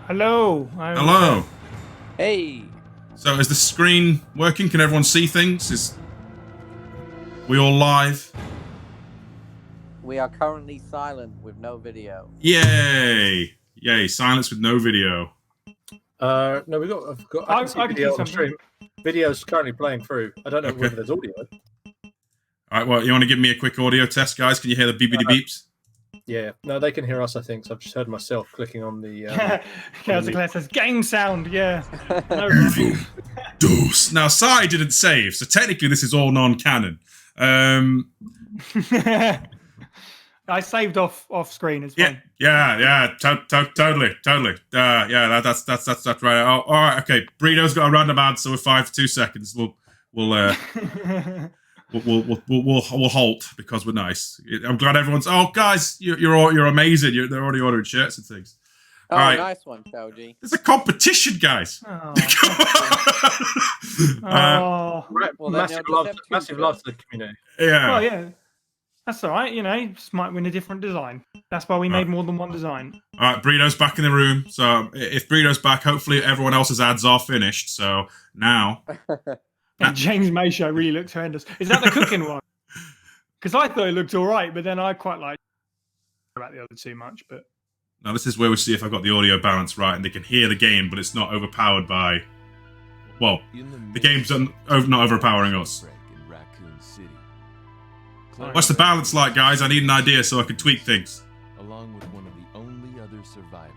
Hello. Hello. Hey. So is the screen working? Can everyone see things? Is we all live? We are currently silent with no video. Yay! Yay! Silence with no video. No, I can see video on stream. Video's currently playing through. I don't know whether there's audio. All right. Well, you want to give me a quick audio test, guys? Can you hear the beepity beeps? Yeah. No, they can hear us. I think. So I've just heard myself clicking on the. Claire says game sound. Yeah. No, Dose. Now, Psy didn't save, so technically this is all non-canon. I saved off screen. It's fine. Yeah. Totally. Yeah, that's right. Oh, all right. Okay. Burrito's got a random answer with 5 to 2 seconds. We'll halt because we're nice. I'm glad everyone's. Oh, guys, you're amazing. They're already ordering shirts and things. Oh, all right. Nice one, Shoji. It's a competition, guys. Oh. Well, massive love to the community. Yeah. Well, yeah. That's all right. You know, just might win a different design. That's why we made more than one design. All right, Burrito's back in the room. So if Burrito's back, hopefully everyone else's ads are finished. So now. And James May show really looks horrendous. Is that the cooking one? Because I thought it looked all right, but then I quite like about the other too much. But now this is where we see if I got the audio balance right, and they can hear the game, but it's not overpowered by. Well, the game's not overpowering us. What's the balance like, guys? I need an idea so I can tweak things. Along with one of the only other survivors,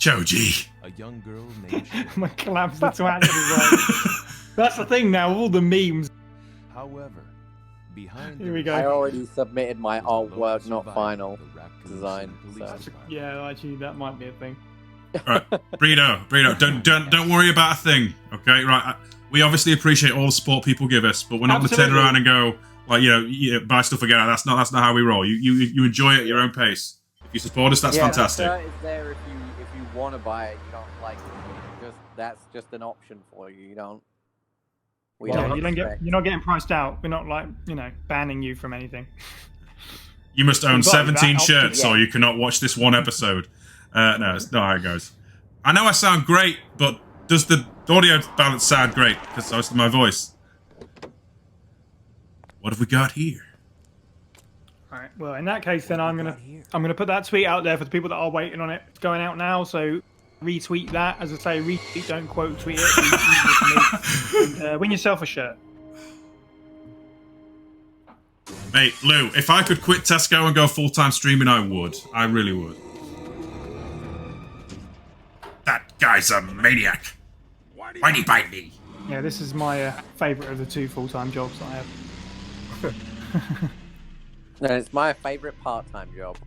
Choji. a young girl named my collapse the twat right. That's the thing now. All the memes. However, behind Here we go. I already submitted my artwork, not final design. So. Yeah, actually, that might be a thing. All right, Burrito, don't worry about a thing. Okay, right. We obviously appreciate all the support people give us, but we're not going to turn around and go like, buy stuff again. That's not how we roll. You enjoy it at your own pace. If you support us, that's fantastic. The shirt is there if you want to buy it. You don't like that's just an option for you. You don't. You're not getting priced out. We're not like banning you from anything. You must own 17 shirts, or you cannot watch this one episode. No, it's not how it goes. I know I sound great, but does the audio balance sound great? Because I was my voice. What have we got here? All right. Well, in that case, then I'm gonna put that tweet out there for the people that are waiting on it. It's going out now, so retweet that. As I say, retweet, don't quote tweet it. And, win yourself a shirt. Mate, Lou, if I could quit Tesco and go full-time streaming, I would. I really would. That guy's a maniac. Why'd he bite me? Yeah, this is my favourite of the 2 full-time jobs that I have. And it's my favorite part-time job.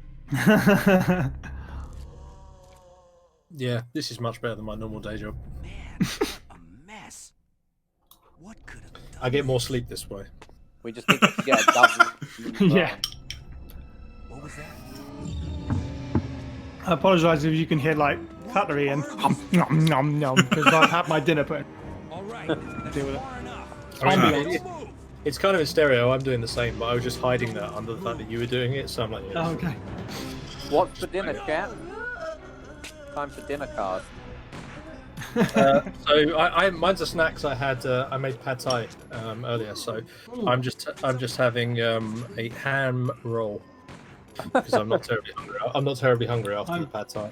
Yeah, this is much better than my normal day job. Man, a mess. What could have done? I get more sleep this way. We just need to get a dozen. Yeah. What was that? I apologise if you can hear like cutlery and nom nom nom because I've had my dinner put. All right, Deal with it. I mean, it's kind of in stereo. I'm doing the same, but I was just hiding that under the fact that you were doing it. So I'm like, Oh, okay. What's for dinner, chat? Time for dinner card. So mine's a snacks. I had I made pad thai earlier, so I'm just having a ham roll because I'm not terribly hungry. I'm not terribly hungry after the pad thai.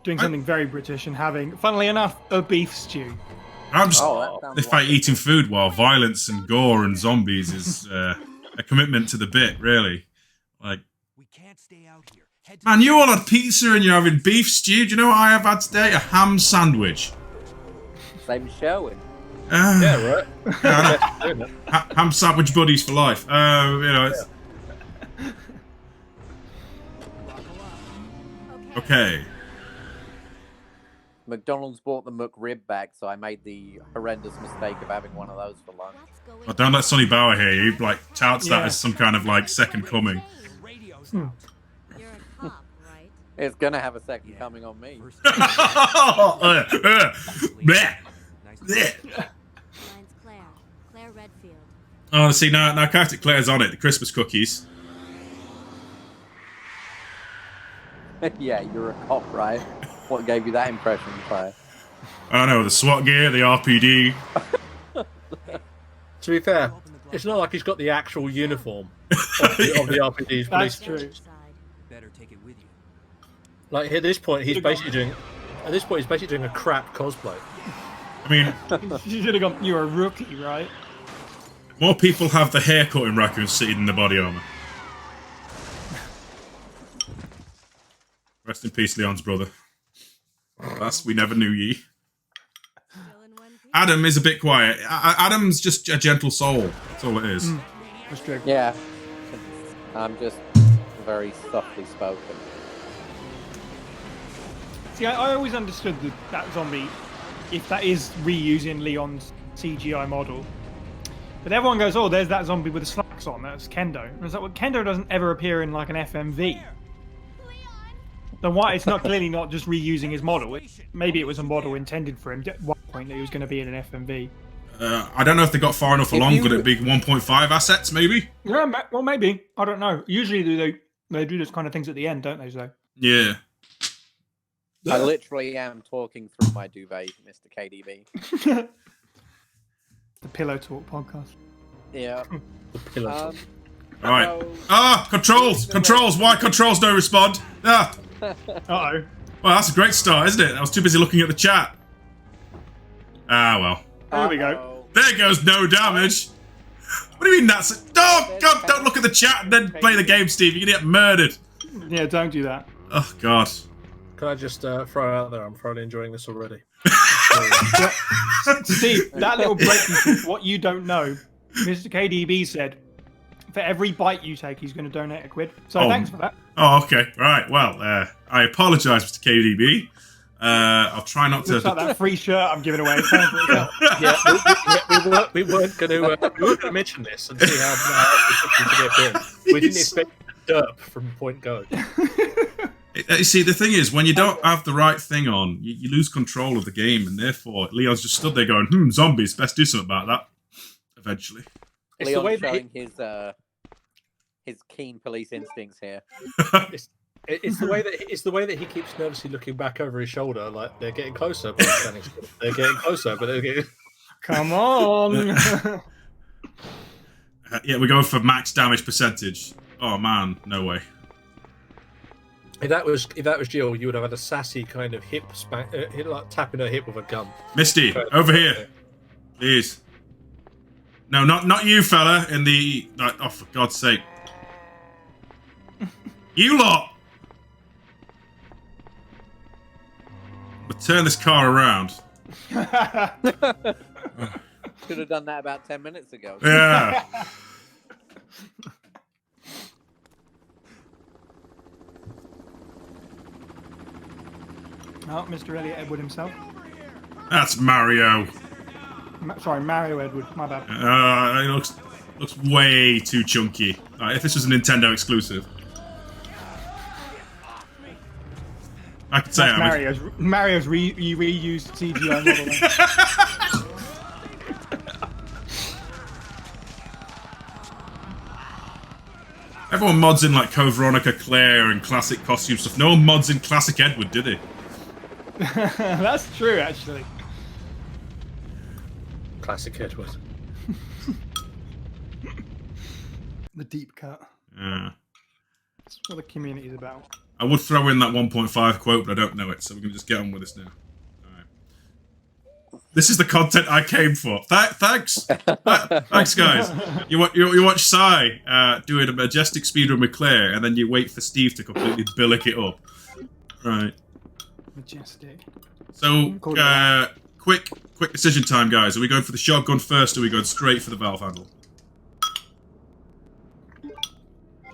Doing something very British and having, funnily enough, a beef stew. I'm just. If I eating food while violence and gore and zombies is a commitment to the bit, really. Like, We can't stay out here. man, you all had pizza and you're having beef stew. Do you know what I have had today? A ham sandwich. Same as Sherwin. Yeah, right. Ham sandwich buddies for life. It's... Okay. McDonald's bought the McRib bag, so I made the horrendous mistake of having one of those for lunch. Well, don't let Sonny Bauer hear you. Like, touts that as some kind of like second coming. You're a cop, right? It's gonna have a second coming on me. Bleh. Mine's Claire Redfield. Oh, see, now Captain Claire's on it. The Christmas cookies. Yeah, you're a cop, right? What gave you that impression, Clay? I don't know, the SWAT gear, the RPD. To be fair, it's not like he's got the actual uniform of the RPD's police. That's true. Better take it with you. Like at this point, he's basically doing a crap cosplay. I mean, You should have gone. You're a rookie, right? more people have the haircut in Raccoon City than the body armor. Rest in peace, Leon's brother. Alas, we never knew ye. Still in one piece? Adam is a bit quiet. Adam's just a gentle soul. That's all it is. That's true. Yeah. I'm just very softly spoken. See, I always understood that zombie, if that is reusing Leon's CGI model. But everyone goes, oh, there's that zombie with the slacks on. That's Kendo. And it's like, well, Kendo doesn't ever appear in like an FMV. Then why? It's not clearly not just reusing his model. Maybe it was a model intended for him at one point that he was going to be in an FMV. I don't know if they got far enough along. Could it be 1.5 assets, maybe? Yeah, well, maybe. I don't know. Usually they do those kind of things at the end, don't they? So. Yeah. I literally am talking through my duvet, Mr. KDB. The Pillow Talk podcast. Yeah. The pillow. Right. So- Ah, controls! Controls! Why controls don't respond? Ah! Uh-oh. Well, that's a great start, isn't it? I was too busy looking at the chat. Ah, well. There we go. Uh-oh. There goes no damage. What do you mean that's... Oh, God, don't look at the chat and then play the game, Steve. You're going to get murdered. Yeah, don't do that. Oh, God. Can I just throw out there? I'm thoroughly enjoying this already. Steve, that little breaking tip, what you don't know, Mr. KDB said, for every bite you take, he's going to donate £1. So thanks for that. Oh, okay. Right. Well, I apologise, Mr. KDB. I'll try not to... Looks like that free shirt I'm giving away. We weren't going to mention this and see how we didn't expect derp from point go. You see, the thing is, when you don't have the right thing on, you lose control of the game, and therefore, Leon's just stood there going, zombies, best do something about that. Eventually. It's the way Leon that showing his keen police instincts here. it's the way that he keeps nervously looking back over his shoulder, like they're getting closer, but standing still. They're getting closer, but they're getting. Come on. Yeah, we're going for max damage percentage. Oh man, no way. If that was Jill, you would have had a sassy kind of hip smack, like tapping her hip with a gun. Misty, over here, please. No, not you, fella. In the oh, for God's sake, you lot. We'll turn this car around. Should have done that about 10 minutes ago. Yeah. Oh, Mr. Elliot Edward himself. That's Mario. Sorry, Mario Edward. My bad. It looks way too chunky. If this was a Nintendo exclusive, I could say That's Mario's reused CGI model. Everyone mods in like Code Veronica, Claire, and classic costume stuff. No one mods in classic Edward, did he? That's true, actually. Classic Edward. The deep cut. Yeah. That's what the community's about. I would throw in that 1.5 quote, but I don't know it, so we're going to just get on with this now. Alright. This is the content I came for. Thanks! Thanks, guys. You watch Psy doing a majestic speedrun with Claire, and then you wait for Steve to completely billick it up. Right. Majestic. So, quick decision time, guys. Are we going for the shotgun first, or are we going straight for the valve handle?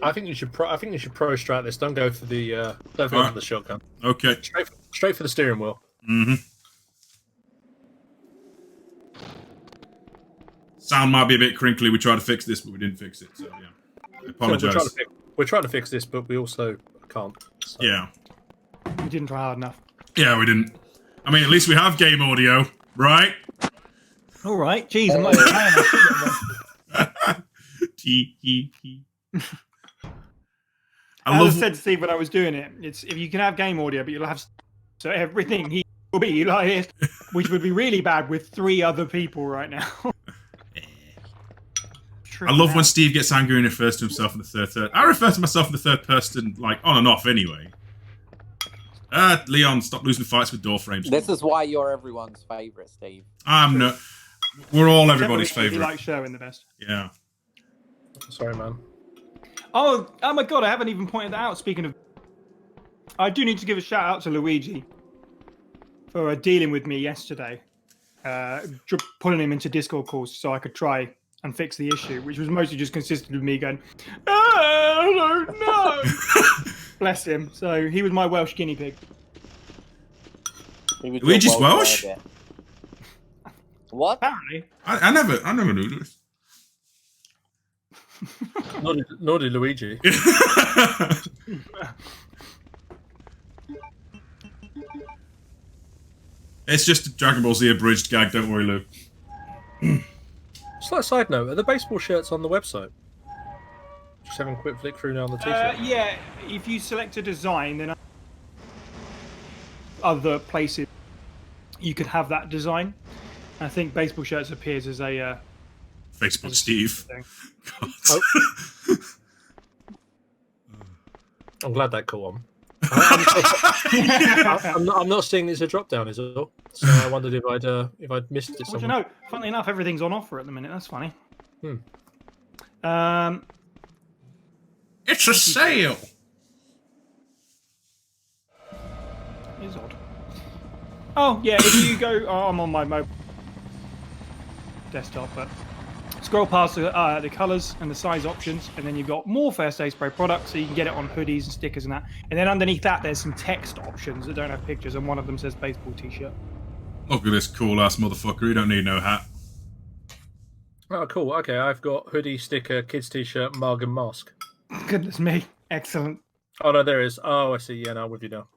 I think you should pro strat this. Don't go for the for the shotgun. Okay. Straight for the steering wheel. Mm-hmm. Sound might be a bit crinkly. We tried to fix this, but we didn't fix it. So yeah, I apologise. We're trying to fix this, but we also can't. So. Yeah. We didn't try hard enough. Yeah, we didn't. I mean, at least we have game audio, right? All right. Jeez, I'm not even playing. I said to Steve when I was doing it, it's if you can have game audio, but you'll have so everything he will be like this, which would be really bad with 3 other people right now. I love when Steve gets angry and refers to himself in the third. I refer to myself in the third person, like on and off, anyway. Leon, stop losing fights with door frames. This is why you're everyone's favorite, Steve. I'm no. We're all everybody's favorite. You like Sherwin the best. Yeah. Sorry, man. Oh my god! I haven't even pointed that out. Speaking of, I do need to give a shout out to Luigi for dealing with me yesterday, pulling him into Discord calls so I could try and fix the issue, which was mostly just consisted of me going, I don't know. Bless him. So he was my Welsh guinea pig. Luigi's Welsh? What? Apparently. I never knew this. Nor did Luigi. It's just a Dragon Ball Z abridged gag, don't worry, Lou. Slight side note, are the baseball shirts on the website? Just having a quick flick through now on the t-shirt. Yeah, if you select a design, then other places you could have that design. I think baseball shirts appears as a Facebook Steve. Oh. I'm glad that caught on. I'm not seeing there's a drop down, is all. So I wondered if I'd missed it Well, somewhere. you know, funnily enough, everything's on offer at the minute. That's funny. It's a sale. It is odd. Oh yeah, if you go, I'm on my mobile desktop, but scroll past the colours and the size options, and then you've got more First Aid Spray products, so you can get it on hoodies and stickers and that. And then underneath that, there's some text options that don't have pictures, and one of them says baseball t-shirt. Look at this cool ass motherfucker. You don't need no hat. Oh, cool. Okay, I've got hoodie, sticker, kids t-shirt, mug, and mask. Goodness me, excellent. Oh no, there is. Oh, I see. Yeah, now I'm with you now.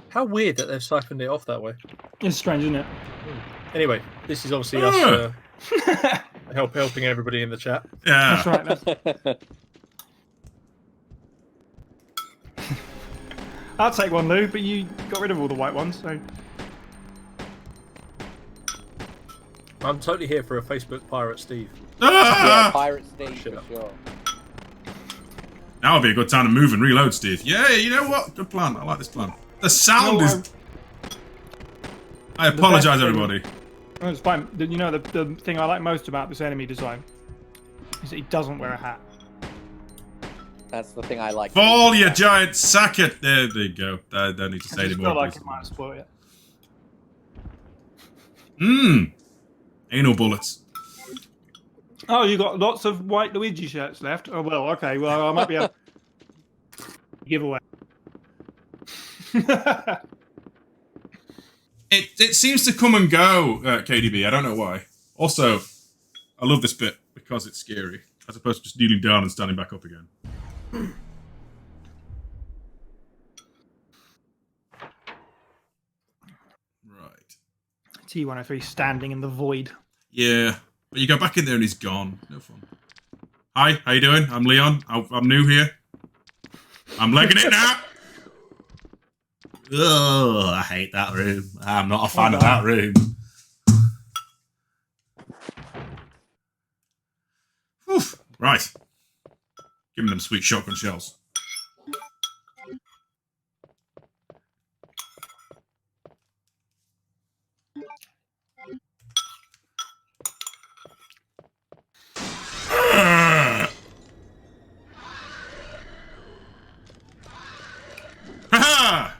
How weird that they've siphoned it off that way. It's strange, isn't it? Anyway, this is obviously us helping everybody in the chat. Yeah. That's right. I'll take one, Lou, but you got rid of all the white ones, so. I'm totally here for a Facebook pirate Steve. Yeah, Pirate Steve for sure. Now would be a good time to move and reload, Steve. Yeah, you know what? Good plan. I like this plan. The sound is... I apologise, everybody. Oh, it's fine. You know, the thing I like most about this enemy design is that he doesn't wear a hat. That's the thing I like. Fall, you giant sacket! There you go. I don't need to say I just anymore. feel like it might have spoiled it. Anal bullets. Oh, you got lots of white Luigi shirts left? Oh, well, okay. Well, I might be able to give away. It seems to come and go, KDB. I don't know why. Also, I love this bit because it's scary, as opposed to just kneeling down and standing back up again. Right. T103 standing in the void. Yeah, but you go back in there and he's gone. No fun. Hi, how you doing? I'm Leon. I'm new here. I'm legging it now. Oh, I hate that room. I'm not a fan of that room. Whew. Right. Give me them sweet shotgun shells. Ha-ha!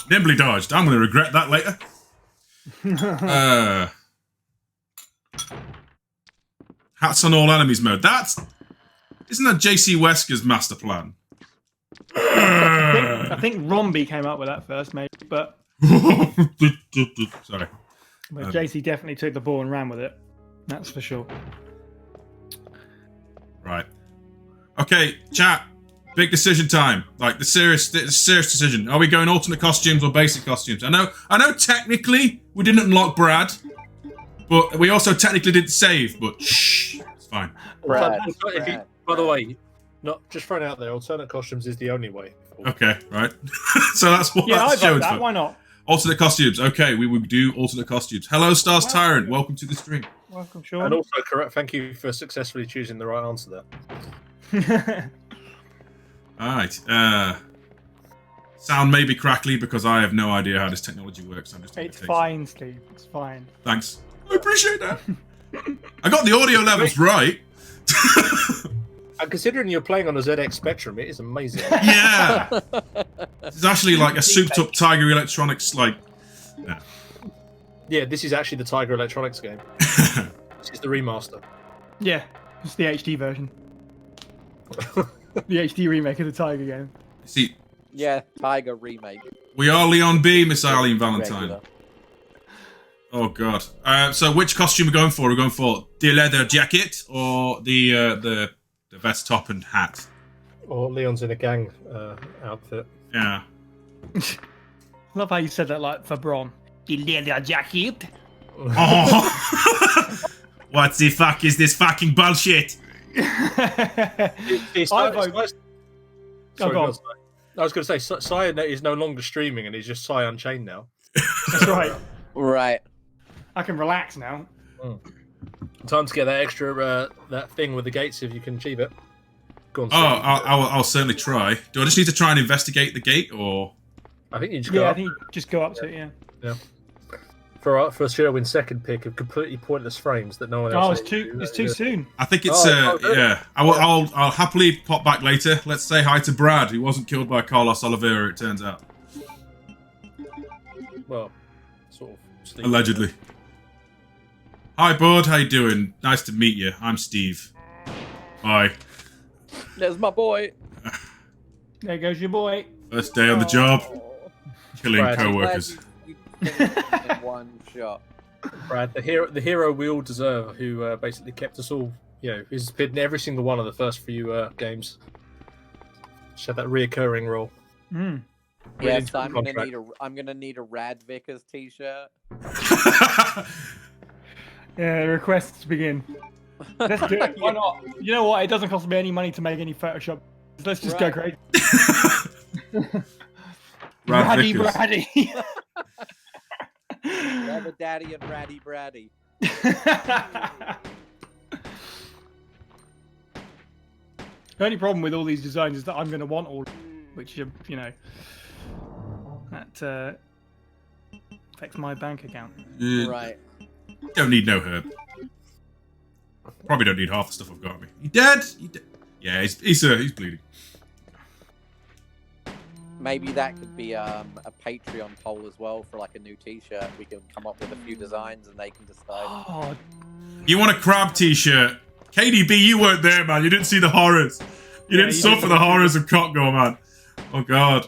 Nimbly dodged. I'm going to regret that later. Hats on all enemies mode. Isn't that JC Wesker's master plan? I think Rombi came up with that first, maybe, but Sorry. JC definitely took the ball and ran with it. That's for sure. Right. Okay, chat. Big decision time. Like the serious decision. Are we going alternate costumes or basic costumes? I know technically we didn't unlock Brad, but we also technically didn't save, but shh, it's fine. Brad, By the way, Not just throwing out there. Alternate costumes is the only way. Okay, right. So that's what Yeah, I that's vote showed that. for. Why not? Alternate costumes. Okay, we will do alternate costumes. Hello, Stars Tyrant. Welcome to the stream. Welcome, Sean. And also, correct. Thank you for successfully choosing the right answer there. All right. Sound may be crackly because I have no idea how this technology works. I'm just. It's fine, Steve. It's fine. Thanks. I appreciate that. I got the audio levels right. And considering you're playing on a ZX Spectrum, it is amazing. Yeah. It's actually like a souped-up Tiger Electronics, like. Yeah. Yeah, this is actually the Tiger Electronics game. This is the remaster. Yeah, it's the HD version. The HD remake of the Tiger game. See, Yeah, Tiger remake. we are Leon B, Miss Eileen Valentine. Regular. Oh god. So which costume are we going for? We're going for the leather jacket or the vest top and hat? Or Leon's in a gang outfit. Yeah. Love how you said that like for Bron. The leather jacket. Oh. What the fuck is this fucking bullshit? I vote. Sorry, go on. I was going to say, Psy is no longer streaming and he's just Psy Unchained now. That's right. Right. I can relax now. Time to get that extra that thing with the gates if you can achieve it. Go on. Oh, I'll certainly try. Do I just need to try and investigate the gate, or? I think you just go Yeah, I up. think you just go up to it, yeah. For Sherwin's second pick of completely pointless frames that no one else. Oh, it's too soon. I think it's really? yeah. I'll happily pop back later. Let's say hi to Brad, who wasn't killed by Carlos Oliveira. It turns out, Well, sort of. Steve. allegedly. Hi, bud. How you doing? Nice to meet you. I'm Steve. Bye. There's my boy. There goes your boy. First day on the job, killing Brad, I'm co-workers. You finished it in one shot. Brad, the hero we all deserve, who basically kept us all. Who's been in every single one of the first few games. Just had that reoccurring role. Mm. Yes, I'm gonna need a Rad Vickers t-shirt. Yeah, requests begin. Let's do it. Why not? You know what? It doesn't cost me any money to make any Photoshop. Let's just go crazy. Raddy Vickers. Braddy. Rubber Daddy and Ratty Braddy. The only problem with all these designs is that I'm going to want all, which that affects my bank account. Right. Don't need no herb. Probably don't need half the stuff I've got on me. He dead? Yeah, he's bleeding. Maybe that could be a Patreon poll as well for like a new t-shirt. We can come up with a few designs and they can decide. Oh, You want a crab t-shirt? KDB, you weren't there, man. You didn't see the horrors. You didn't suffer the horrors of Cockgo, man. Oh, God.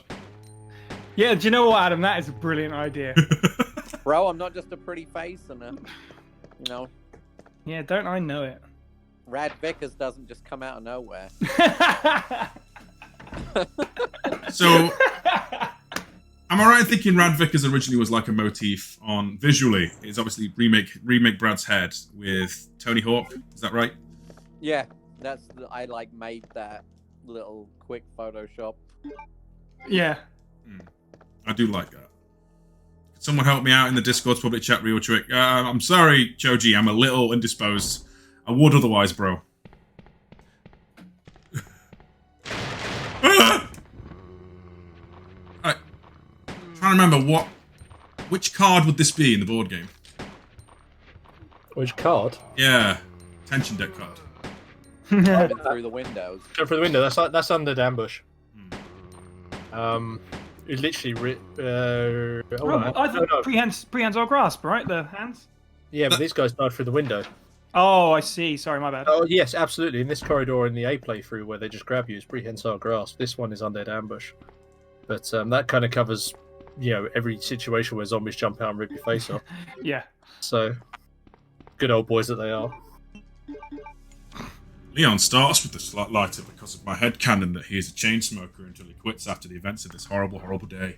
yeah. Do you know what, Adam? That is a brilliant idea. Bro, I'm not just a pretty face and Yeah, don't I know it? Rad Vickers doesn't just come out of nowhere. So, am I right in thinking Rad Vickers originally was like a motif on visually? It's obviously remake Brad's head with Tony Hawk. Is that right? Yeah, I made that little quick Photoshop. Yeah. I do like that. Could someone help me out in the Discord's public chat, Real Trick? I'm sorry, Choji, I'm a little indisposed. I would otherwise, bro. Right. Trying to remember which card would this be in the board game? Which card? Yeah, tension deck card. Driving through the windows. Go through the window. That's under the ambush. It literally. I thought free hands or grasp, right? The hands. Yeah, but these guys died through the window. Oh, I see. Sorry, my bad. Oh yes, absolutely. In this corridor in the A playthrough where they just grab you is prehensile grasp. This one is undead ambush. But that kind of covers, every situation where zombies jump out and rip your face off. Yeah. So, good old boys that they are. Leon starts with the slight lighter because of my headcanon that he is a chain smoker until he quits after the events of this horrible, horrible day.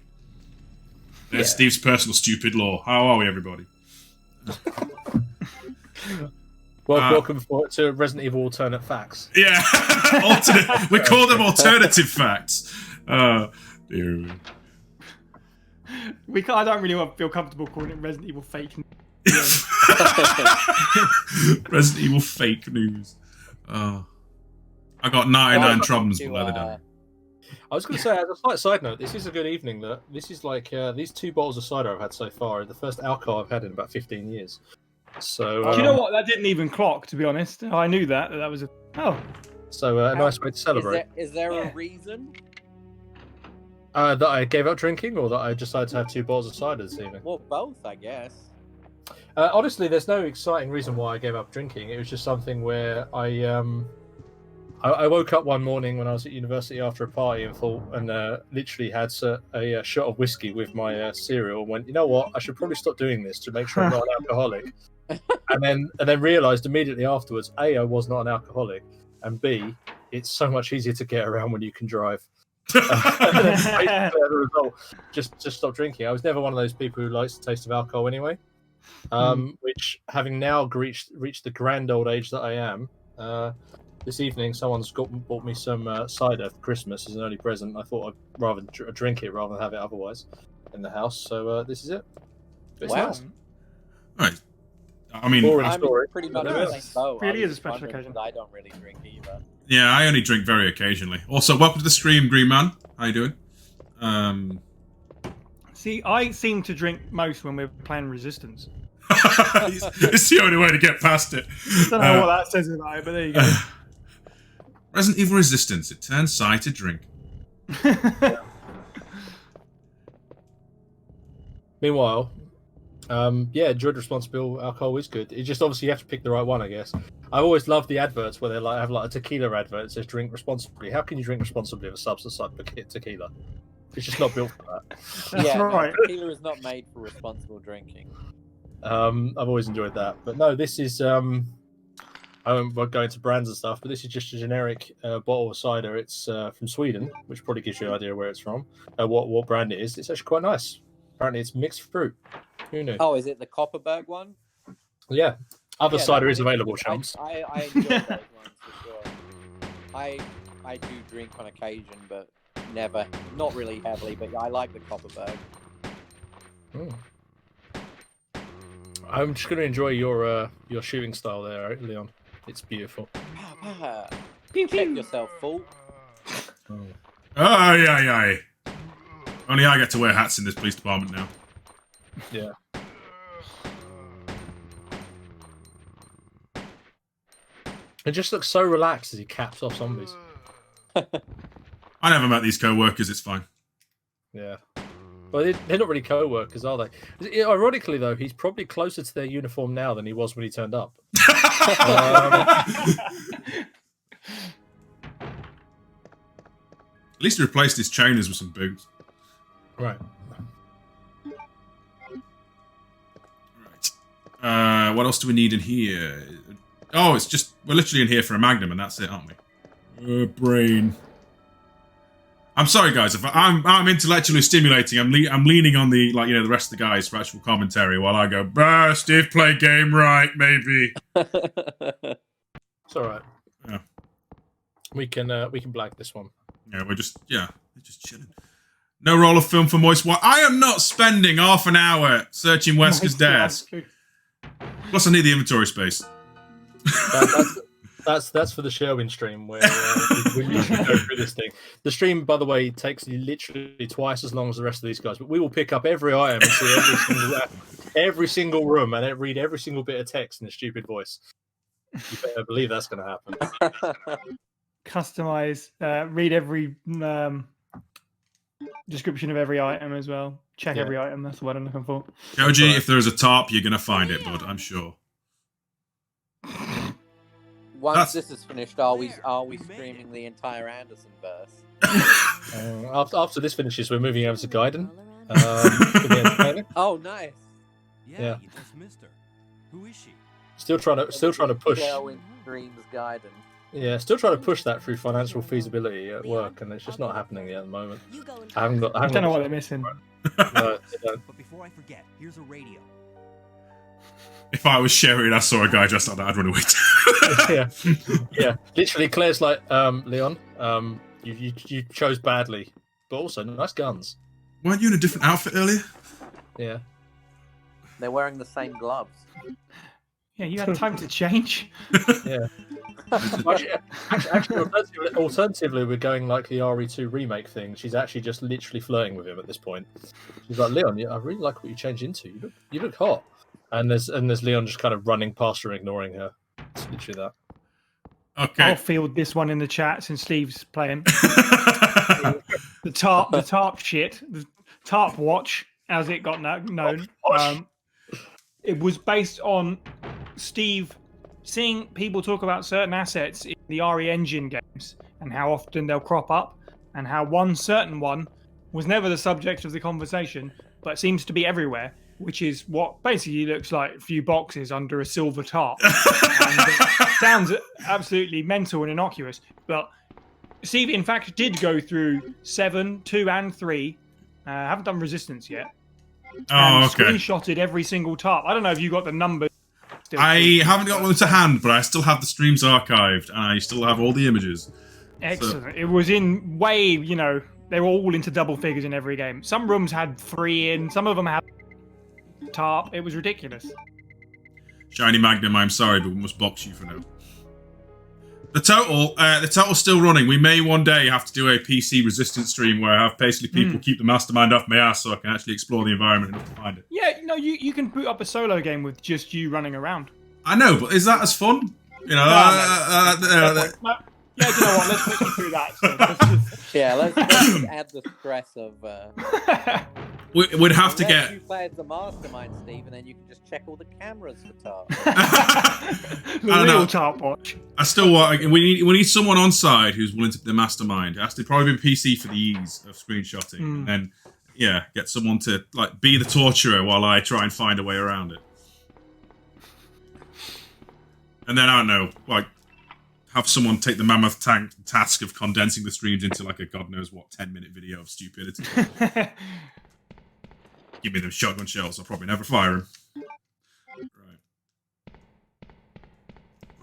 There's Steve's personal stupid law. How are we, everybody? Welcome to Resident Evil Alternate Facts. Yeah, we call them alternative facts. Dear me. I don't really feel comfortable calling it Resident Evil fake news. Resident Evil fake news. I got 99 problems below the done. I was going to say, as a slight side note, this is a good evening. This is like these 2 bottles of cider I've had so far are the first alcohol I've had in about 15 years. So do you know what? That didn't even clock, to be honest. I knew that was a So a nice way to celebrate. Is there a reason? That I gave up drinking, or that I decided to have 2 bottles of cider this evening? Well, both, I guess. Honestly, there's no exciting reason why I gave up drinking. It was just something where I woke up one morning when I was at university after a party and literally had a shot of whiskey with my cereal and went, you know what, I should probably stop doing this to make sure I'm not an alcoholic. and then realised immediately afterwards, A, I was not an alcoholic, and B, it's so much easier to get around when you can drive. As a result, just stop drinking. I was never one of those people who likes the taste of alcohol anyway. Which, having now reached the grand old age that I am, this evening someone's bought me some cider for Christmas as an early present. I thought I'd rather drink it rather than have it otherwise in the house. So this is it. It's nice. Right. I mean, I'm pretty much the same boat. Really is a special occasion. I don't really drink either. Yeah, I only drink very occasionally. Also, welcome to the stream, Green Man. How you doing? See, I seem to drink most when we're playing Resistance. It's the only way to get past it. I don't know what that says about it, but there you go. Resident Evil Resistance. It turns Psy to drink. Meanwhile, enjoyed responsible alcohol is good. It just obviously you have to pick the right one, I guess. I've always loved the adverts where they have a tequila advert that says "drink responsibly." How can you drink responsibly with a substance like tequila? It's just not built for that. That's right. Tequila is not made for responsible drinking. I've always enjoyed that, but no, this is I won't go into brands and stuff, but this is just a generic bottle of cider. It's from Sweden, which probably gives you an idea where it's from, what brand it is. It's actually quite nice. Apparently, it's mixed fruit. Who knew? Oh, is it the Kopparberg one? Yeah. Other cider is available, chums. I enjoy those ones for sure. I do drink on occasion, but not really heavily. But I like the Kopparberg. I'm just going to enjoy your shooting style there, Leon. It's beautiful. Check yourself, fool. Aye. Only I get to wear hats in this police department now. Yeah. It just looks so relaxed as he caps off zombies. I never met these co-workers, it's fine. Yeah. Well, they're not really co-workers, are they? Ironically, though, he's probably closer to their uniform now than he was when he turned up. At least he replaced his chainers with some boots. Right. What else do we need in here? Oh, it's just... We're literally in here for a Magnum, and that's it, aren't we? Brain. I'm sorry, guys. If I'm intellectually stimulating, I'm leaning on the the rest of the guys for actual commentary while I go, Steve, play game right, maybe. It's all right. Yeah. We can blag this one. Yeah, we're just chilling. No roll of film for Moist White. I am not spending half an hour searching Wesker's desk. Plus, I need the inventory space. That's for the Sherwin stream where we usually go through this thing. The stream, by the way, takes literally twice as long as the rest of these guys, but we will pick up every item and see every single room and read every single bit of text in a stupid voice. You better believe that's going to happen. Customize, read every description of every item as well. Check every item. That's what I'm looking for. Koji, if there's a top, you're gonna find it, bud. I'm sure. Once this is finished, are we streaming the entire Anderson verse? After this finishes, we're moving over to Gaiden. Oh, nice. Yeah. You just missed her. Who is she? Still trying to push. Sherwin streams Gaiden. Yeah, still trying to push that through financial feasibility at work, and it's just not happening yet at the moment. I don't know what they're missing. No, they don't. But before I forget, here's a radio. If I was Sherwin and I saw a guy dressed like that, I'd run away. Yeah. Literally, Claire's like, Leon, you chose badly, but also nice guns. Weren't you in a different outfit earlier? Yeah. They're wearing the same gloves. Yeah, you had time to change. Yeah. Actually, alternatively, we're going like the RE2 remake thing. She's actually just literally flirting with him at this point. She's like, Leon, I really like what you changed into. You look hot. And there's Leon just kind of running past her, ignoring her. It's literally that. Okay. I'll field this one in the chat since Steve's playing. the tarp shit, the tarp watch, as it got known. It was based on Steve seeing people talk about certain assets in the RE Engine games and how often they'll crop up, and how one certain one was never the subject of the conversation, but seems to be everywhere, which is what basically looks like a few boxes under a silver tarp. And, sounds absolutely mental and innocuous, but Steve, in fact, did go through 7, 2, and 3. Haven't done Resistance yet. Oh, okay. Screenshotted every single tarp. I don't know if you got the numbers. I haven't got one to hand, but I still have the streams archived, and I still have all the images. Excellent. So. It was in way, they were all into double figures in every game. Some rooms had 3 in, some of them had tarp. It was ridiculous. Shiny Magnum, I'm sorry, but we must box you for now. The total's still running. We may one day have to do a PC Resistance stream where I have basically people keep the mastermind off my ass so I can actually explore the environment enough to find it. Yeah, you can boot up a solo game with just you running around. I know, but is that as fun? Yeah, do you know what? Let's put you through that. So let's add the stress of. We'd have to get. You play as the mastermind, Steve, and then you can just check all the cameras for tarp. The real tarp watch. I still want. We need someone on side who's willing to be the mastermind. It has to probably be PC for the ease of screenshotting, and then get someone to be the torturer while I try and find a way around it. And then I don't know, have someone take the mammoth task of condensing the streams into a god knows what 10-minute video of stupidity. Give me them shotgun shells, I'll probably never fire them. Right.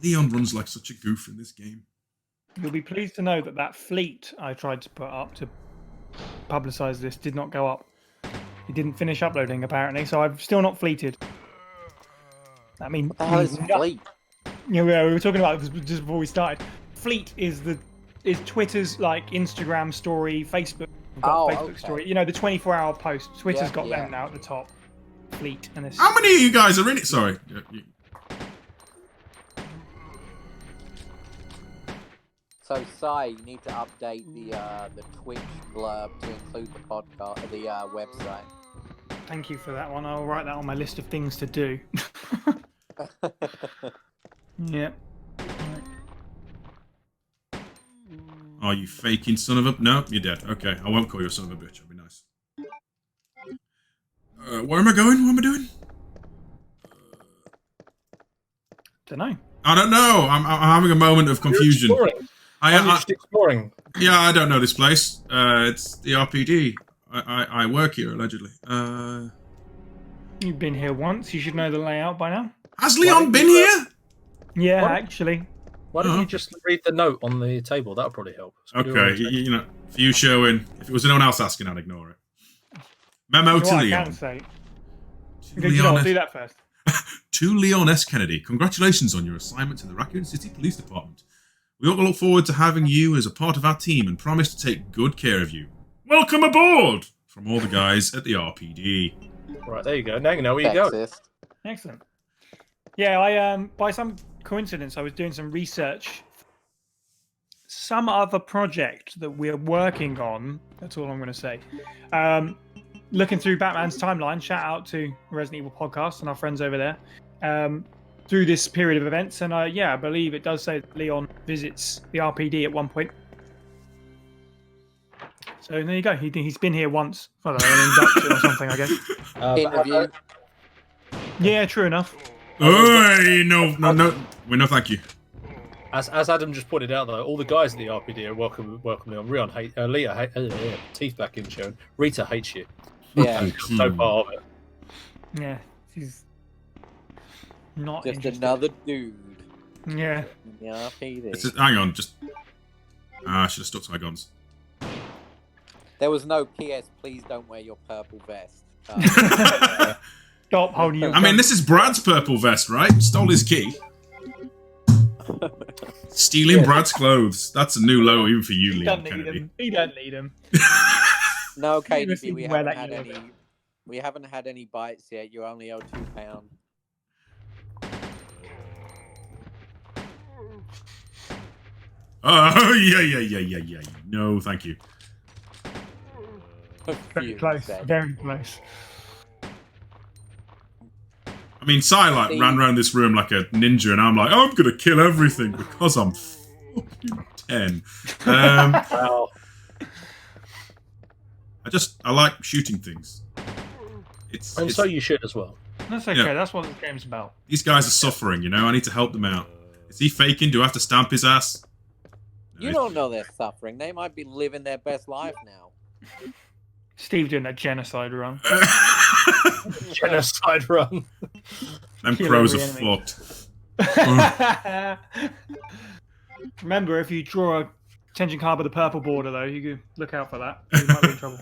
Leon runs like such a goof in this game. You'll be pleased to know that fleet I tried to put up to publicise this did not go up. It didn't finish uploading apparently, so I've still not fleeted. I mean, what the hell is fleet? Yeah, we were talking about it just before we started. Fleet is Twitter's Instagram story, Facebook. Facebook story. The 24-hour post. Twitter's got them now at the top. Fleet and this. How many of you guys are in it? Sorry. So, Psy, you need to update the Twitch blurb to include the podcast, the website. Thank you for that one. I'll write that on my list of things to do. Yeah. Oh, you faking son of a... No, you're dead. Okay, I won't call you a son of a bitch. I'll be nice. Where am I going? What am I doing? Don't know. I don't know. I'm having a moment of confusion. You're exploring. I'm just exploring. Yeah, I don't know this place. It's the RPD. I work here, allegedly. You've been here once. You should know the layout by now. Has Leon been here? Yeah, actually. Why don't you just read the note on the table? That would probably help. Okay, for you, Sherwin. If it was anyone else asking, I'd ignore it. Memo to Leon. I can say. I'll do that first. To Leon S. Kennedy, congratulations on your assignment to the Raccoon City Police Department. We all look forward to having you as a part of our team and promise to take good care of you. Welcome aboard! From all the guys at the RPD. Right, there you go. Now you know where you go. Excellent. Yeah, by some coincidence, I was doing some research. Some other project that we're working on. That's all I'm going to say. Looking through Batman's timeline. Shout out to Resident Evil Podcast and our friends over there. Through this period of events, and I believe it does say that Leon visits the RPD at one point. So there you go. He's been here once. I don't know, an induction or something, I guess. Interview. Yeah, true enough. Hey, no, no, thank you. As Adam just pointed out, though, all the guys at the RPD are welcome on. Leah, teeth back in, Sharon. Rita hates you. Yeah. So far of it. Yeah, she's Not Just interested. another dude. Yeah. Yeah, Hang on, just... I should have stuck to my guns. There was no PS, please don't wear your purple vest. Stop holding your I mean, this is Brad's purple vest, right? Stole his key. Stealing Brad's clothes. That's a new low even for you, He Liam don't need Kennedy. him. He don't need him. No, Even if KDB, you we wear haven't that had yellow any. vest. We haven't had any bites yet. You only owe £2. Oh, yeah. No, thank you. Very You close. said. Very close. I mean, Psy like ran around this room like a ninja, and I'm like, oh, I'm gonna kill everything because I'm fucking 10. Wow. I like shooting things. And so you should as well. That's okay. Yeah. That's what this game's about. These guys are suffering, you know. I need to help them out. Is he faking? Do I have to stamp his ass? You don't know they're suffering. They might be living their best life now. Steve doing that genocide run. Genocide run. Them Kill crows are every enemy. fucked. Remember, if you draw a attention card with a purple border, though, you can look out for that. You might be in trouble.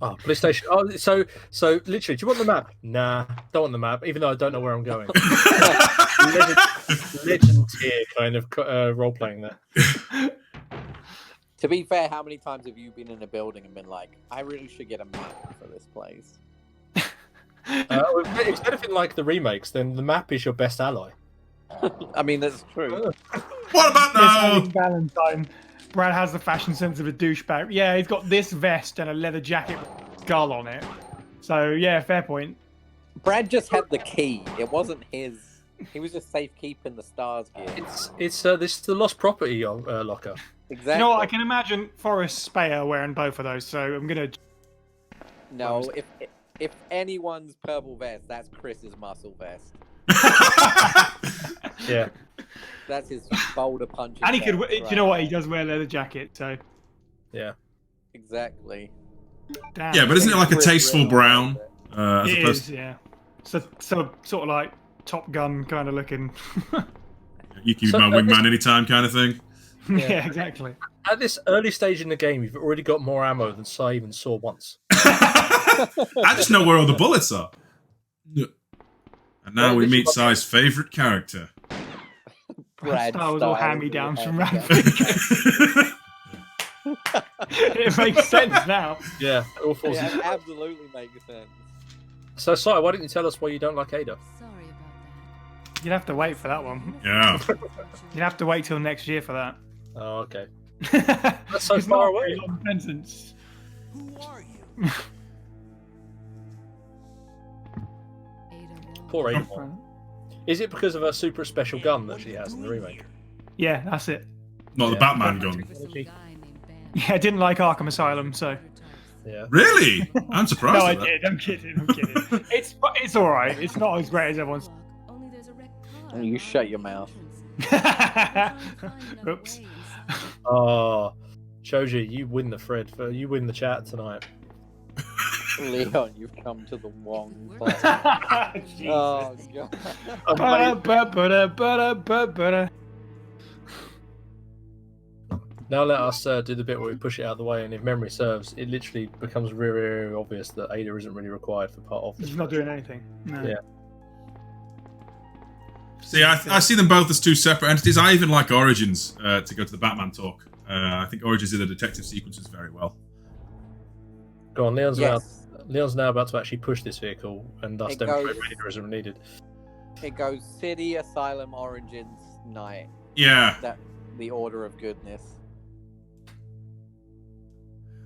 Oh, police station. Oh, so literally, do you want the map? Nah, don't want the map, even though I don't know where I'm going. Legend tier kind of role playing there. To be fair, how many times have you been in a building and been like, I really should get a map for this place? If anything like the remakes, then the map is your best ally. I mean, that's true. What about now? Valentine. Brad has the fashion sense of a douchebag. Yeah, he's got this vest and a leather jacket with a skull on it. So, yeah, fair point. Brad just had the key. It wasn't his. He was just safekeeping the stars gear. It's this is the lost property locker. Exactly. You know what? I can imagine Forrest Speyer wearing both of those, so I'm going to... No, if anyone's purple vest, that's Chris's muscle vest. Yeah. That's his boulder punching. And he could... vest, Do you know what? He does wear a leather jacket, so... Yeah. Exactly. Damn. Yeah, but isn't it like a Chris tasteful really brown? likes As It opposed is, yeah. So sort of like Top Gun kind of looking. you can be my wingman anytime kind of thing. Yeah, exactly. At this early stage in the game, you've already got more ammo than Psy even saw once. I just know where all the bullets are. And now Well, we this meet is what- Psy's favourite character. Brad Star Wars all style hand-me-downs with from the Rampage. It makes sense now. Yeah, all forces. Yeah, it absolutely makes sense. So, Psy, why don't you tell us why you don't like Ada? Sorry about You'd have to wait for that one. Yeah. that. You'd have to wait till next year for that. Oh, okay. That's so far away. Long sentence. Who are you? Poor Ada. Is it because of her super special gun that she has in the remake? Yeah, that's it. Not the Yeah. Batman gun. Yeah, I didn't like Arkham Asylum, so. Yeah. Really? I'm surprised. No, I at that. did. I'm kidding. It's all right. It's not as great as everyone's. You shut your mouth. Oops. Oh, Shoji, you win the thread. You win the chat tonight. Leon, you've come to the wrong place. Jesus. Oh, God. Ba-da-ba-ba-da-ba-da-ba-da. Now let us do the bit where we push it out of the way, and if memory serves, it literally becomes very, very obvious that Ada isn't really required for part of this. He's not doing anything. No. Yeah. See, I see them both as two separate entities. I even like Origins to go to the Batman talk. I think Origins did the detective sequences very well. Go on, Leon's Yes. now about to actually push this vehicle, and thus It demonstrate goes- Ada isn't needed. It goes City, Asylum, Origins, Night. Yeah. That the order of goodness.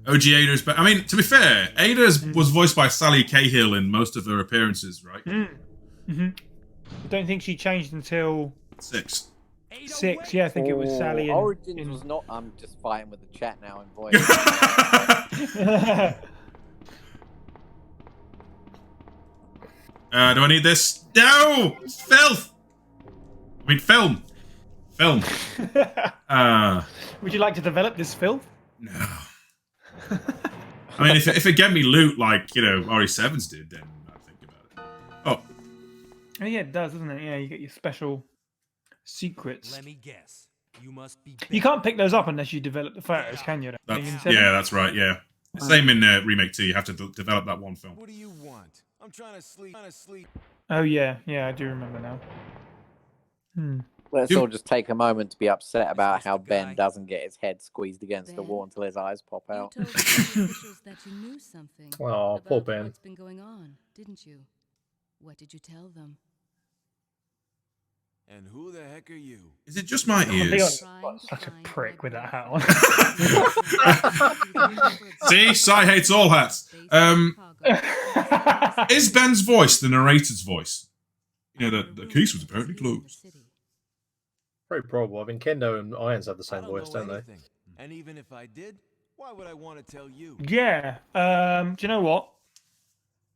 OG Ada's but I mean, to be fair, Ada was voiced by Sally Cahill in most of her appearances, right? Mm-hmm. I don't think she changed until 6. 6. Yeah, I think it was Sally. Origins was not. I'm just fighting with the chat now in voice. Do I need this? No! It's filth! I mean, film. Film. Would you like to develop this filth? No. I mean, if it gave me loot like, RE7s did, then I'd think about it. Oh. Oh, yeah, it does, doesn't it? Yeah, you get your special secrets. Let me guess. You must be. You can't pick those up unless you develop the photos, can you? That's right. Yeah, same in remake 2. You have to develop that one film. What do you want? I'm trying to sleep. Oh yeah, I do remember now. Let's all just take a moment to be upset about how Ben doesn't get his head squeezed against the wall until his eyes pop out. You told the officials that you knew something Oh, poor Ben. what's been going on, didn't you? What did you tell them? And who the heck are you? Is it just my ears? Such a prick with that hat on. See, Psy hates all hats. Is Ben's voice the narrator's voice? You know, the case was apparently closed. Very probable. I mean, Kendo and Irons have the same voice, don't they? And even if I did, why would I want to tell you? Yeah. Do you know what?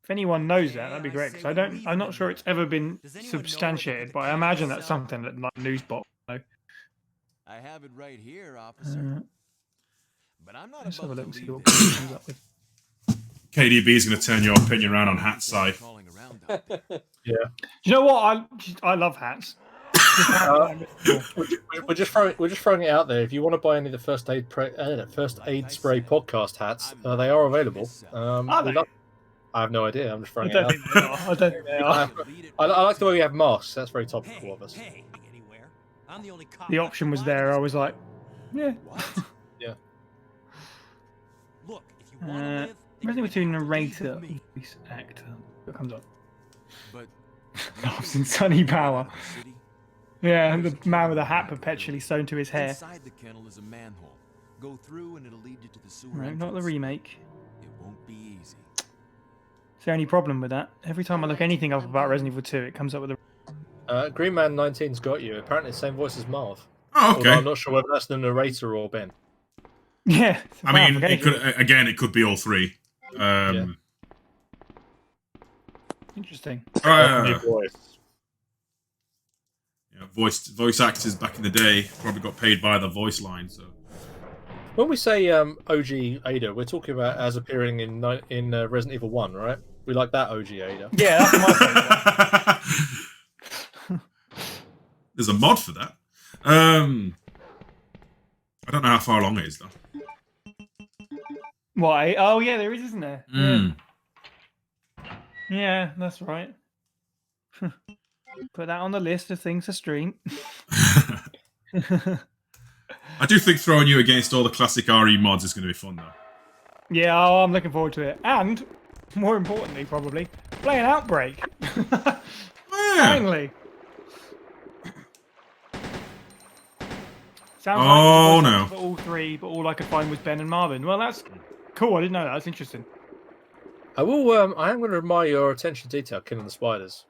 If anyone knows that, that'd be great. Because I'm not sure it's ever been substantiated, but I imagine that's something that like Newsbot. I have it right here, officer. But I'm not. Let's have a look and see what this. comes up with. KDB is going to turn your opinion around on hat Psy. Yeah. You know what? I love hats. We're just throwing it out there. If you want to buy any of the First Aid Spray podcast hats, they are available. Are they? I have no idea. I'm just throwing I it don't out. think they are. I don't think they are. I like the way we have masks. That's very topical of us. The option was there. I was like, yeah. Yeah. Look, if you want to live, Something between narrator and voice actor. What comes up? but Laughs in Sunny Power. Yeah, and the man with a hat perpetually sewn to his hair. inside the kennel is a manhole. Go through and it'll lead you to the sewer. Right, not the entrance. remake. It won't be easy. Is there any problem with that? Every time I look anything up about Resident Evil 2, it comes up with a... Green Man 19's got you. Apparently, the same voice as Marv. Oh, okay. Although I'm not sure whether that's the narrator or Ben. Yeah. I mean, it could be all three. Interesting. Voice actors back in the day probably got paid by the voice line. So when we say OG Ada, we're talking about as appearing in Resident Evil 1, right? We like that OG Ada. Yeah, that's my favourite. There's a mod for that. I don't know how far along it is though. Why? Oh yeah, there is, isn't there? Mm. Yeah, that's right. Put that on the list of things to stream. I do think throwing you against all the classic RE mods is going to be fun though. Yeah, I'm looking forward to it. And, more importantly, probably, playing Outbreak. Finally. Sounds like no. for all three, but all I could find was Ben and Marvin. Well, that's cool. I didn't know that. That's interesting. I will. I am going to remind your attention to detail, killing the spiders.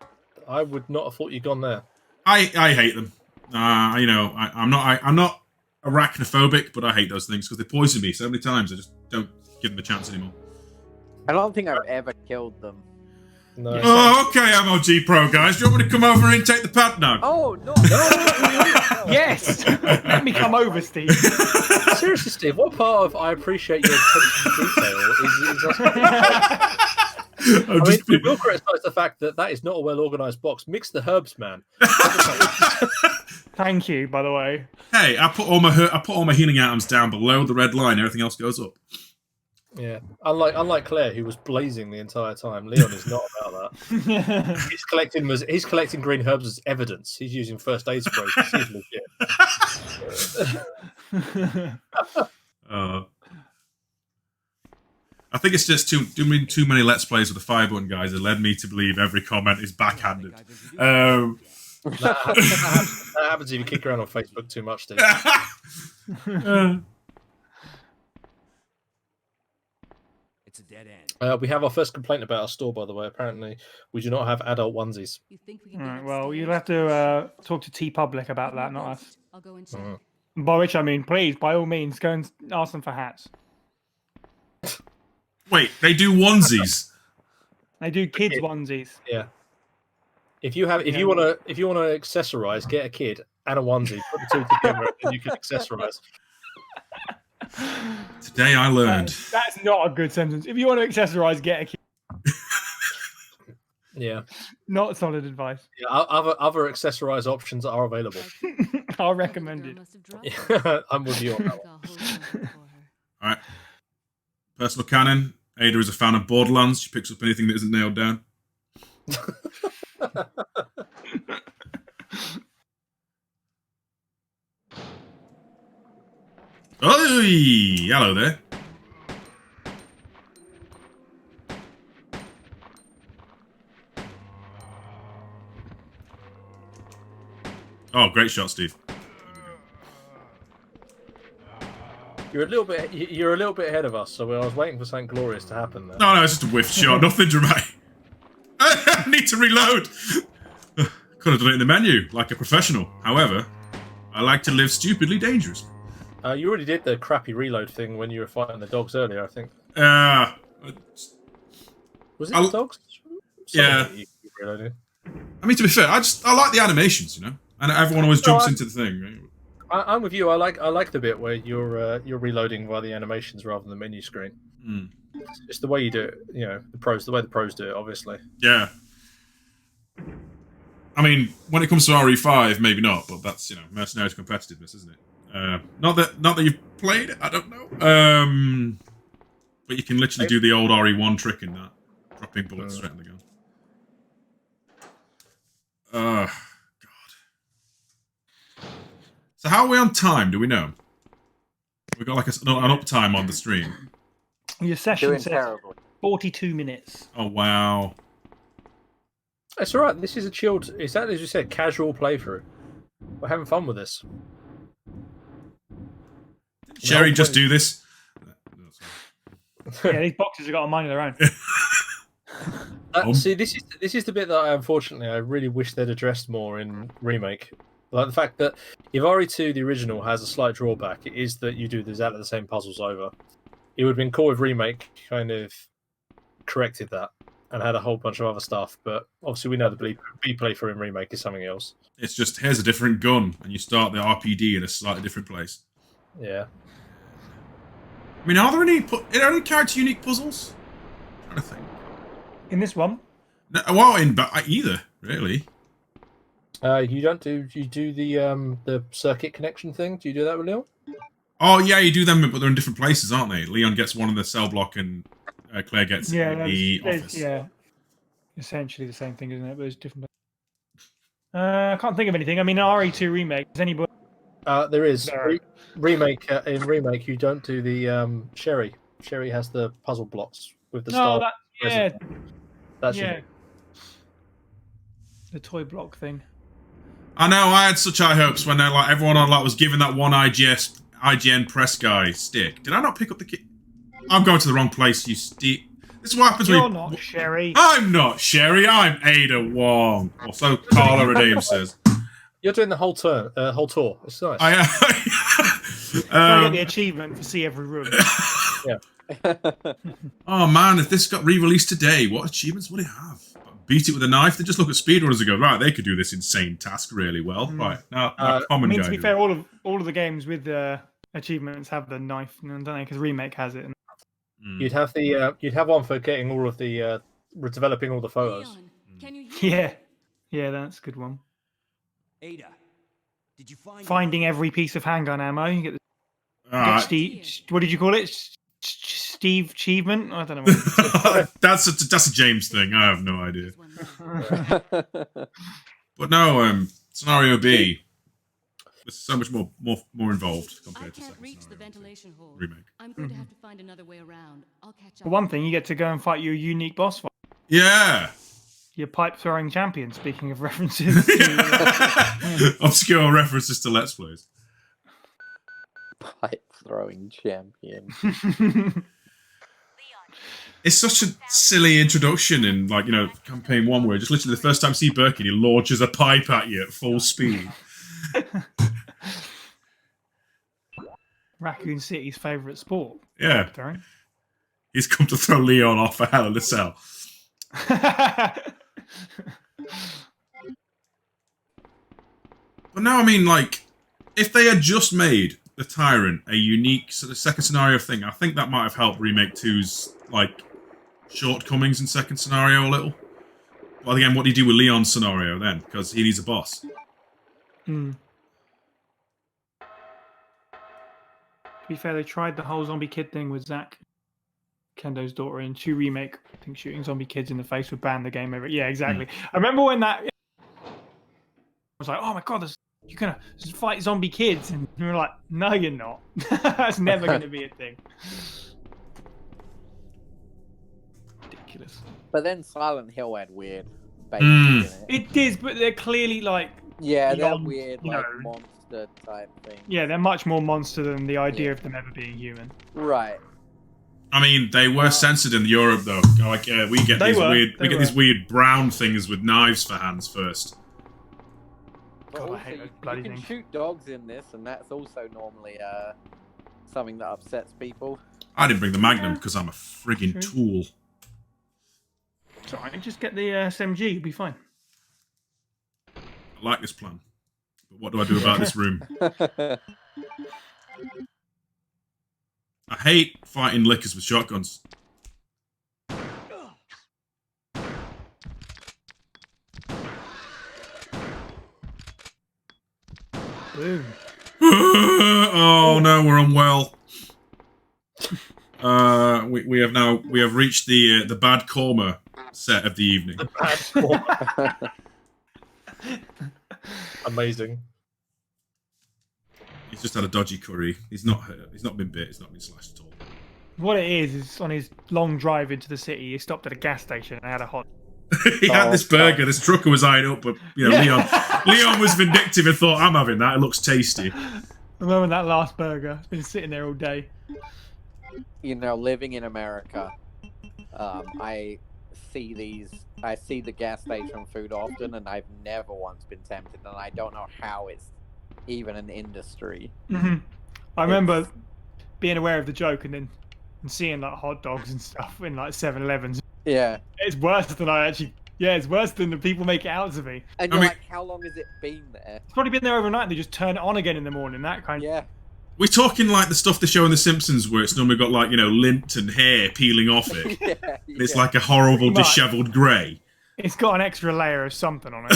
I would not have thought you'd gone there. I hate them. I'm not arachnophobic, but I hate those things because they poison me so many times. I just don't give them a chance anymore. I don't think I've ever killed them. No. Oh, okay, MLG Pro guys. Do you want me to come over and take the pad now? Oh no! Yes. Let me come over, Steve. Seriously, Steve, what part of I appreciate your attention to detail is we will criticise the fact that is not a well-organised box. Mix the herbs, man. Thank you, by the way. Hey, I put all my healing items down below the red line. Everything else goes up. Yeah, unlike Claire, who was blazing the entire time. Leon is not about that. He's collecting green herbs as evidence. He's using first aid spray to see if legit. I think it's just too many Let's Plays with the fire button guys that led me to believe every comment is backhanded. That happens if you kick around on Facebook too much, Steve. It's a dead end. We have our first complaint about our store, by the way. Apparently, we do not have adult onesies. You think we All can right, get well, you'll upstairs? have to talk to T-Public about that, not us. I'll go and check. By which I mean, please, by all means, go and ask them for hats. Wait, they do onesies. They do kids onesies. Yeah. If you want to accessorize, get a kid and a onesie, put the two together, and you can accessorize. Today I learned. That's not a good sentence. If you want to accessorize, get a kid. Yeah. Not solid advice. Yeah. Other accessorized options are available. I'll recommend it. Yeah, I'm with you on that one. All right. Personal canon. Ada is a fan of Borderlands. She picks up anything that isn't nailed down. Oh, hello there. Oh, great shot, Steve. You're a little bit ahead of us, so I was waiting for something glorious to happen there. No, it's just a whiff shot. Nothing dramatic. I need to reload. Could have done it in the menu, like a professional. However, I like to live stupidly dangerous. You already did the crappy reload thing when you were fighting the dogs earlier, I think. Was it the dogs? Yeah. You reloaded. I mean, to be fair, I like the animations, you know, and everyone always jumps into the thing. Right? I'm with you. I like the bit where you're reloading via the animations rather than the menu screen. Mm. It's the way you do it. You know, the way the pros do it, obviously. Yeah. I mean, when it comes to RE5, maybe not, but that's, you know, Mercenaries competitiveness, isn't it? Not that you've played it, I don't know. But you can literally do the old RE1 trick in that, dropping bullets straight in the gun. God. So how are we on time? Do we know? We got like an uptime on the stream. Your session Doing says terribly. 42 minutes. Oh wow. It's all right. This is a chilled. Is that, as you said, casual playthrough? We're having fun with this. Sherry, just do this. Yeah, these boxes have got a mind of their own. See, this is the bit that I really wish they'd addressed more in Remake. Like the fact that if RE2, the original, has a slight drawback, it is that you do exactly the same puzzles over. It would have been cool if Remake kind of corrected that and had a whole bunch of other stuff, but obviously we know the B playthrough in Remake is something else. It's just, here's a different gun, and you start the RPD in a slightly different place. Yeah. I mean, are there any character unique puzzles? I'm trying to think. In this one? No, well, in either, really. You do the circuit connection thing? Do you do that with Leon? Oh, yeah, you do them, but they're in different places, aren't they? Leon gets one in the cell block, and Claire gets the office. Yeah, essentially the same thing, isn't it? But it's different. I can't think of anything. I mean, RE2 Remake, is anybody... There is. Remake, in Remake, you don't do the Sherry. Sherry has the puzzle blocks with the star. That's yeah. The toy block thing. I know, I had such high hopes when everyone on was given that one IGN press guy stick. Did I not pick up the key? I'm going to the wrong place, you Steve. This is what happens You're not Sherry. I'm not Sherry, I'm Ada Wong. Or so Carla Redeem says. You're doing the whole tour. It's nice. I get the achievement for see every room. Yeah. Oh man, if this got re-released today, what achievements would it have? Beat it with a knife? They just look at speedrunners and go, right, they could do this insane task really well. Right, now common guy. To be fair, all of the games with achievements have the knife, don't they? Because Remake has it. You'd have one for getting all of the developing all the photos. Yeah, that's a good one. Ada, did you finding every piece of handgun ammo? You get the Steve. What did you call it? Steve achievement? I don't know. That's a James thing. I have no idea. But no, scenario B. There's so much more involved compared to second reach the ventilation hole. Remake. I'm going to have to find another way around. I'll catch up. For one thing, you get to go and fight your unique boss fight. Yeah. Your pipe throwing champion. Speaking of references, obscure references to Let's Plays. Pipe throwing champion. It's such a silly introduction in, campaign 1 where just literally the first time you see Birkin, he launches a pipe at you at full speed. Raccoon City's favourite sport. Yeah. He's come to throw Leon off a Hell in a Cell. But no, I mean, if they had just made the Tyrant a unique sort of second scenario thing, I think that might have helped Remake 2's, shortcomings in second scenario a little. Well, again, what do you do with Leon's scenario then? Because he needs a boss. To be fair, they tried the whole zombie kid thing with Zach, Kendo's daughter, in 2 remake. I think shooting zombie kids in the face would ban the game over. Yeah, exactly. I remember when that. I was like, oh my god, you're gonna fight zombie kids, and we were like, no, you're not. That's never going to be a thing. Ridiculous. But then Silent Hill had weird babies in it. It is, but they're clearly like. Yeah, they're beyond, weird, like monster type thing. Yeah, they're much more monster than the idea of them ever being human. Right. I mean, they were censored in Europe though. Like we get these weird brown things with knives for hands first. But God, I also, hate those you bloody can things. shoot dogs in this, and that's also normally something that upsets people. I didn't bring the Magnum because I'm a friggin' tool. It's alright, just get the SMG, you'll be fine. I like this plan. But what do I do about this room? I hate fighting lickers with shotguns. Boom. Oh no, we're unwell. We have reached the bad coma set of the evening. Amazing. He's just had a dodgy curry. He's not hurt. He's not been bit. He's not been slashed at all. What it is on his long drive into the city, he stopped at a gas station and had a hot. He had this burger. This trucker was eyeing up, but Leon was vindictive and thought, "I'm having that. It looks tasty." Remember that last burger? It's been sitting there all day. You know, living in America, I see the gas station food often, and I've never once been tempted, and I don't know how it's even an industry. I remember being aware of the joke and seeing like hot dogs and stuff in like 7-Elevens. Yeah. It's worse than it's worse than the people make it out to be. And you're like, how long has it been there? It's probably been there overnight and they just turn it on again in the morning, that kind of... Yeah. We're talking like the stuff they show in The Simpsons where it's normally got like, lint and hair peeling off it. It's like a horrible dishevelled grey. It's got an extra layer of something on it.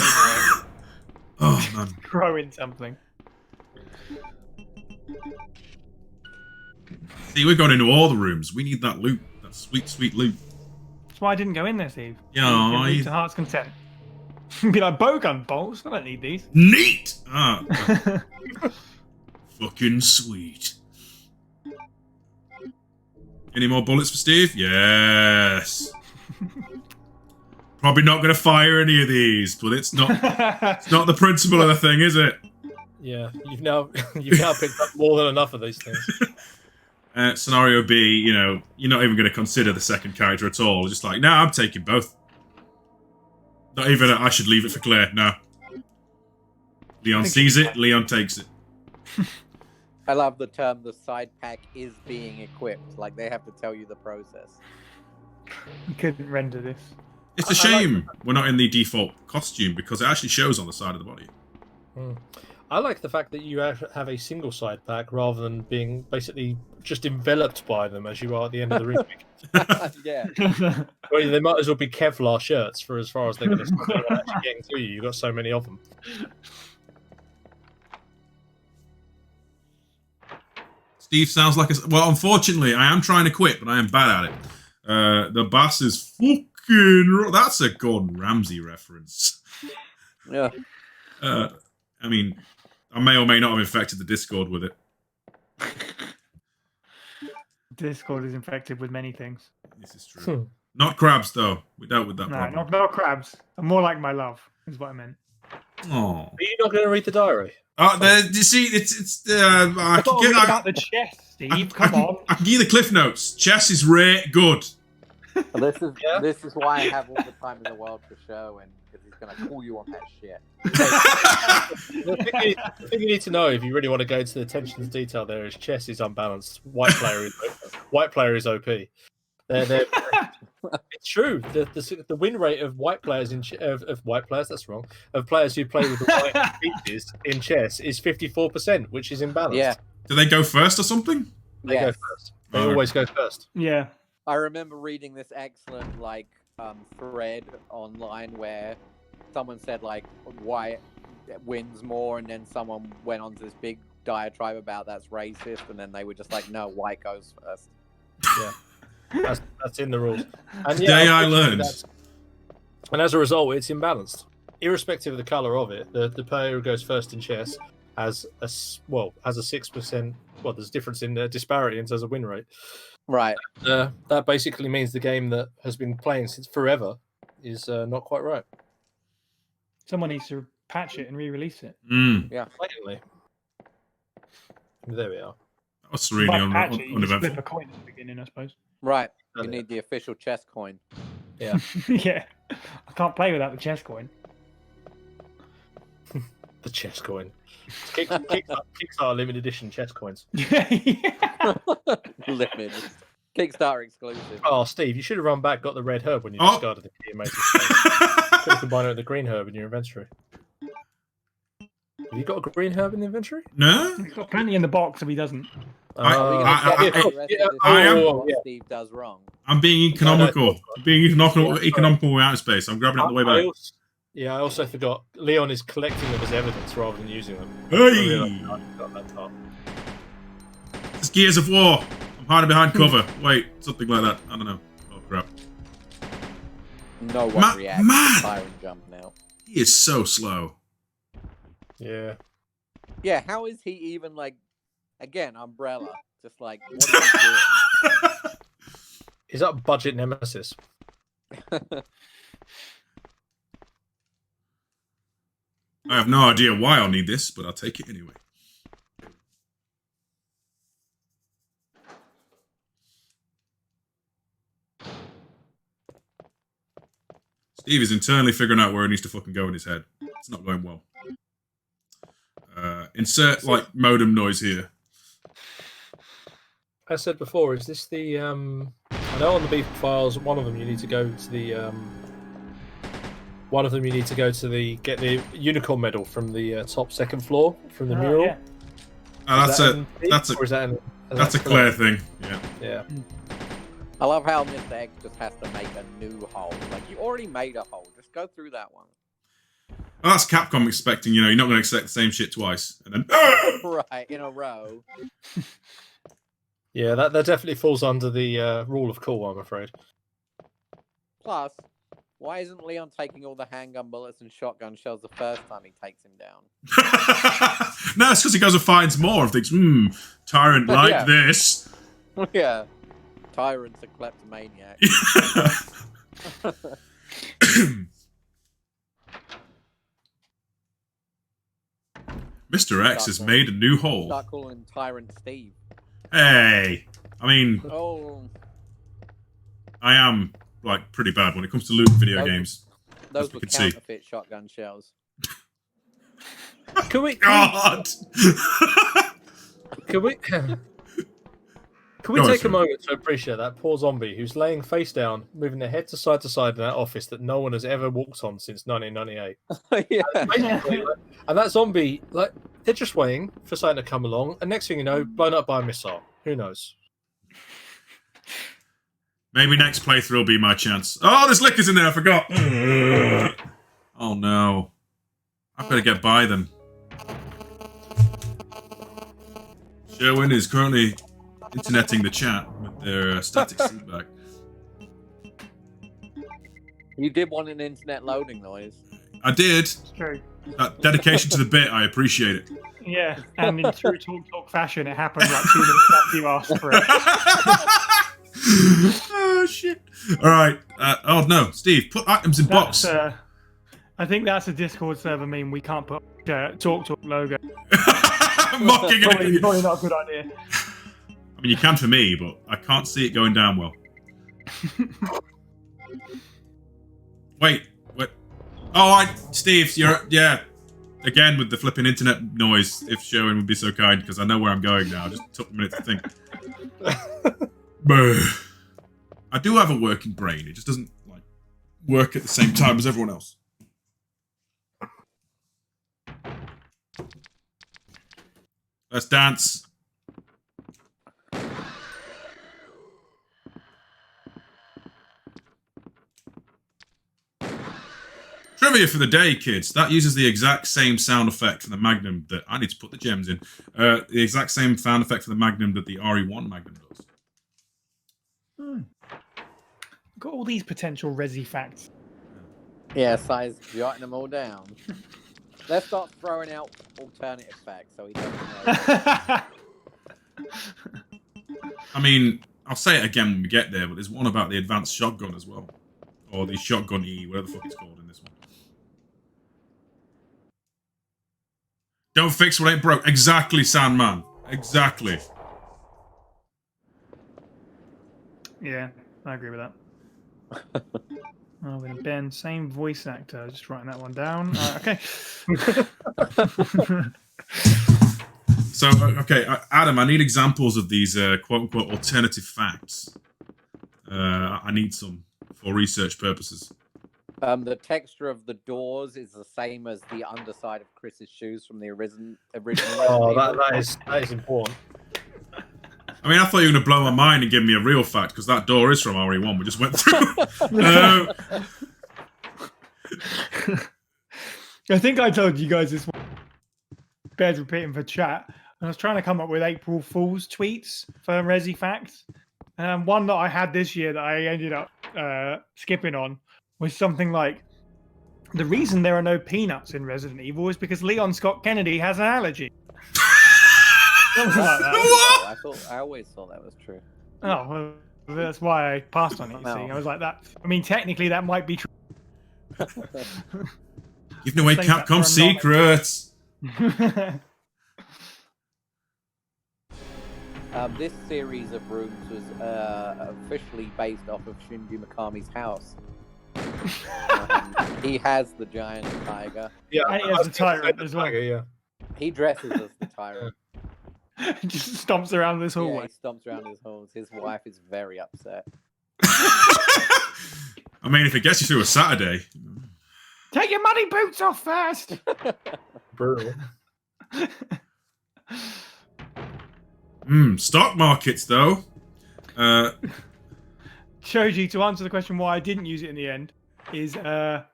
Oh, man. Growing something. See, we've gone into all the rooms. We need that loot. That sweet, sweet loot. That's why I didn't go in there, Steve. Yeah, to heart's content. Be like, bowgun bolts? I don't need these. Neat! Fucking sweet. Any more bullets for Steve? Yes. Probably not going to fire any of these, but it's not the principle of the thing, is it? Yeah, you've now picked up more than enough of these things. Scenario B, you're not even going to consider the second character at all. Just like, no, I'm taking both. Not even I should leave it for Claire. No. Leon sees it, Leon takes it. I love the term, the side pack is being equipped. Like, they have to tell you the process. You couldn't render this. It's a shame we're not in the default costume because it actually shows on the side of the body. I like the fact that you have a single side pack rather than being basically just enveloped by them as you are at the end of the remake. Yeah. Well, they might as well be Kevlar shirts for as far as they're going to actually getting through you. You've got so many of them. Steve sounds like a... Well, unfortunately, I am trying to quit, but I am bad at it. The bass is fucking... That's a Gordon Ramsay reference. Yeah. I mean, I may or may not have infected the Discord with it. Discord is infected with many things. This is true. Not crabs, though. We dealt with that problem. Not crabs. I'm more like my love, is what I meant. Oh. Are you not going to read the diary? You see, it's I can get about the chess, Steve. Come on. I can give you the cliff notes. Chess is rare, good. Well, this is why I have all the time in the world for Sherwin, because he's going to call you on that shit. The thing you need to know if you really want to go into the attention to detail there is chess is unbalanced. White player is OP. It's true. The win rate of white players of white players, that's wrong, of players who play with the white pieces in chess is 54%, which is imbalanced. Yeah. Do they go first or something? They go first. They always go first. Yeah. I remember reading this excellent thread online where someone said like white wins more, and then someone went on to this big diatribe about that's racist, and then they were just like, no, white goes first. Yeah, that's in the rules. And Today I learned. And as a result, it's imbalanced. Irrespective of the color of it, the player who goes first in chess has a 6%. Well, there's a difference in disparity in terms of win rate. Right. That basically means the game that has been playing since forever is not quite right. Someone needs to patch it and re-release it. Yeah. Blatantly. There we are. That's really patch it, you just flip uneventful. a coin at the beginning, I suppose. Right. Oh, You yeah. need the official chess coin. Yeah. Yeah. I can't play without the chess coin. The chess coin. Kickstarter limited edition chess coins. Limited. Kickstarter exclusive. Oh, Steve, you should have run back, got the red herb when you Oh. discarded the key and made it. Could have combined it with the green herb in your inventory. Have you got a green herb in the inventory? No? He's got plenty in the box if he doesn't. Are we gonna get the rest of this I am- what Steve does wrong? I'm being economical. Economical with outer space. I'm grabbing it on the way back. I also forgot. Leon is collecting them as evidence rather than using them. Hey! Got that part. It's Gears of War. I'm hiding behind cover. Wait, something like that. I don't know. Oh, crap. No one reacts man! to Tyrant Jump now. He is so slow. Yeah. Yeah, how is he even like, again, Umbrella? Just like, what is he doing? Is that budget nemesis? I have no idea why I'll need this, but I'll take it anyway. Steve is internally figuring out where he needs to fucking go in his head. It's not going well. Insert, like, modem noise here. As I said before, is this the I know on the beef files, one of them you need to go to the get the unicorn medal from the top second floor from the mural. Yeah. That's a Claire thing. Yeah. Yeah. I love how Mr. X just has to make a new hole. Like, you already made a hole. Just go through that one. Well, that's Capcom expecting, you're not going to expect the same shit twice. And then... Right, in a row. Yeah, that definitely falls under the rule of cool, I'm afraid. Plus, why isn't Leon taking all the handgun bullets and shotgun shells the first time he takes him down? No, it's because he goes and finds more and thinks, Tyrant like Yeah. this. Yeah. Tyrant's a kleptomaniac. Mr. X has made a new hole. Start calling him Tyrant Steve. Hey, I mean, Oh, I am like pretty bad when it comes to looting video Those- games. those As we were can see. counterfeit shotgun shells. Can we God. can we can we Go on, take sir. a moment to appreciate that poor zombie who's laying face down, moving their head to side in that office that no one has ever walked on since 1998. Yeah. Basically, and that zombie, like, they're just waiting for something to come along, and next thing you know, blown up by a missile. Who knows? Maybe next playthrough will be my chance. Oh, there's liquors in there. I forgot. Oh no, I better get by them. Sherwin is currently interneting the chat with their static feedback. You did want an internet loading noise. I did. It's true. That dedication to the bit, I appreciate it. Yeah, and in true talk fashion, it happened like 2 minutes after you asked for it. Oh shit! All right. Oh no, Steve, put items in box. I think that's a Discord server meme. We can't put talk logo. Mocking Probably, it. probably not a good idea. I mean, you can for me, but I can't see it going down well. Wait. Oh, Steve, yeah. Again with the flipping internet noise. If Sherwin would be so kind, because I know where I'm going now. Just took a minute to think. I do have a working brain. It just doesn't like work at the same time as everyone else. Let's dance. Trivia for the day, kids. That uses the exact same sound effect for the Magnum that I need to put the gems in. The exact same sound effect for the Magnum that the RE1 Magnum does. Got all these potential Resi facts. Yeah, Psy's jotting them all down. Let's start throwing out alternative facts so he doesn't know. I mean, I'll say it again when we get there, but there's one about the advanced shotgun as well. Or the shotgun E, whatever the fuck it's called in this one. Don't fix what ain't broke. Exactly, Sandman. Exactly. Yeah, I agree with that. Oh, with Ben, same voice actor. Just writing that one down. Okay. So, okay, Adam, I need examples of these quote-unquote alternative facts. I need some for research purposes. The texture of the doors is the same as the underside of Chris's shoes from the original. Oh, that is important. I mean, I thought you were going to blow my mind and give me a real fact, because that door is from RE1. We just went through. I think I told you guys this one. Bears repeating for chat. I was trying to come up with April Fool's tweets for Resi facts. One that I had this year that I ended up skipping on was something like, the reason there are no peanuts in Resident Evil is because Leon Scott Kennedy has an allergy. Something like that. I always thought that was true. Oh, well, that's why I passed on it, you see. I was like, that. I mean, technically, that might be true. Giving away Capcom Secrets. This series of rooms was officially based off of Shinji Mikami's house. He has the giant tiger. Yeah, and he has the tyrant as well. Yeah. He dresses as the tyrant. Just stomps around this hallway. Yeah, he stomps around his halls. His wife is very upset. I mean, if it gets you through a Saturday. Take your muddy boots off first. Brutal. Stock markets, though. Shoji, to answer the question why I didn't use it in the end, is for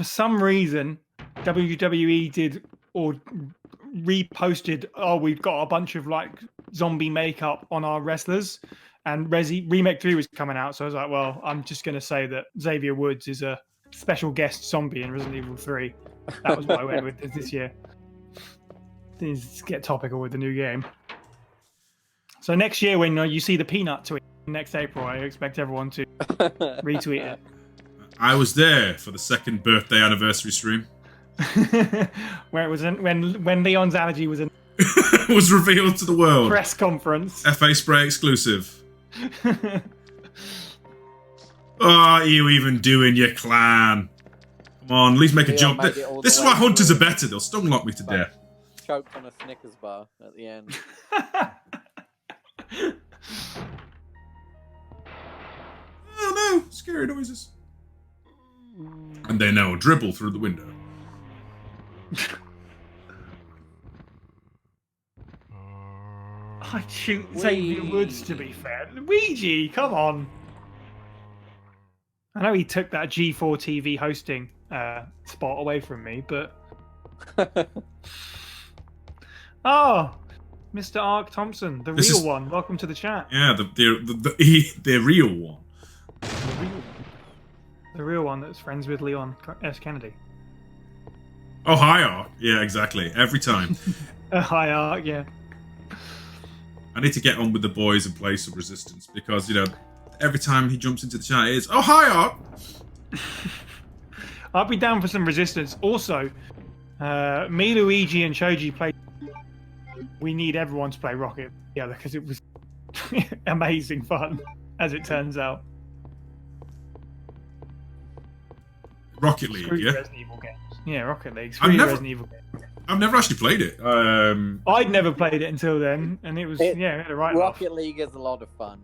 some reason WWE did or reposted, oh, we've got a bunch of like zombie makeup on our wrestlers, and Remake 3 was coming out, so I was like, well, I'm just going to say that Xavier Woods is a special guest zombie in Resident Evil 3. That was what I went with this year. Things get topical with the new game. So next year, when you see the Peanut tweet next April, I expect everyone to retweet it. I was there for the second birthday anniversary stream. Where it was when Leon's allergy was in was revealed to the world. Press conference. FA Spray exclusive. Oh, you even doing your clan? Come on, at least make a jump. This is why hunters are better. They'll stun lock me to death. Choked on a Snickers bar at the end. Oh no, scary noises. And they now dribble through the window. I'd shoot Xavier Woods, to be fair. Luigi, come on. I know he took that G4 TV hosting spot away from me, but... Oh, Mr. Ark Thompson, the real one. Welcome to the chat. Yeah, the real one. The real one that's friends with Leon S. Kennedy. Oh, hi, Ark. Yeah, exactly. Every time. Hi, Ark, yeah. I need to get on with the boys and play some Resistance because, you know, every time he jumps into the chat, it is, oh, hi, Ark. I'll be down for some Resistance. Also, me, Luigi, and Shoji played. We need everyone to play Rocket together because it was amazing fun, as it turns out. Rocket League, Screw yeah? Resident Evil games. Yeah, Rocket League. Screw Resident Evil games. I've never actually played it. I'd never played it until then, and it was, yeah, we had a right Rocket League is a lot of fun.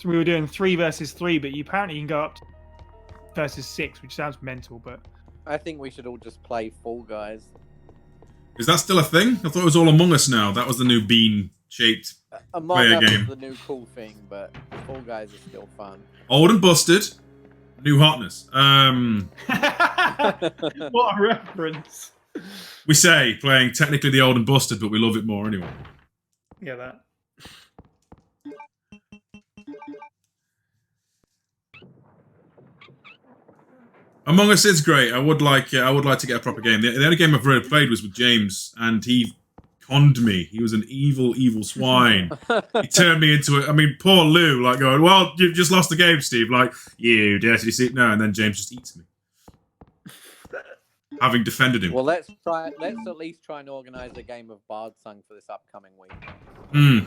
We were doing 3 versus 3, but apparently you can go up to versus 6, which sounds mental, but... I think we should all just play Fall Guys. Is that still a thing? I thought it was all Among Us now. That was the new bean-shaped Among player Us game. is the new cool thing, but Fall Guys is still fun. Old and busted. New hotness. What a reference. We say playing technically the old and busted, but we love it more anyway. Yeah, that. Among Us is great. I would like to get a proper game. The only game I've really played was with James, and he conned me. He was an evil, evil swine. He turned me into it. I mean, poor Lou, like going, "Well, you've just lost the game, Steve." Like, you dirty deceit. No, and then James just eats me, having defended him. Well, let's at least try and organise a game of Bard Sung for this upcoming week.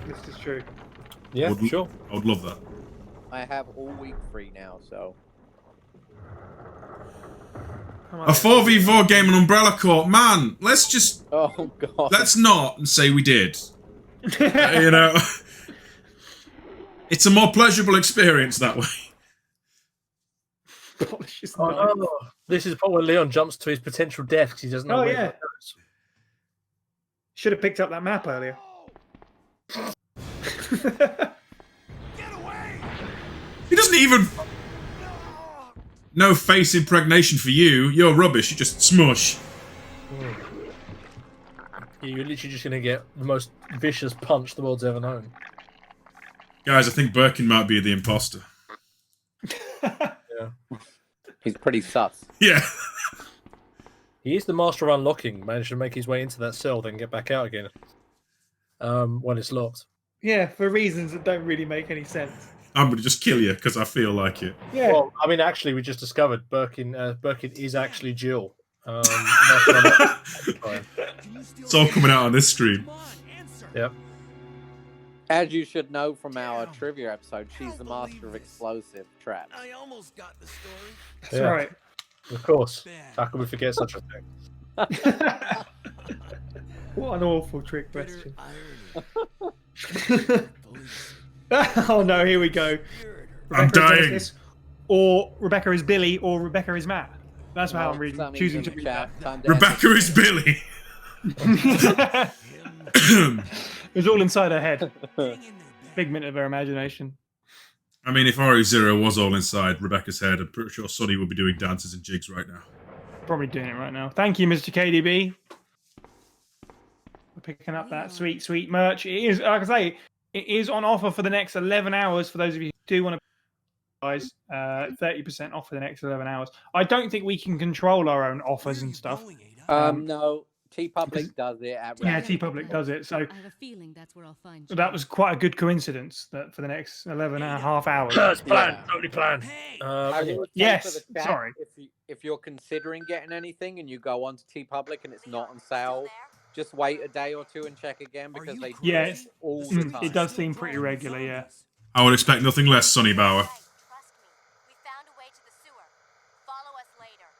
This is true. Yeah, sure. I would love that. I have all week free now, so. A 4v4 game in Umbrella Corp. Man, let's just... Oh, God. Let's not say we did. You know? It's a more pleasurable experience that way. No. This is the part where Leon jumps to his potential death because he doesn't know where yeah. it goes. Should have picked up that map earlier. He doesn't even... No face impregnation for you. You're rubbish. You just smush. You're literally just going to get the most vicious punch the world's ever known. Guys, I think Birkin might be the imposter. Yeah. He's pretty sus. Yeah. He is the master of unlocking. Managed to make his way into that cell, then get back out again. When it's locked. Yeah, for reasons that don't really make any sense. I'm going to just kill you because I feel like it. Yeah. Well, I mean, actually, we just discovered Birkin is actually Jill. It's all coming out on this stream. Yep. As you should know from our trivia episode, she's the master of explosive traps. I almost got the story. That's right. Of course. How can we forget such a thing? What an awful trick question. Oh no, here we go. I'm dying. Is or Rebecca is Billy, or Rebecca is Matt. That's how I'm reading, choosing to read that. Rebecca is Billy. It was all inside her head. Figment of her imagination. I mean, if RE0 was all inside Rebecca's head, I'm pretty sure Sonny will be doing dances and jigs right now. Probably doing it right now. Thank you, Mr. KDB. We're picking up that sweet, sweet merch. It is, like I say, it is on offer for the next 11 hours for those of you who do want to guys. 30% off for the next 11 hours. I don't think we can control our own offers and stuff. No. T-Public does it. Yeah, T-Public does it. So I have a feeling that's where I'll find you. that was quite a good coincidence that for the next 11 and a half hours. It's planned. Totally planned. I will say yes, for the chat, sorry. If you're considering getting anything and you go onto T-Public and it's not on sale, just wait a day or two and check again because they do it all the time. It does seem pretty regular, yeah. I would expect nothing less, Sonny Bauer. Trust me. We found a way to the sewer. Follow us later.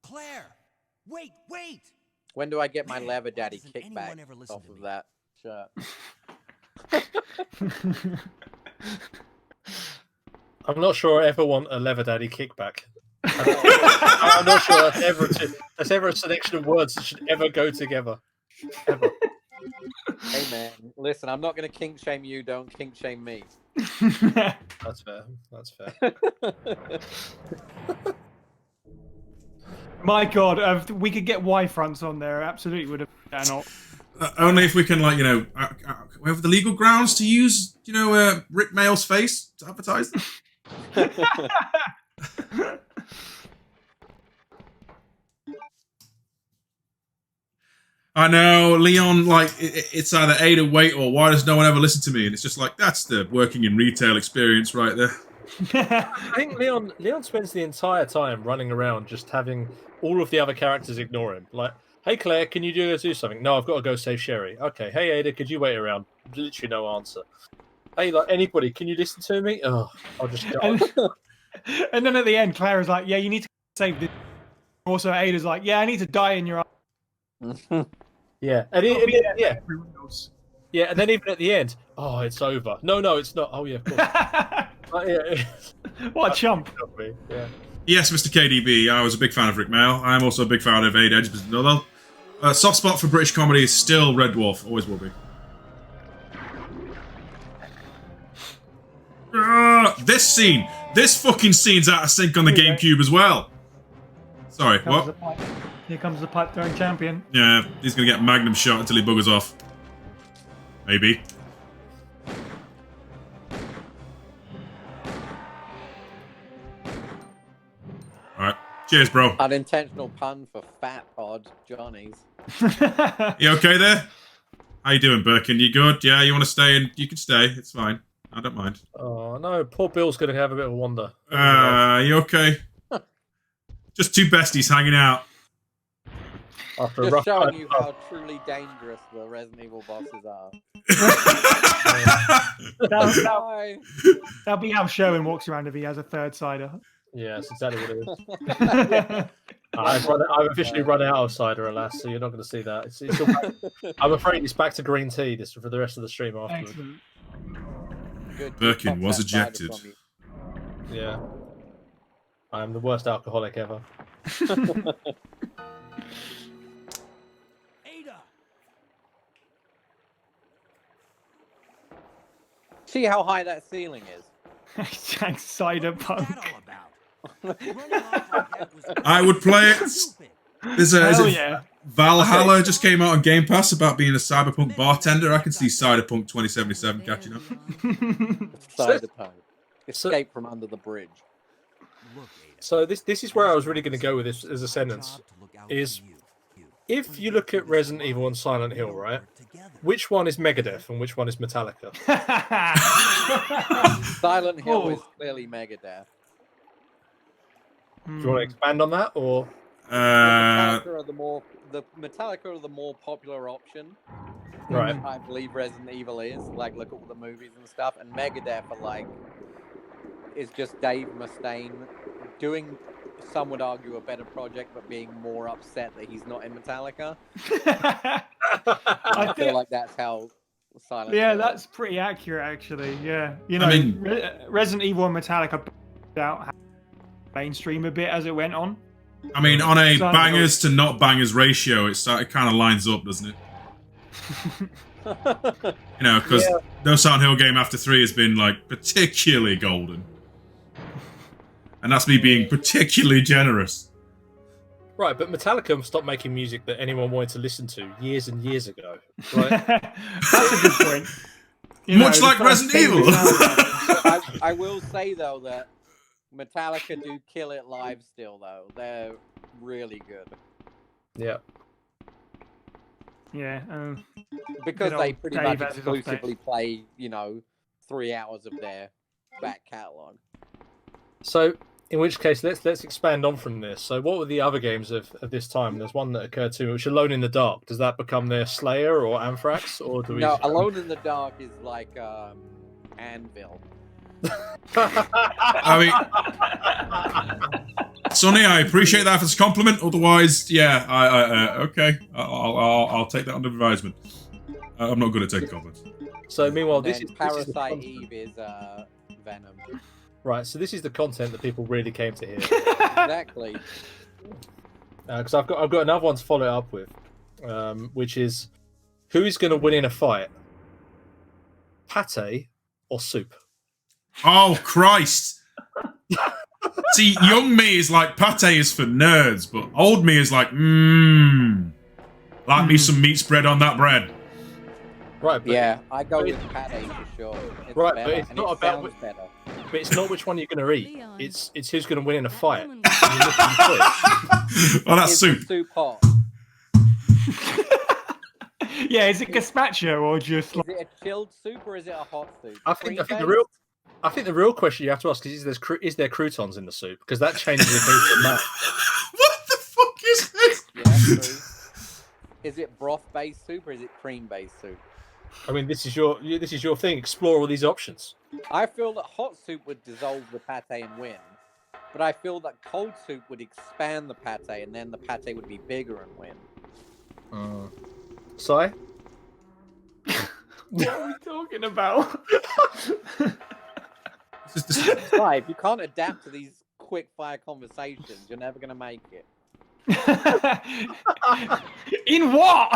Claire! Wait! When do I get my Leather Daddy kickback off of that shirt? I'm not sure I ever want a Leather Daddy kickback. I'm not sure that's ever a selection of words that should ever go together. Ever. Hey man, listen, I'm not going to kink shame you, don't kink shame me. That's fair. My God, if we could get Y-fronts on there, absolutely would have not. Only if we can, like, we have the legal grounds to use, Rick Mail's face to advertise them. I know, Leon, like, it's either A to wait or why does no one ever listen to me? And it's just like, that's the working in retail experience right there. I think Leon spends the entire time running around just having all of the other characters ignore him. Like, hey Claire, can you do something? No, I've got to go save Sherry. Okay, hey Ada, could you wait around? Literally no answer. Hey, like, anybody, can you listen to me? Oh, I'll just go. And then at the end, Clara's like, yeah, you need to save this. Also, Ada's like, yeah, I need to die in your arms. Yeah, and yeah, and then even at the end, oh, it's over. No, it's not. Oh yeah, of course. Yeah. What a chump. Yeah. Yes, Mr. KDB, I was a big fan of Rick Mail. I'm also a big fan of Aid Edge, but no, soft spot for British comedy is still Red Dwarf. Always will be. This fucking scene's out of sync on the Here you go. GameCube as well. Sorry, Comes the what? pipe. Here comes the pipe throwing champion. Yeah, he's gonna get Magnum shot until he buggers off. Maybe. Alright. Cheers, bro. Unintentional pun for fat pod Johnny's. You okay there? How you doing, Birkin? You good? Yeah, you want to stay? And you can stay. It's fine. I don't mind. Oh no, poor Bill's going to have a bit of a wander. You okay? Just two besties hanging out. After a Just rough showing night. you how truly dangerous the Resident Evil bosses are. That'll be how Sherwin walks around if he has a third cider. Yeah, that's exactly what it is. I've officially run out of cider, alas, so you're not going to see that. It's all, I'm afraid it's back to green tea for the rest of the stream afterwards. Excellent. Good, Birkin pop was that cider ejected. from you. Yeah. I am the worst alcoholic ever. See how high that ceiling is? Hashtag cider punk. I would play it. There's a Hell yeah. Valhalla just came out on Game Pass about being a cyberpunk bartender. I can see Cyberpunk 2077 catching up. Cyberpunk. Escape from under the bridge. So this is where I was really going to go with this as a sentence. Is if you look at Resident Evil and Silent Hill, right? Which one is Megadeth and which one is Metallica? Silent Hill is clearly Megadeth. Do you want to expand on that, or? Metallica are the more popular option. Right. I believe Resident Evil is. Like, look at all the movies and stuff. And Megadeth are like, is just Dave Mustaine doing, some would argue, a better project, but being more upset that he's not in Metallica. I feel like that's how Silent Hill is. That's pretty accurate, actually. Yeah. You know, I mean- Resident Evil and Metallica out mainstream a bit as it went on. I mean, on a Silent bangers to not bangers ratio, it kind of lines up, doesn't it? You know, because no Silent Hill game after 3 has been like particularly golden, and that's me being particularly generous. Right, but Metallica stopped making music that anyone wanted to listen to years and years ago. Right? That's a good point. Much like Resident Evil. I will say though that Metallica do kill it live still though. They're really good. Yeah. Yeah. Because Good they old pretty Dave much has his off exclusively play, 3 hours of their back catalogue. So, in which case, let's expand on from this. So, what were the other games of this time? There's one that occurred to me, which Alone in the Dark. Does that become their Slayer or Anthrax, or do we? No, Alone in the Dark is like Anvil. I mean, Sonny, I appreciate that as a compliment. Otherwise, yeah, okay, I'll take that under advisement. I'm not good at taking compliments. So, meanwhile, Then this is the Parasite content. Eve is Venom. Right. So, this is the content that people really came to hear. Exactly. Because I've got another one to follow it up with, which is who is going to win in a fight, pate or soup? Oh Christ! See, young me is like pate is for nerds, but old me is like like me some meat spread on that bread. Right. But, Yeah, I go with pate for sure. It's Right, better, but it's and not it about sounds better. but it's not which one you're going to eat. Leon. It's who's going to win in a fight. woman- You're looking for it. Oh, that's Is soup. the soup hot? Yeah, is it gazpacho or just Is like... it a chilled soup or is it a hot soup? I think Cream-based? I think the real question you have to ask is there croutons in the soup, because that changes the thing to that. What the fuck is this? Yeah, true. Is it broth-based soup or is it cream-based soup? I mean, this is your thing. Explore all these options. I feel that hot soup would dissolve the pate and win, but I feel that cold soup would expand the pate and then the pate would be bigger and win. Psy? What are we talking about? Right, if you can't adapt to these quick-fire conversations, you're never going to make it. In what?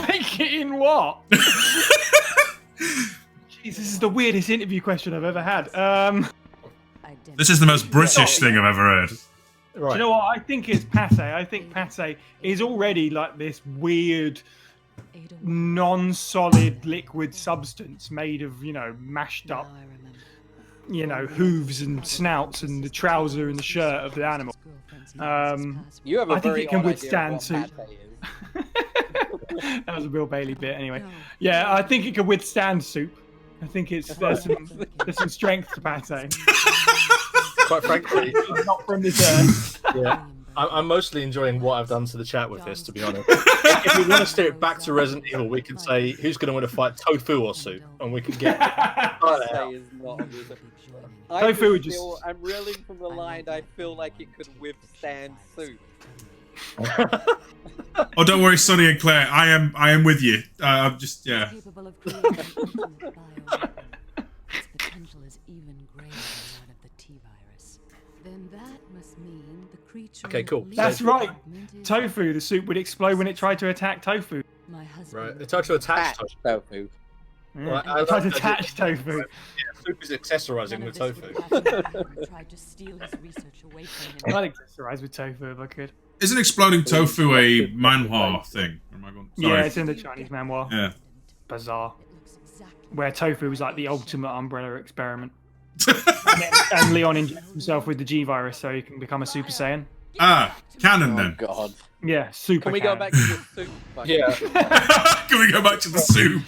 Make it in what? This is the weirdest interview question I've ever had. This is the most British thing I've ever heard. Right. Do you know what? I think it's pate. I think pate is already like this weird, non-solid liquid substance made of, mashed up, hooves and snouts and the trouser and the shirt of the animal. You have a I think very it can odd withstand idea of soup. what pate is. That was a Bill Bailey bit, anyway. Yeah, I think it can withstand soup. I think there's some strength to pate. Quite frankly, Not from this earth. yeah. I'm mostly enjoying what I've done to the chat with this, to be honest. If we want to steer it back to Resident Evil, we can say who's going to win a fight, tofu or soup, and we can get. Pate is not a good- Tofu would just- I'm reeling from the line. I feel like it could withstand soup. Oh, don't worry, Sonny and Claire. I am with you. I'm just Capable of creating an ultimate biome. Its potential is even greater than that of the T-virus. Then that must mean the creature. Okay, cool. That's right. Tofu, the soup would explode when it tried to attack tofu. My husband. Right, they tried to attach tofu. Tofu. Yeah, Well, I it tried to like that attach tofu. Yeah, soup is accessorizing None with of this tofu. would happen if I tried to steal his research away from him. I'd accessorize with tofu if I could. Isn't exploding tofu a manhwa thing? Or am I going? Sorry. Yeah, it's in the Chinese manhwa. Yeah. Bizarre. It looks exactly Where tofu was like the ultimate umbrella experiment. And Leon injects himself with the G virus so he can become a Super Saiyan. Ah, canon Oh then. God. Yeah, super. Can we go back to the soup? Yeah. Can we go back to the soup?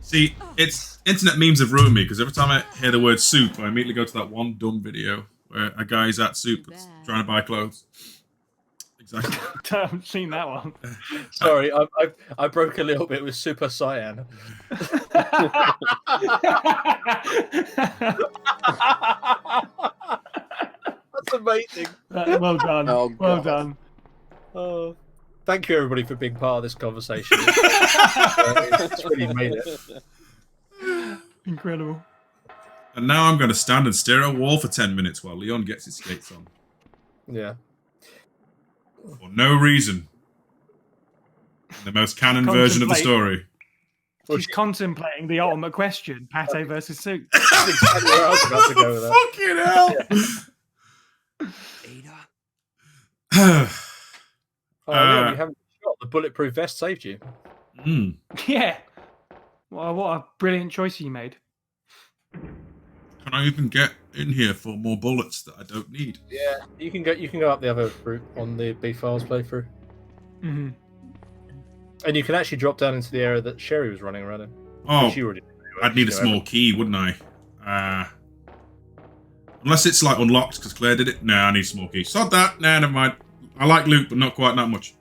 See, it's internet memes have ruined me because every time I hear the word soup, I immediately go to that one dumb video where a guy's at soup that's trying to buy clothes. Exactly. I haven't seen that one. Sorry, I broke a little bit with Super Cyan. That's amazing. Well done. Oh, well God. done. Oh, thank you everybody for being part of this conversation. It's really made it. Incredible. And now I'm going to stand and stare at a wall for 10 minutes while Leon gets his skates on. Yeah. For no reason. The most canon version of the story. She's contemplating the ultimate question: pate versus soup. That's exactly where I was about to go with that. Fucking hell! Oh, yeah, you haven't shot. The bulletproof vest saved you. Mm. Yeah. Well, what a brilliant choice you made. Can I even get in here for more bullets that I don't need? Yeah, you can go up the other route on the B Files playthrough, Mm-hmm. and you can actually drop down into the area that Sherry was running around in. Oh, Which you already knew anyway, I'd need a you know small key, wouldn't I? Unless it's like unlocked because Claire did it. No, I need a small key. Sod that. Nah, never mind. I like loot, but not quite that much.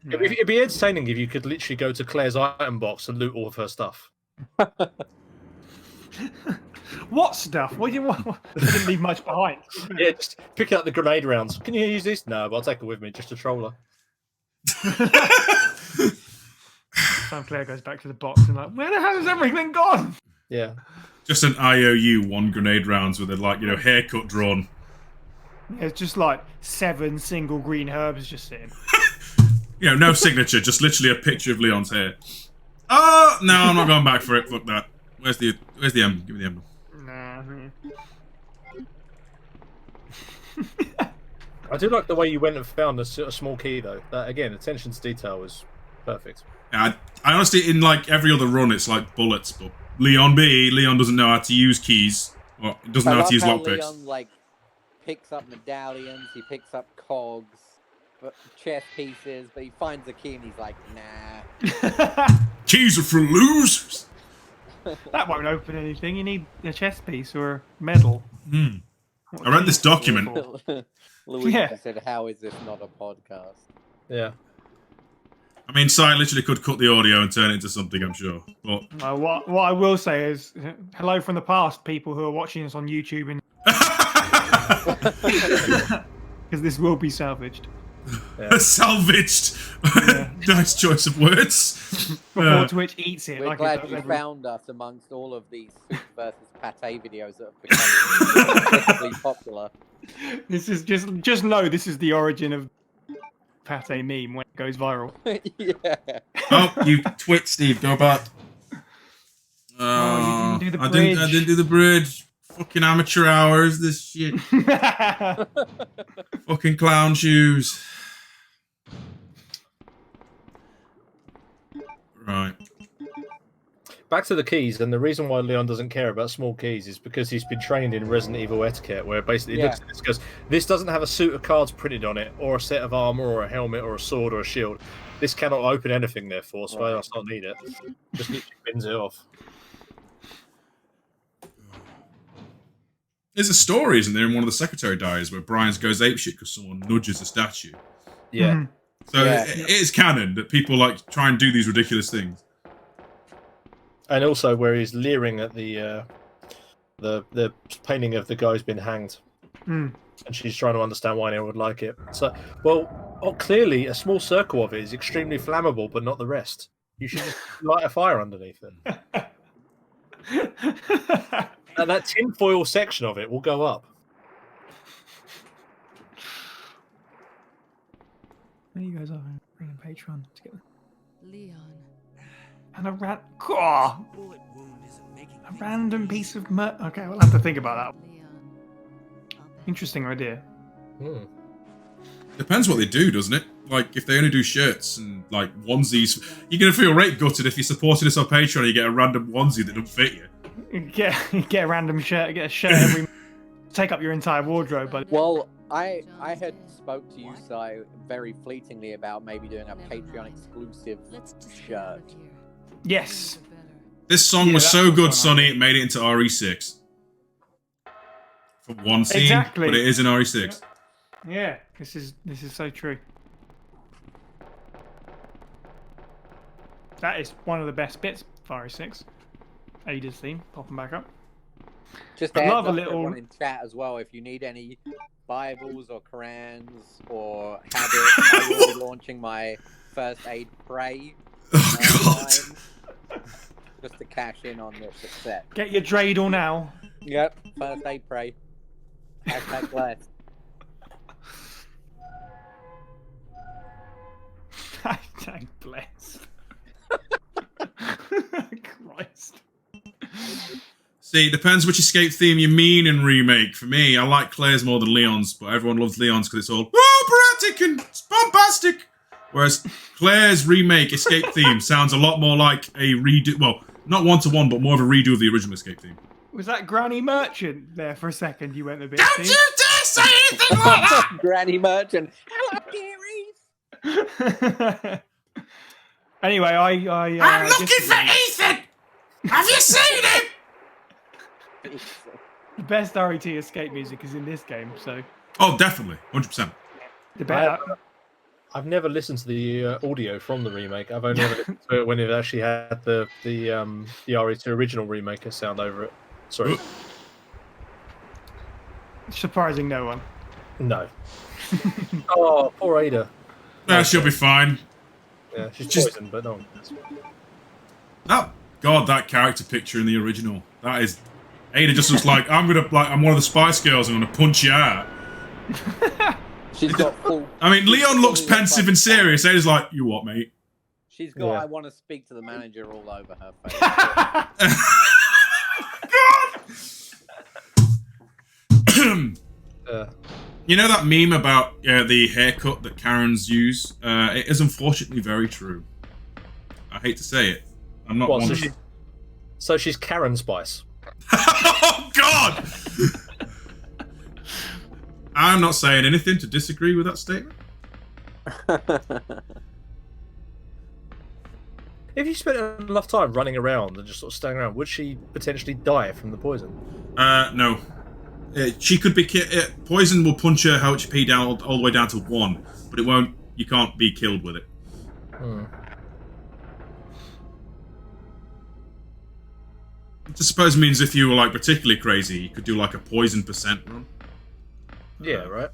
It'd be entertaining if you could literally go to Claire's item box and loot all of her stuff. What stuff? What do you want? I didn't leave much behind. Yeah, just pick up the grenade rounds. Can you use this? No, but I'll take it with me just to troll her. Sam Claire goes back to the box and like, where the hell has everything gone? Yeah. Just an IOU 1 grenade rounds with a haircut drawn. It's just like 7 single green herbs just sitting. No signature, just literally a picture of Leon's hair. Oh no, I'm not going back for it. Fuck that. Where's the emblem? Give me the emblem. Nah. I do like the way you went and found a small key, though. That, again, attention to detail was perfect. I honestly, in like every other run, it's like bullets, but Leon doesn't know how to use keys. Or doesn't know how to use lockpicks. Leon, picks up medallions, he picks up cogs, chess pieces, but he finds a key and he's like, nah. Keys are for losers. That won't open anything. You need a chess piece or a medal. I read this document. Luigi said, how is this not a podcast? Yeah. I mean, Psy literally could cut the audio and turn it into something, I'm sure. But what I will say is, hello from the past, people who are watching us on YouTube, and because this will be salvaged. Yeah. Salvaged. Nice choice of words. Before Twitch eats it. We're like glad it does you every- found us amongst all of these soup versus pate videos that have become incredibly popular. This is just know this is the origin of pate meme when it goes viral. Yeah. Oh, you twit, Steve. Go back. Oh, you didn't do the I bridge. didn't do the bridge. Fucking amateur hours. This shit. Fucking clown shoes. Right. Back to the keys, and the reason why Leon doesn't care about small keys is because he's been trained in Resident Evil etiquette, where basically he looks at this and goes, this doesn't have a suit of cards printed on it, or a set of armor, or a helmet, or a sword, or a shield. This cannot open anything, therefore, so I must not need it. Just literally bins it off. There's a story, isn't there, in one of the Secretary diaries where Brian goes apeshit because someone nudges a statue. Yeah. Mhm. So it is canon that people like try and do these ridiculous things. And also where he's leering at the painting of the guy who's been hanged. Mm. And she's trying to understand why anyone would like it. So, clearly a small circle of it is extremely flammable, but not the rest. You should just light a fire underneath it. And that tinfoil section of it will go up. There you guys are bringing Patreon together. Leon. And a random piece of okay, we'll have to think about that. Leon. I'll bet. Interesting idea. Depends what they do, doesn't it? Like, if they only do shirts and, like, onesies, you're going to feel right gutted if you're supporting us on Patreon and you get a random onesie that doesn't fit you. Get a random shirt, get a shirt every take up your entire wardrobe, but Well, I had spoke to you, Psy, very fleetingly about maybe doing a Patreon exclusive Let's just get shirt. out of here. yes. This song Yeah, was that's so what's good, going on. Sonny, it made it into RE6. For one scene, Exactly. but it is in RE6. Yeah, this is so true. That is one of the best bits of RE6. Ada's theme, popping back up. Just I add love a up to little- everyone in chat as well. If you need any Bibles or Korans or habits, I will be launching my First Aid Spray Oh, God. line, just to cash in on the success. Get your dreidel now. Yep, First Aid Spray. Hashtag blessed. Hashtag blessed. Christ. See, it depends which escape theme you mean in remake. For me, I like Claire's more than Leon's, but everyone loves Leon's because it's all operatic and bombastic. Whereas Claire's remake escape theme sounds a lot more like a redo. Well, not one-to-one, but more of a redo of the original escape theme. Was that Granny Merchant there for a second? You went a bit. Don't Steve? you dare say anything like that! Granny Merchant. Hello, dearies. Anyway, I'm looking for Ethan! Have you seen him? the best RET escape music is in this game, so Oh, definitely. 100%. the better. I've never listened to the audio from the remake. I've only ever listened to it when it actually had the RE2 original remaker sound over it. Sorry. Surprising no one. No. Oh, poor Ada. No, she'll be fine. Yeah, she's Just- poisoned, but no one cares. Oh, God, that character picture in the original. That is... Ada just looks like, I'm one of the Spice Girls, I'm gonna punch you out. She's got full. I mean, Leon looks pensive and serious. Ada's like, you what, mate? She's got. Yeah. I want to speak to the manager all over her face. You know that meme about the haircut that Karens use? It is unfortunately very true. I hate to say it. I'm not What, one. so she's Karen Spice. Oh, God! I'm not saying anything to disagree with that statement. If you spent enough time running around and just sort of standing around, would she potentially die from the poison? No. She could be... poison will punch her HP down all the way down to 1, but it won't... You can't be killed with it. I suppose it means if you were like particularly crazy, you could do like a poison percent run. Yeah, right.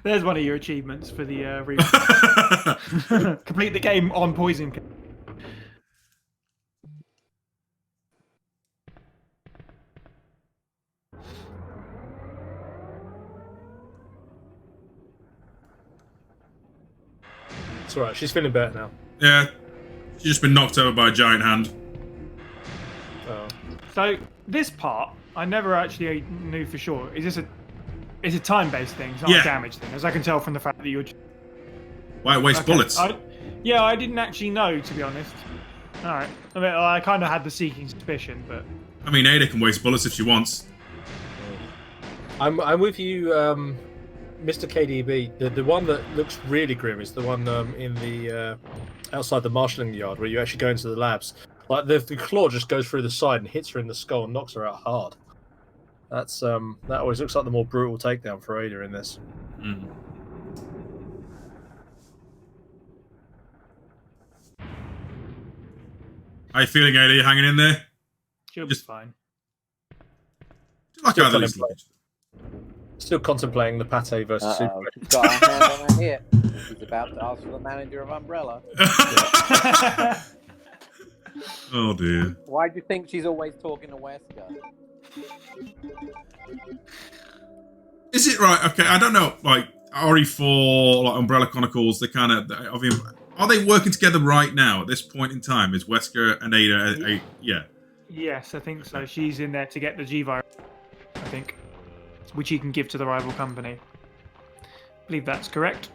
There's one of your achievements for the remake. Complete the game on poison. It's alright. She's feeling better now. Yeah. She's just been knocked over by a giant hand. Oh. So this part, I never actually knew for sure. Is this it's a time-based thing, it's not a damage thing, as I can tell from the fact that you're... Why waste bullets? I didn't actually know, to be honest. Alright. I mean, I kind of had the seeking suspicion, but... I mean, Ada can waste bullets if she wants. I'm with you, Mr. KDB. The one that looks really grim is the one in the outside the marshalling yard where you actually go into the labs. Like the claw just goes through the side and hits her in the skull and knocks her out hard. That's that always looks like the more brutal takedown for Ada in this. Mm. How you feeling, Ada? You hanging in there? She'll be fine. Like how these Still contemplating the pate versus Super. She's got her hand on her hip. She's about to ask for the manager of Umbrella. Oh dear. Why do you think she's always talking to Wesker? Is it right? Okay, I don't know. Like RE4, like Umbrella Chronicles, they kind of. I mean, are they working together right now at this point in time? Is Wesker and Ada? Yeah. Yes, I think so. She's in there to get the G-Virus, I think, which he can give to the rival company. I believe that's correct.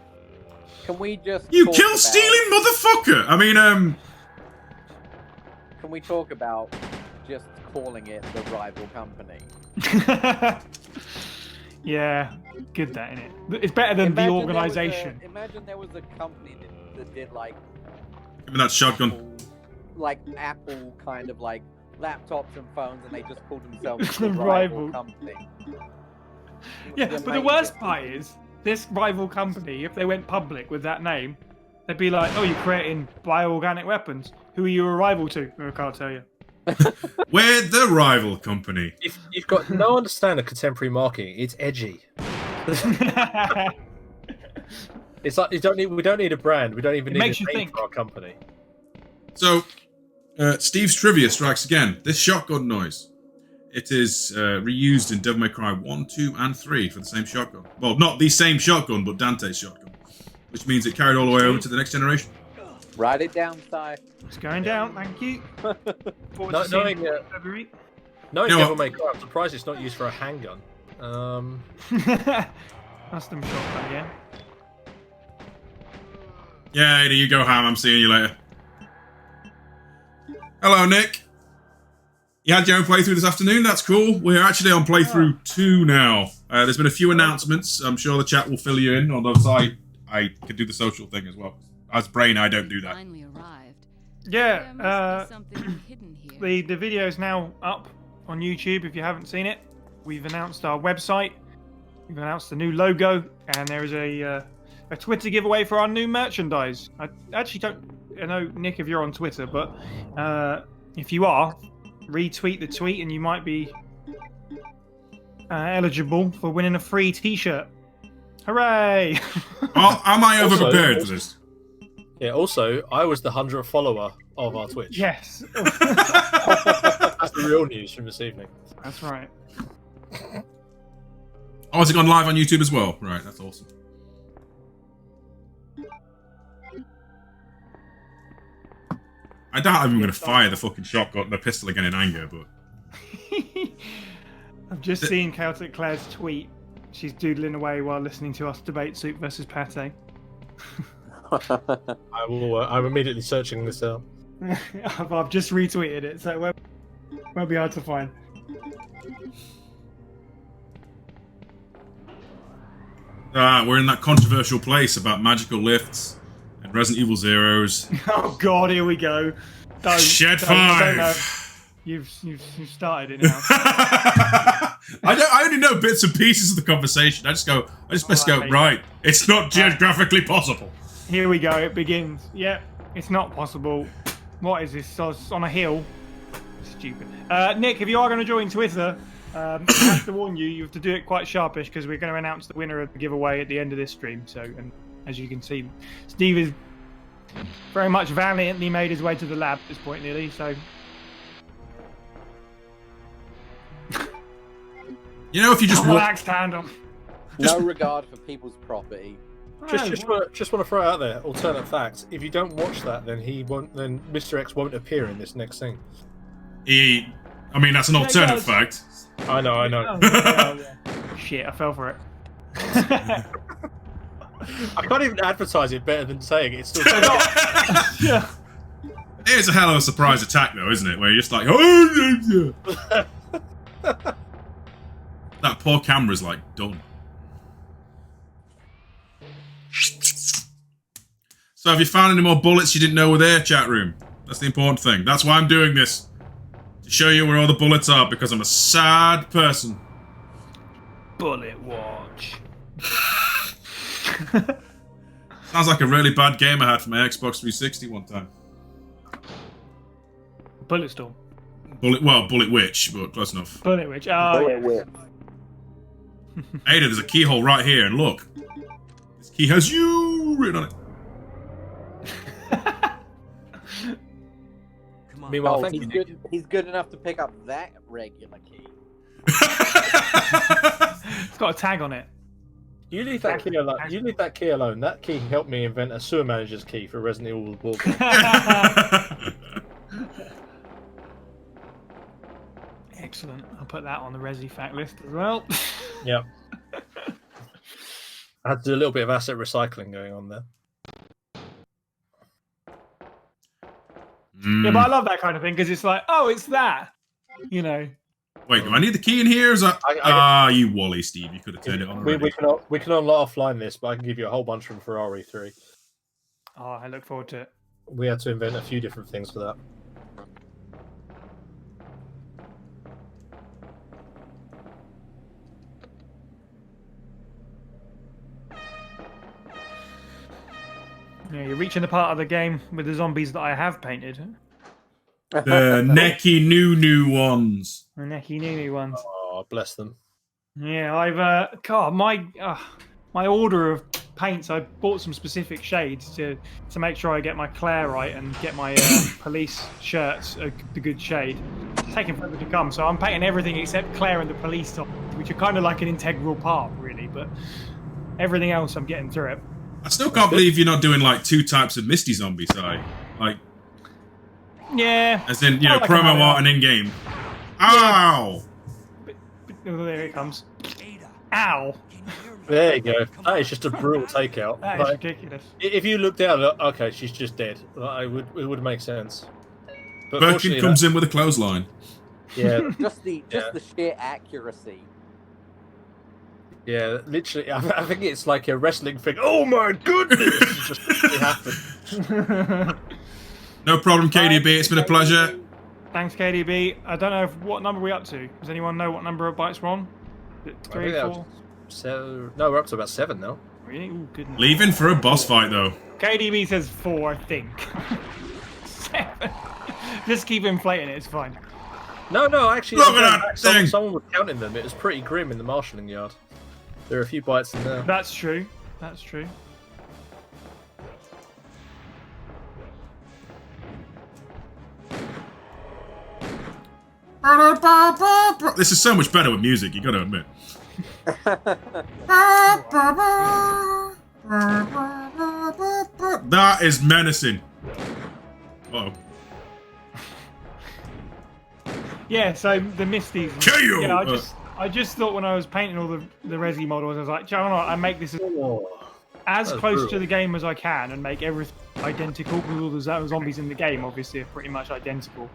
Can we just... You kill stealing motherfucker! I mean, Can we talk about just calling it the rival company? Yeah, good that, innit? It's better than the organisation. Imagine there was a company that did like... Give me that shotgun. Apple kind of like laptops and phones, and they just called themselves the rival company. Yeah, but the worst part is, this rival company, if they went public with that name, they'd be like, oh, you're creating bioorganic weapons. Who are you a rival to? I can't tell you. We're the rival company. If you've got no understanding of contemporary marketing, it's edgy. It's like we don't need a brand. We don't even need a name for our company. So, Steve's trivia strikes again. This shotgun noise. It is reused in Devil May Cry 1, 2, and 3 for the same shotgun. Well, not the same shotgun, but Dante's shotgun. Which means it carried all the way over to the next generation. Write it down, Psy. It's going down, thank you. Knowing Devil May Cry, I'm surprised it's not used for a handgun. Custom shotgun, yeah. Yeah, Ada, you go ham. I'm seeing you later. Hello, Nick. You had your own playthrough this afternoon. That's cool. We're actually on playthrough 2 now. There's been a few announcements. I'm sure the chat will fill you in, although I could do the social thing as well. As Brain, I don't do that. Yeah, the video is now up on YouTube if you haven't seen it. We've announced our website. We've announced the new logo, and there is a Twitter giveaway for our new merchandise. I actually don't know, Nick, if you're on Twitter, but if you are, retweet the tweet and you might be eligible for winning a free t-shirt. Hooray! Am I overprepared for this? Yeah, also, I was the 100th follower of our Twitch. Yes. That's the real news from this evening. That's right. Oh, has it gone live on YouTube as well? Right, that's awesome. I doubt I'm even going to fire the fucking shotgun, the pistol again in anger, but... I've just seen Celtic Claire's tweet. She's doodling away while listening to us debate soup versus pate. I'm immediately searching this out. I've just retweeted it, so it won't be hard to find. We're in that controversial place about magical lifts and Resident Evil Zeros. Oh god, here we go. Shed 5. You've started it now. I only know bits and pieces of the conversation. I just go, right, it's not geographically possible. Here we go, it begins. Yep, it's not possible. What is this? So it's on a hill. Stupid. Nick, if you are going to join Twitter, I have to warn you, you have to do it quite sharpish because we're going to announce the winner of the giveaway at the end of this stream. So, and as you can see, Steve is very much valiantly made his way to the lab at this point, nearly. So, you know, if you just relaxed hand on. No regard for people's property. Just want to throw out there alternate facts. If you don't watch that, then then Mr. X won't appear in this next scene. I mean, that's an alternate fact. I know. Oh, yeah. Shit, I fell for it. I can't even advertise it better than saying it. It's still Yeah. It's a hell of a surprise attack, though, isn't it? Where you're just like, oh, that poor camera's like done. So, have you found any more bullets you didn't know were there, chat room? That's the important thing. That's why I'm doing this. To show you where all the bullets are, because I'm a sad person. Bullet watch. Sounds like a really bad game I had for my Xbox 360 one time. Bullet storm. Bullet Witch, but close enough. Bullet witch. Oh, Bullet whip. Ada, there's a keyhole right here, and look. This key has you written on it. Come on. Meanwhile, Oh, thank he's you. good. He's good enough to pick up that regular key. it's got a tag on it. You leave that key alone. You leave that key alone. That key helped me invent a sewer manager's key for Resident Evil Wallgame. Excellent. I'll put that on the Resi fact list as well. Yep. I had to do a little bit of asset recycling going on there. Yeah, but I love that kind of thing because it's like, oh, it's that. You know. Wait, do I need the key in here? Is that... you Wally, Steve. You could have turned it on already. We can unlock offline this, but I can give you a whole bunch from Ferrari 3. Oh, I look forward to it. We had to invent a few different things for that. Yeah, you're reaching the part of the game with the zombies that I have painted. The necky new ones. The necky new ones. Oh, bless them. Yeah, I've God, my order of paints. I bought some specific shades to make sure I get my Claire right and get my police shirts the good shade. It's taking forever to come, so I'm painting everything except Claire and the police top, which are kind of like an integral part, really. But everything else, I'm getting through it. I still can't believe you're not doing like 2 types of Misty Zombie side. Like, yeah. as in, you know, like promo art and in-game. Ow! Oh, there it comes. Ow! There you go. That is just a brutal takeout. That is ridiculous. If you look down, okay, she's just dead. It would make sense. But Birkin comes in with a clothesline. Yeah. just the sheer accuracy. Yeah, literally. I think it's like a wrestling thing. Oh my goodness! It happened. No problem, KDB. It's been a pleasure. Thanks, KDB. I don't know what number we're up to. Does anyone know what number of bites we're on? 3, 4? So no, we're up to about 7 now. Really? Ooh, goodness. Leaving for a boss fight, though. KDB says 4, I think. 7. Just keep inflating it. It's fine. No, actually, Look at that thing! Someone was counting them. It was pretty grim in the marshalling yard. There are a few bites in there. That's true. That's true. This is so much better with music, you gotta admit. That is menacing. Uh-oh. Yeah, so the Misties. KO! Yeah, I just thought when I was painting all the Resi models, I was like, do you know what? I make this as close to the game as I can and make everything identical because all the zombies in the game obviously are pretty much identical.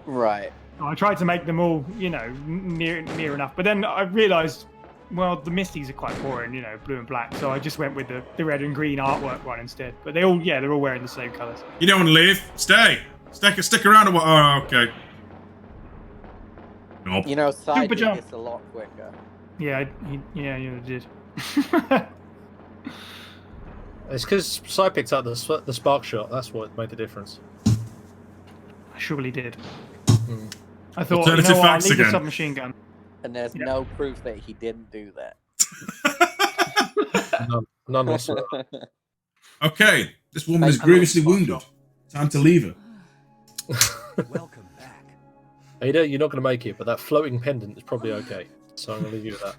Right. I tried to make them all, you know, near enough. But then I realised, well, the Misties are quite boring, you know, blue and black. So I just went with the red and green artwork one instead. But they're all wearing the same colours. You don't want to leave? Stay! Stick around a while. Oh, okay. Nope. You know, side Super jump. it's a lot quicker. Yeah, you did. It's because Psy picked up the spark shot. That's what made the difference. I surely did. I thought, Alternative you know what, I'll facts leave the again. submachine gun. And there's no proof that he didn't do that. None whatsoever. Okay, this woman is grievously wounded. Time to leave her. Welcome back. Ada, you're not going to make it, but that floating pendant is probably okay. So I'm going to leave you with that.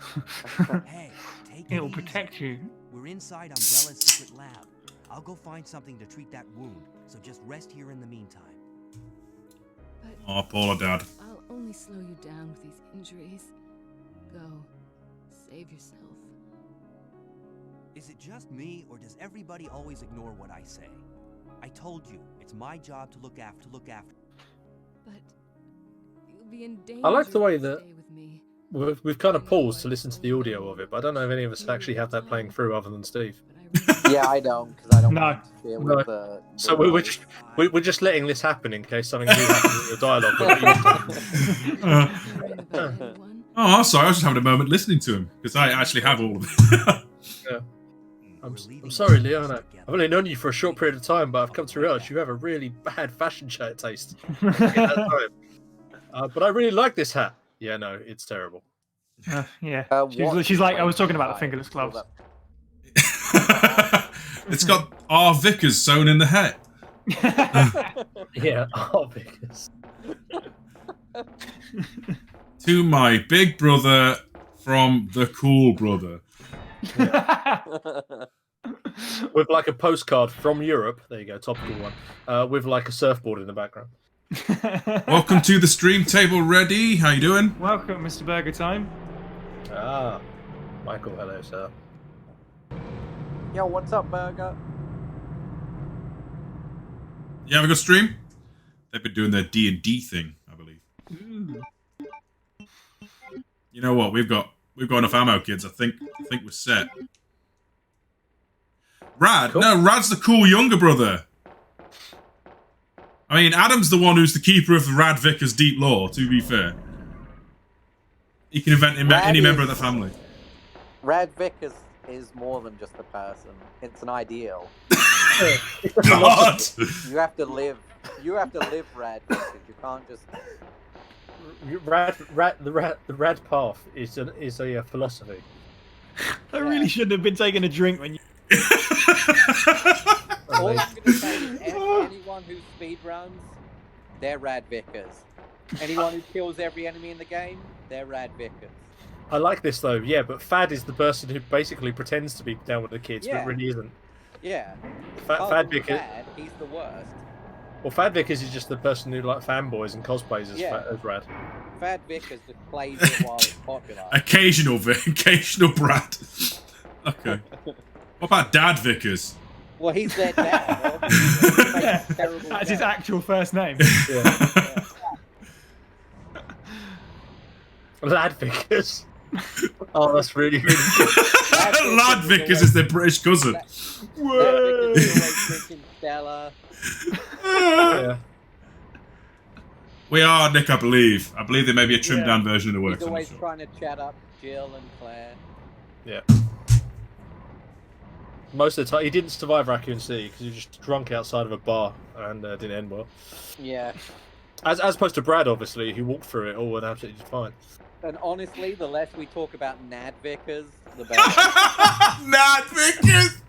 Hey, take It'll it protect you. We're inside Umbrella's secret lab. I'll go find something to treat that wound, so just rest here in the meantime. But Oh, Paula, Dad. I'll only slow you down with these injuries. Go. Save yourself. Is it just me, or does everybody always ignore what I say? I told you, it's my job to look after. But you'll be in danger. I like the way if you that stay with me. we've kind of paused to listen to the audio of it, but I don't know if any of us actually have that playing through other than Steve. But I really Yeah, I don't, because I don't No. want to interfere No. with the So noise. we're just letting this happen in case something new happens in the dialogue. But worrying about anyone. Oh, I'm sorry. I was just having a moment listening to him because I actually have all of it. I'm sorry, Leona. I've only known you for a short period of time, but I've come to realize you have a really bad fashion taste. But I really like this hat. Yeah, no, it's terrible. Yeah. What She's like, I was place talking about the I fingerless pulled gloves. up? It's got R. Vickers sewn in the hat. Yeah, oh, because To my big brother from the cool brother. with like a postcard from Europe. There you go, topical one. With like a surfboard in the background. Welcome to the stream table, ready? How you doing? Welcome, Mr. Burger Time. Ah, Michael, hello, sir. Yo, what's up, Burger? You have a good stream? They've been doing their D&D thing, I believe. You know what? We've got enough ammo, kids. I think we're set. Rad? Cool. No, Rad's the cool younger brother. I mean, Adam's the one who's the keeper of the Rad Vickers deep lore, to be fair. He can invent any member of the family. Rad Vickers is more than just a person. It's an ideal. God! You have to live. You have to live Rad Vickers. You can't just. The rad path is a philosophy. I really shouldn't have been taking a drink when you. All I'm going to say is anyone who speedruns, they're Rad Vickers. Anyone who kills every enemy in the game, they're Rad Vickers. I like this though, yeah, but Fad is the person who basically pretends to be down with the kids, Yeah. but really isn't. Yeah. Fad Vickers. Bad, he's the worst. Well, Fad Vickers is just the person who like fanboys and cosplays as, Yeah. as Rad. Fad Vickers just plays it while it's popular. Occasional Brad. Okay. What about Dad Vickers? Well, he's their dad. obviously. He makes a terrible That's his dad. actual first name. Yeah. Lad Vickers. Oh, that's really good. Lad Vickers is their British cousin. Rad Vickers is always drinking Stella. Yeah. We are, Nick, I believe. I believe there may be a trimmed Yeah. down version of the works. He's I'm not always sure. trying to chat up Jill and Claire. Yeah. Most of the time, he didn't survive Raccoon City because he was just drunk outside of a bar and didn't end well. Yeah. As opposed to Brad, obviously, who walked through it all and absolutely fine. And honestly, the less we talk about Nad Vickers, the better. Not Vickers!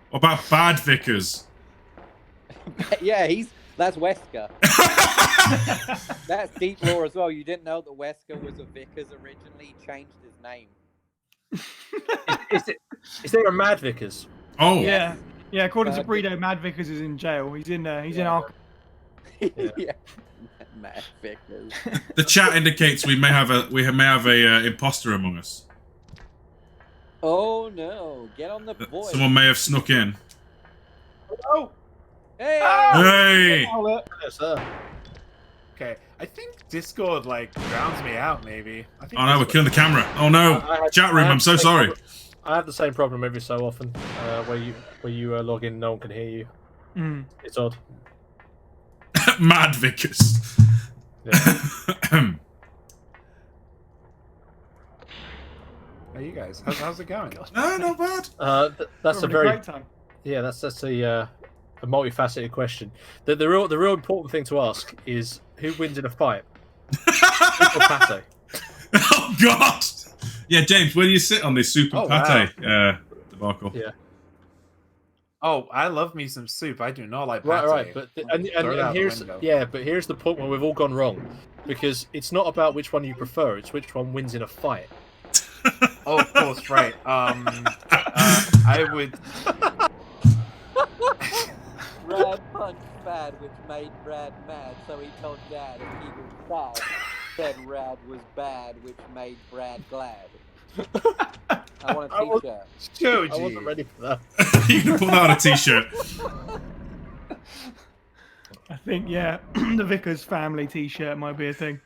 What about Bad Vickers? Yeah, that's Wesker. That's deep lore as well. You didn't know that Wesker was a Vickers originally. He changed his name. Is there a Mad Vickers? Oh, Yeah. Yeah, according to Mad Bredo, Mad Vickers is in jail. He's in Arkham. Yeah. Mad Vickers. the chat indicates we may have a imposter among us. Oh no! Get on the voice. Someone may have snuck in. Oh! Hey! Hey! Yes, sir. Okay, I think Discord like drowns me out. Maybe. I think Oh no, we're Discord- killing the camera. Oh no, chat room. I'm so sorry. I have the same problem every so often, where you log in, no one can hear you. Mm. It's odd. Mad Vickers. Yeah. How you guys? How's it going? No, not bad. That's a Having very great time. yeah. That's a multifaceted question. The real important thing to ask is who wins in a fight. Soup or pate? Oh God. Yeah, James, where do you sit on this soup and Oh, pate debacle? Yeah. Oh, I love me some soup. I do not like pate. Right. But Throw it out and the here's window. but here's the point where we've all gone wrong, because it's not about which one you prefer; it's which one wins in a fight. Oh, of course, right. I would. Brad punched Bad, which made Brad mad, so he told Dad if he was sad, said Rad was bad, which made Brad glad. I want a t-shirt. Joji. I wasn't ready for that. You can put that on a t-shirt. I think, yeah, the Vickers family t-shirt might be a thing.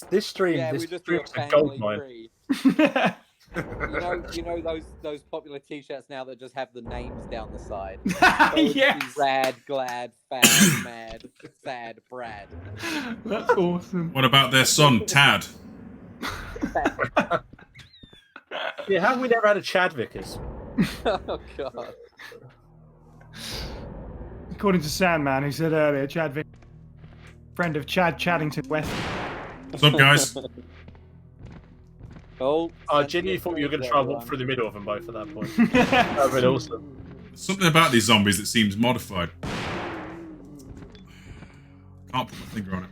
This stream, Yeah, this we just do stream's a a gold family mine. tree. You know those popular t-shirts now that just have the names down the side. Yes. Rad, glad, fad, mad, sad, Brad. That's awesome. What about their son, Tad? Yeah, how have we never had a Chad Vickers? Oh god. According to Sandman, who said earlier, Chad Vickers, friend of Chad Chaddington West. What's up, guys? Oh, I genuinely thought you were going to try and walk through the middle of them both at that point. That would be awesome. Something about these zombies that seems modified. Can't put my finger on it.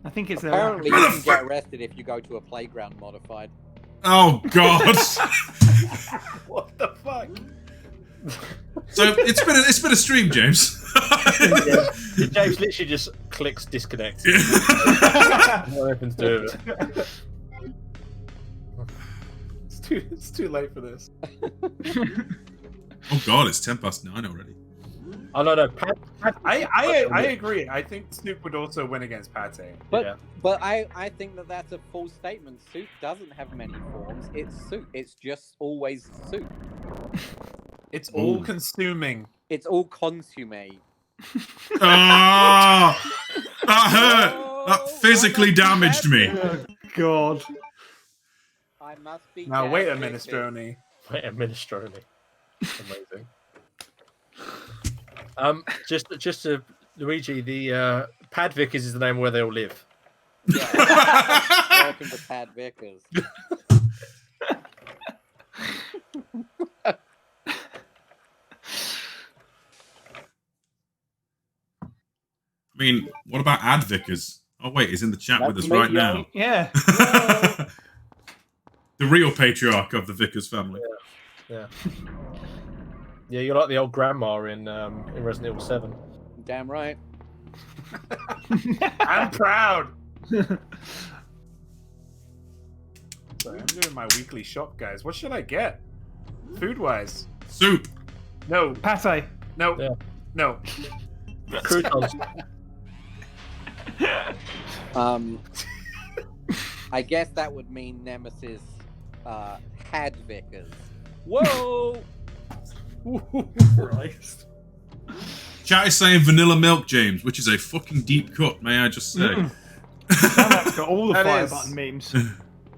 I think it's apparently you can get arrested if you go to a playground modified. Oh God! What the fuck? So it's been a stream, James. Yeah. James literally just clicks disconnect. Nothing to do with it. It's too late for this. Oh God, it's 9:10 already. Oh no, I agree. I think Snoop would also win against Pate. But I think that's a false statement. Soup doesn't have many forms. It's soup. It's just always soup. It's all consuming. It's all consomme. Ah, that hurt. That physically damaged me. Oh God. I must be. Now wait a minestrone. Wait a minestrone. Amazing. Just to Luigi, the Pad Vickers is the name where they all live. Yeah. Welcome to Pad Vickers. I mean, what about Ad Vickers? Oh wait, he's in the chat with us right now. Yeah. The real patriarch of the Vickers family. Yeah. Yeah, you're like the old grandma in Resident Evil 7. Damn right. I'm proud. Sorry, I'm doing my weekly shop, guys. What should I get? Food-wise. Soup. No. Pate. No. Yeah. No. Croutons. I guess that would mean Nemesis had Vickers. Whoa! Christ. Chat is saying vanilla milk, James, which is a fucking deep cut, may I just say. That's got all the That fire is. button memes.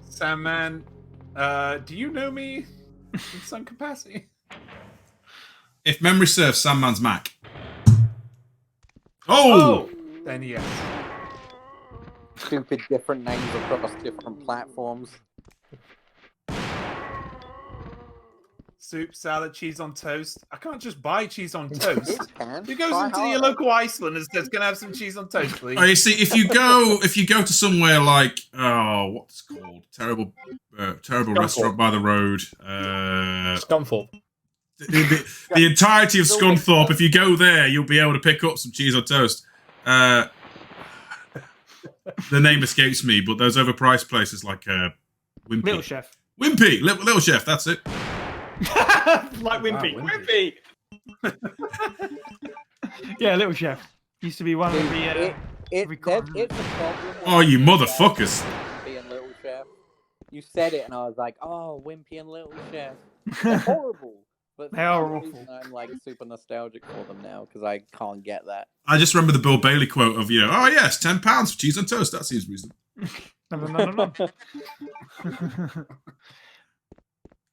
Sandman, do you know me in some capacity? If memory serves, Sandman's Mac. Oh! Then yes. Stupid different names across different platforms. Soup, salad, cheese on toast. I can't just buy cheese on toast. It can. Who goes Try into harder. your local Iceland and says, "Can I have some cheese on toast, please?" Oh, you see, if you go to somewhere like what's it called? Terrible restaurant by the road. Scunthorpe. The entirety of Scunthorpe. If you go there, you'll be able to pick up some cheese on toast. The name escapes me, but those overpriced places like Wimpy. Little Chef. Wimpy, Little Chef. That's it. Like Wimpy. Wow, Wimpy. Yeah, Little Chef. Used to be one of the. It's a problem. Oh, you motherfuckers! Wimpy and Little Chef. You said it, and I was like, "Oh, Wimpy and Little Chef." They're horrible, but They are for some awful. reason I'm like super nostalgic for them now because I can't get that. I just remember the Bill Bailey quote of, oh yes, £10 for cheese on toast. That seems reasonable. No.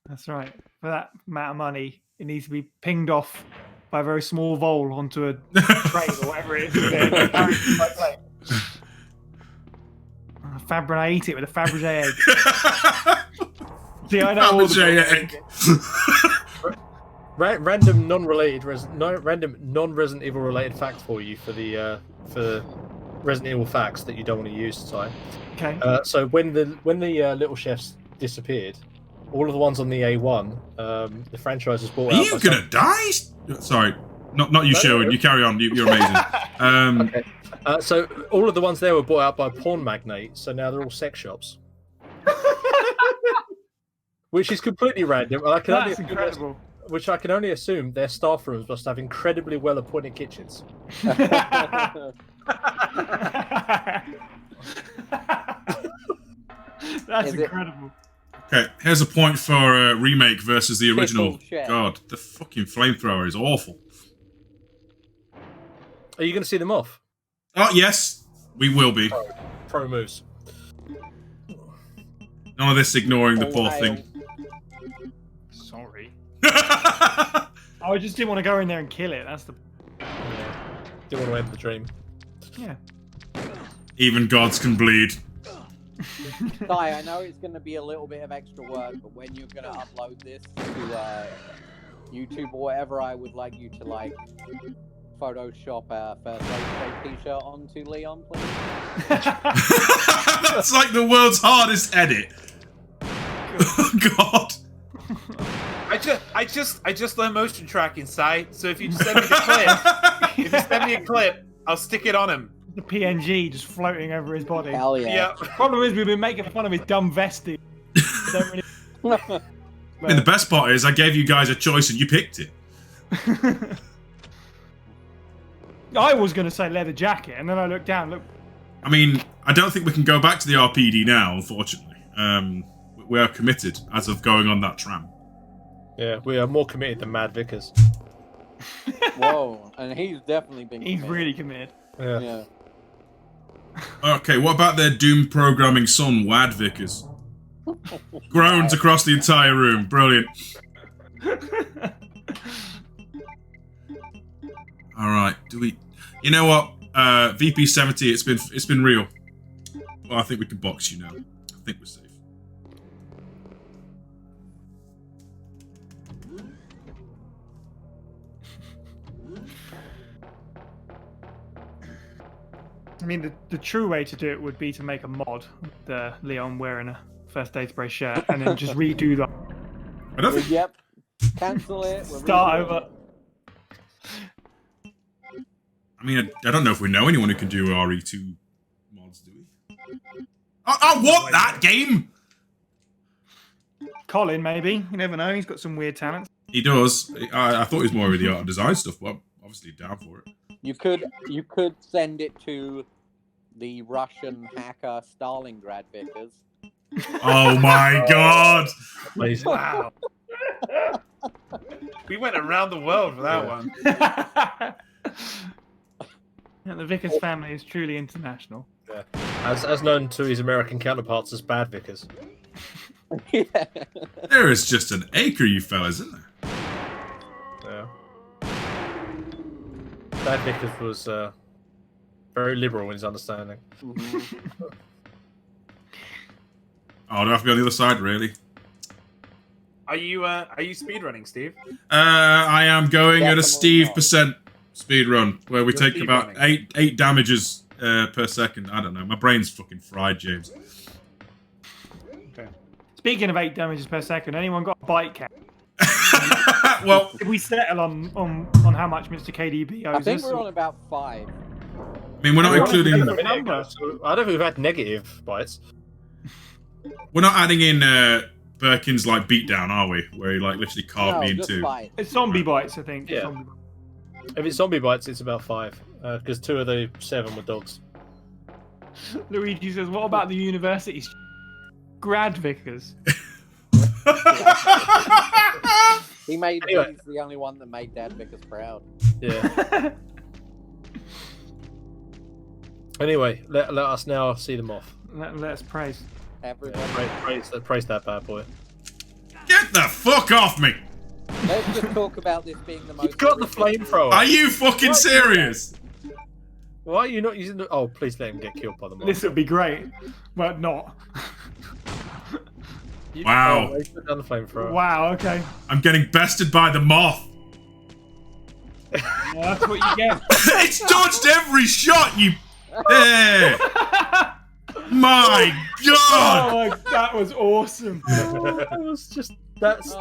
That's right. For that amount of money, it needs to be pinged off by a very small vole onto a train or whatever it is. Fabra, I eat it with a Fabergé egg. See, I know all Fabergé the egg. Random non-Resident Evil related fact for you for the Resident Evil facts that you don't want to use, Ty. Okay. So when the little chefs disappeared. All of the ones on the A1, the franchise was bought Are out. you gonna die? Sorry, not you, Sherwin. You carry on. You're amazing. Okay. So all of the ones there were bought out by porn magnates, so now they're all sex shops. Which is completely random. That's incredible. Which I can only assume their staff rooms must have incredibly well appointed kitchens. That's incredible. Okay, here's a point for remake versus the original. Bullshit. God, the fucking flamethrower is awful. Are you going to see them off? Oh yes, we will be. Pro moves. None of this ignoring the poor thing. Sorry. I just didn't want to go in there and kill it. That's the. Yeah. Didn't want to end the dream. Yeah. Even gods can bleed. Psy, I know it's going to be a little bit of extra work, but when you're going to upload this to YouTube or whatever, I would like you to like Photoshop a First Aid Spray t-shirt onto Leon, please. That's like the world's hardest edit. Oh God. I just learned motion tracking, Psy. So if you just send me the clip, I'll stick it on him. The PNG just floating over his body. Hell yeah. Problem is, we've been making fun of his dumb vesting. Don't really... I mean, the best part is I gave you guys a choice and you picked it. I was going to say leather jacket, and then I looked down. Look. I mean, I don't think we can go back to the RPD now, unfortunately. We are committed as of going on that tram. Yeah, we are more committed than Mad Vickers. Whoa, and he's definitely been He's committed. really committed. Yeah. Okay, what about their Doom programming son, Wad Vickers? Groans across the entire room. Brilliant. All right, do we? You know what? VP70, it's been real. Well, I think we can box you now. I think we're safe. I mean, the true way to do it would be to make a mod with Leon wearing a First Aid Spray shirt and then just redo that. I don't think... Yep. Cancel it. Start over. I mean, I don't know if we know anyone who can do RE2 mods, do we? I want that game! Colin, maybe. You never know. He's got some weird talents. He does. I thought he was more of the art and design stuff, but I'm obviously down for it. You could send it to the Russian hacker Stalingrad Vickers. Oh my God! Wow. We went around the world for that one. Yeah, the Vickers family is truly international. Yeah. As known to his American counterparts as Bad Vickers. Yeah. There is just an acre, you fellas, isn't there? Yeah. Bad Vickers was very liberal in his understanding. Oh, do I have to be on the other side, really? Are you speedrunning, Steve? I am going at a Steve % speed run, where we take about eight damages per second. I don't know. My brain's fucking fried, James. Okay. Speaking of 8 damages per second, anyone got a bite cap? Well, Did we settle on how much Mr. KDB owes I think us? we're on about 5. I mean, we're not including... I don't think we've had negative bites. We're not adding in Birkin's like beatdown, are we? Where he like literally carved me in two. It's zombie bites, I think. Yeah. If it's zombie bites, it's about 5. Because 2 of the 7 were dogs. Luigi says, "What about the universities? Grad Vickers." He's the only one that made Dad Vickers proud. Yeah. Anyway, let us now see them off. Let's praise. Praise that bad boy. Get the fuck off me! Let's just talk about this being the most... You've got the flamethrower. Are you fucking serious? Why are you not using the... Oh, please let him get killed by the mob. This would be great, but not. Wow. Oh, put down the flamethrower. Wow, okay. I'm getting bested by the moth. Well, that's what you get. It's dodged every shot, you... Hey! My God! Oh, that was awesome. That was just that's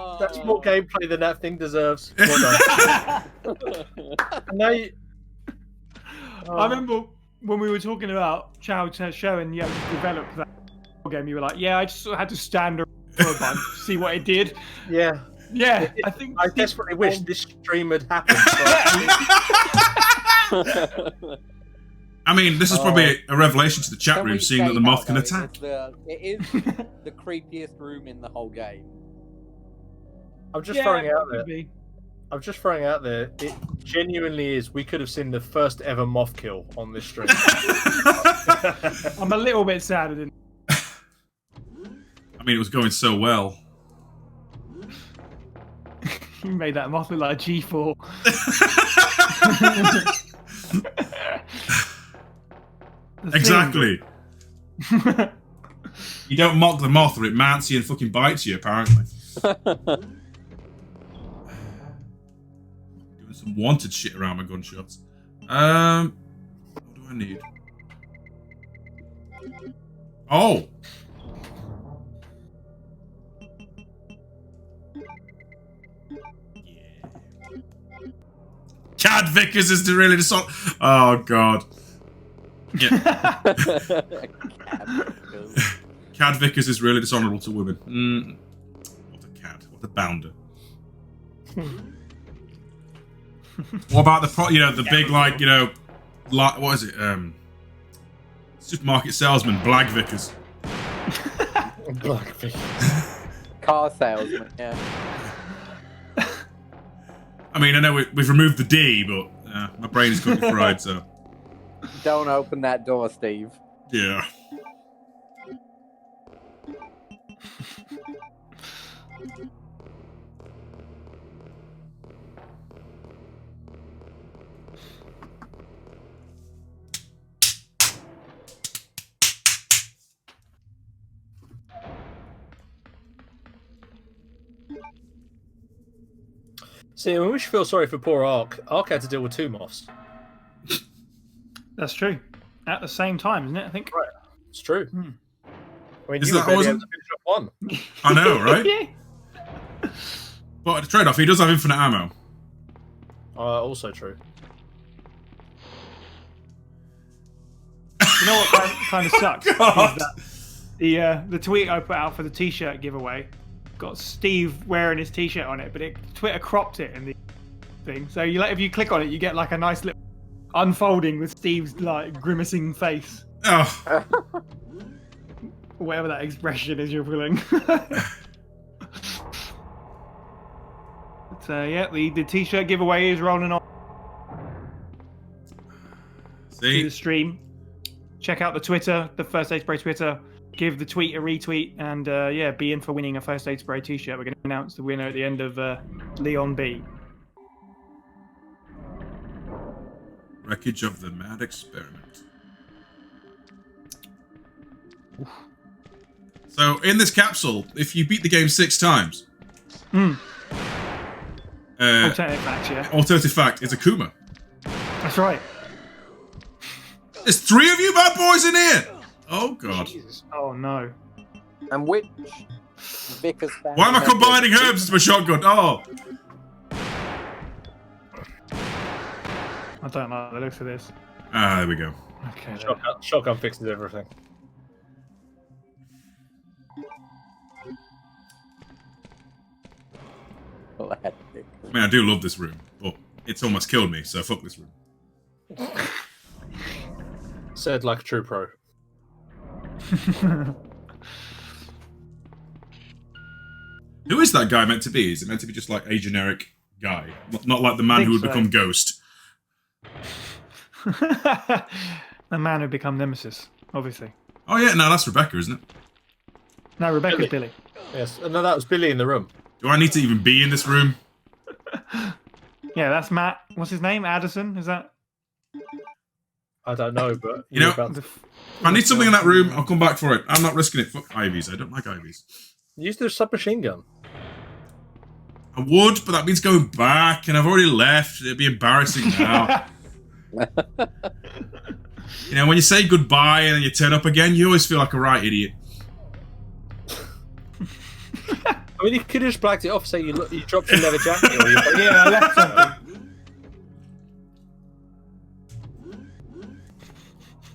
more gameplay than that thing deserves. Well done. And now you, I remember when we were talking about show and you had to develop that game. You were like, "Yeah, I just sort of had to stand around for a bunch, see what it did." yeah. Yeah, I think I desperately wish this stream had happened. I mean, this is probably a revelation to the chat room, seeing that the moth can attack. It is the creepiest room in the whole game. I'm just throwing out there. It genuinely is. We could have seen the first ever moth kill on this stream. I'm a little bit sad I didn't. I mean, it was going so well. You made that moth look like a G4. Exactly. You don't mock the moth or it mounts you and fucking bites you, apparently. Doing some wanted shit around my gunshots. What do I need? Oh! Cad Vickers is really the song. Oh God. Yeah. Cad Vickers is really dishonourable to women. What a cad. What a bounder. What about the big, what is it? Supermarket salesman, Blag Vickers. Blag Vickers. Car salesman, yeah. I mean, I know we've removed the D, but my brain is cooking fried, so. Don't open that door, Steve. Yeah. See, we should feel sorry for poor Ark. Ark had to deal with 2 moths. That's true. At the same time, isn't it? I think. Right. It's true. I mean, Is you that were barely wasn't- able to finish off one. I know, right? Yeah. But the trade-off, he does have infinite ammo. Also true. You know what kind of sucks? God. Is that the tweet I put out for the T-shirt giveaway got Steve wearing his T-shirt on it, but Twitter cropped it in the thing. So if you click on it, you get like a nice little unfolding with Steve's like grimacing face, Oh. whatever that expression is you're pulling. So yeah, the T-shirt giveaway is rolling on to the See? stream. Check out the Twitter, the First Aid Spray Twitter. Give the tweet a retweet, and be in for winning a First Aid Spray T-shirt. We're going to announce the winner at the end of Leon B. Wreckage of the mad experiment. So, in this capsule, if you beat the game 6 times... Alternative facts, yeah. Alternative fact, it's a Kuma. That's right. There's 3 of you bad boys in here! Oh, God. Jesus. Oh, no. And which Vickers family Why am I member- combining herbs into my shotgun? Oh! I don't like the looks of this. Ah, there we go. Okay. Shotgun fixes everything. I mean, I do love this room, but it's almost killed me, so fuck this room. Said like a true pro. Who is that guy meant to be? Is it meant to be just like a generic guy? Not like the man who would so. become Ghost? The man who become Nemesis, obviously. Oh yeah, no, that's Rebecca, isn't it? No, Rebecca's Billy. Yes, no, that was Billy in the room. Do I need to even be in this room? Yeah, that's Matt. What's his name? Addison? Is that? I don't know, but You know, if I need something in that room, I'll come back for it. I'm not risking it. Fuck Ivies. I don't like Ivies. Use the submachine gun. I would, but that means going back, and I've already left. It'd be embarrassing now. You know, when you say goodbye and then you turn up again, you always feel like a right idiot. I mean, you could have just blacked it off, say you dropped your leather jacket, or you Yeah, I left something.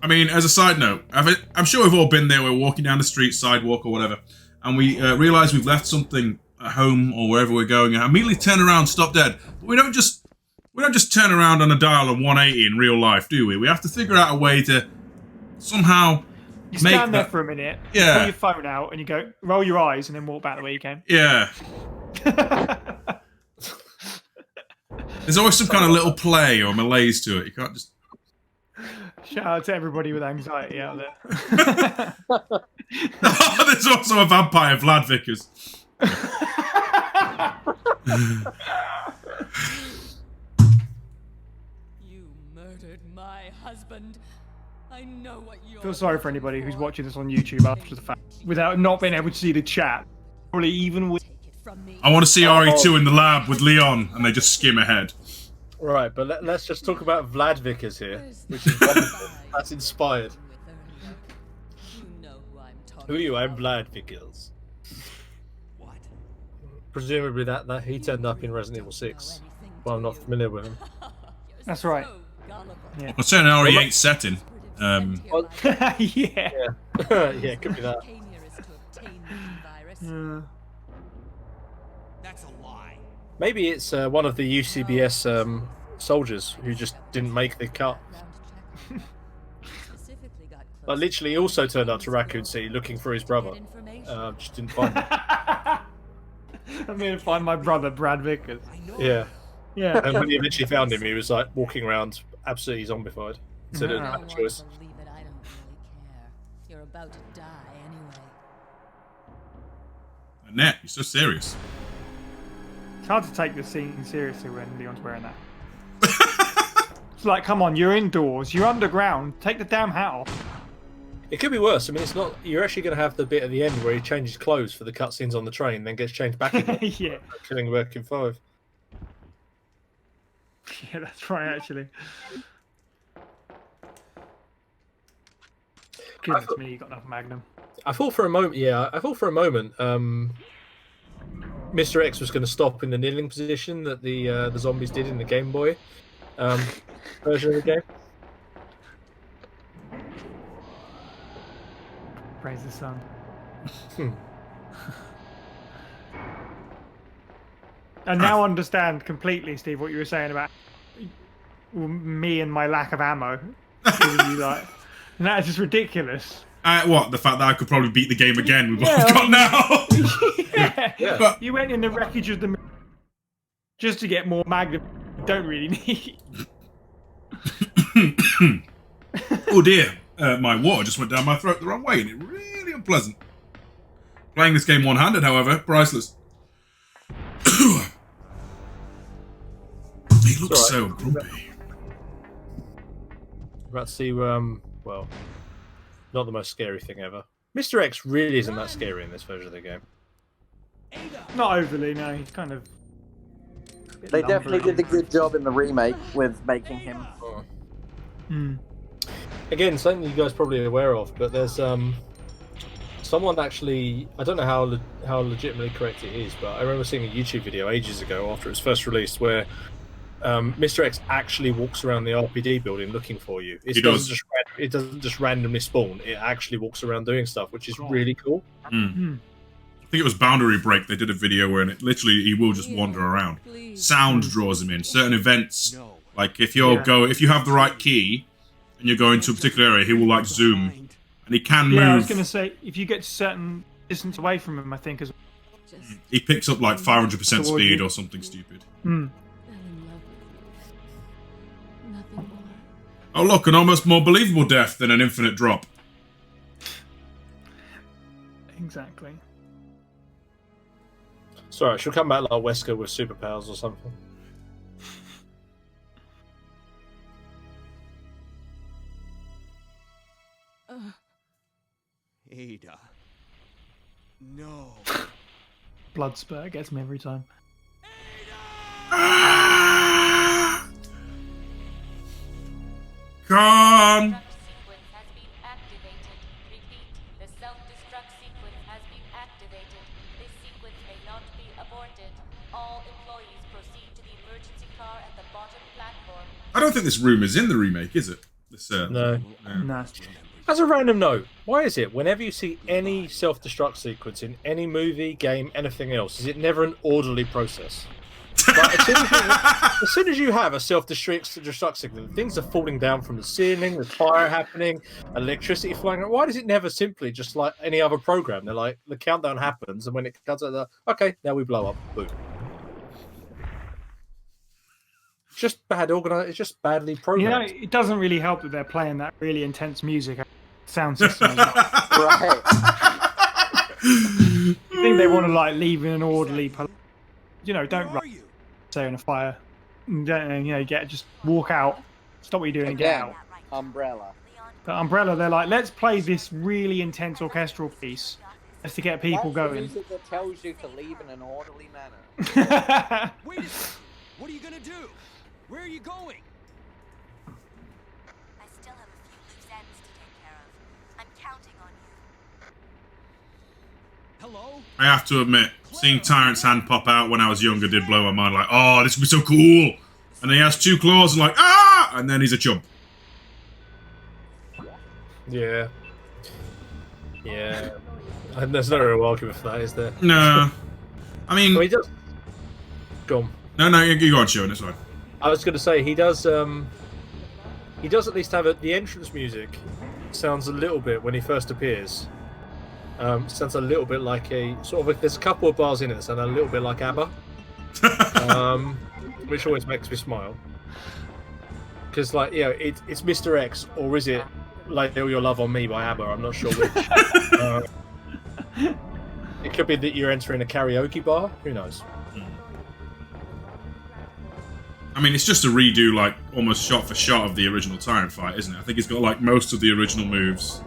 I mean, as a side note, I'm sure we've all been there. We're walking down the street, sidewalk or whatever, and we realise we've left something at home or wherever we're going, and immediately turn around, stop dead. But we don't just turn around on a dial of 180 in real life, do we? We have to figure out a way to somehow You make stand there that... for a minute, Yeah. pull your phone out, and you go, roll your eyes, and then walk back the way you came. Yeah. There's always some kind of little play or malaise to it. You can't just... Shout out to everybody with anxiety out there. There's also a vampire, Vlad Vickers. You murdered my husband. I know what you're. I feel sorry for anybody who's watching this on YouTube after the fact, without not being able to see the chat. Probably even with. I want to see RE2 in the lab with Leon, and they just skim ahead. Right, but let's just talk about Vlad Vickers here, which is wonderful. That's inspired. Who are you? I'm Vlad Vickers. What? Presumably that he turned up in Resident Evil 6. Well, I'm not familiar with him. That's right. Yeah. Concerning RE8 setting, yeah. Yeah, could be that. That's a lie. Maybe it's one of the UCBS soldiers who just didn't make the cut. Like, literally also turned up to Raccoon City looking for his brother. Just didn't find him. I'm going to find my brother, Brad Vickers. Yeah. Yeah. And when he eventually found him, he was like walking around absolutely zombified. So didn't have a choice. You're about to die anyway. Annette, you're so serious. It's hard to take the scene seriously when Leon's wearing that. It's like, come on, you're indoors, you're underground, take the damn hat off. It could be worse. I mean, it's not. You're actually going to have the bit at the end where he changes clothes for the cutscenes on the train, then gets changed back again. Yeah. Killing Working 5. Yeah, that's right, actually. Goodness me, you got enough Magnum. I thought for a moment, Mr. X was going to stop in the kneeling position that the zombies did in the Game Boy version of the game. Praise the sun. I now understand completely, Steve, what you were saying about me and my lack of ammo. Like, that is just ridiculous. What? The fact that I could probably beat the game again with what I've got now? Yeah. But, You went in the wreckage of the just to get more Magnum you don't really need. oh dear, my water just went down my throat the wrong way, and it's really unpleasant. Playing this game one-handed, however, priceless. He looks so grumpy. About to see, well, not the most scary thing ever. Mr. X really isn't that scary in this version of the game. Not overly, no. He's kind of. They definitely did a good job in the remake with making him. Again, something you guys are probably aware of, but there's someone actually. I don't know how legitimately correct it is, but I remember seeing a YouTube video ages ago after it was first released where Mr. X actually walks around the RPD building looking for you. It doesn't just randomly spawn. It actually walks around doing stuff, which is really cool. I think it was Boundary Break. They did a video where literally he will just wander around. Sound draws him in. Certain events, like if you have the right key and you're going to a particular area, he will like zoom, and he can move. Yeah, I was gonna say if you get certain distance away from him, I think as he picks up like 500% speed or something stupid. Oh look, an almost more believable death than an infinite drop. Exactly. Sorry, she'll come back like Wesker with superpowers or something. Ada. No. Blood spurt gets me every time. Come think this room is in the remake, is it? This, No. No. As a random note, why is it whenever you see any self-destruct sequence in any movie, game, anything else, is it never an orderly process? Like, as soon as you have a self-destruct sequence, things are falling down from the ceiling, there's fire happening, electricity flying. Why does it never simply just like any other program? They're like, the countdown happens, and when it comes out, okay, now we blow up. Boom. Just bad organized. It's just badly programmed. It doesn't really help that they're playing that really intense music sound system. Right. I think they want to like leave in an orderly, don't rush, say in a fire. Don't just walk out, stop what you're doing, and get out. Umbrella. But Umbrella, they're like, let's play this really intense orchestral piece just to get people That's going. the music that tells you to leave in an orderly manner. Wait a second. What are you gonna do? Where are you going? I still have a few loose ends to take care of. I'm counting on you. Hello? I have to admit, seeing Tyrant's hand pop out when I was younger did blow my mind. Like, oh, this would be so cool. And then he has 2 claws and like, ah! And then he's a chump. Yeah. Yeah. And there's no real argument for that, is there? No. I mean... he does... Go on. No, you go on, Sherwin, it's fine. I was going to say, he does at least have the entrance music sounds a little bit, when he first appears, sounds a little bit like a, sort of, there's a couple of bars in it that sound a little bit like ABBA, which always makes me smile. Because, like, it's Mr. X, or is it Lay All Your Love on Me by ABBA? I'm not sure which. It could be that you're entering a karaoke bar. Who knows? I mean, it's just a redo, like, almost shot for shot of the original Tyrant fight, isn't it? I think it's got, like, most of the original moves.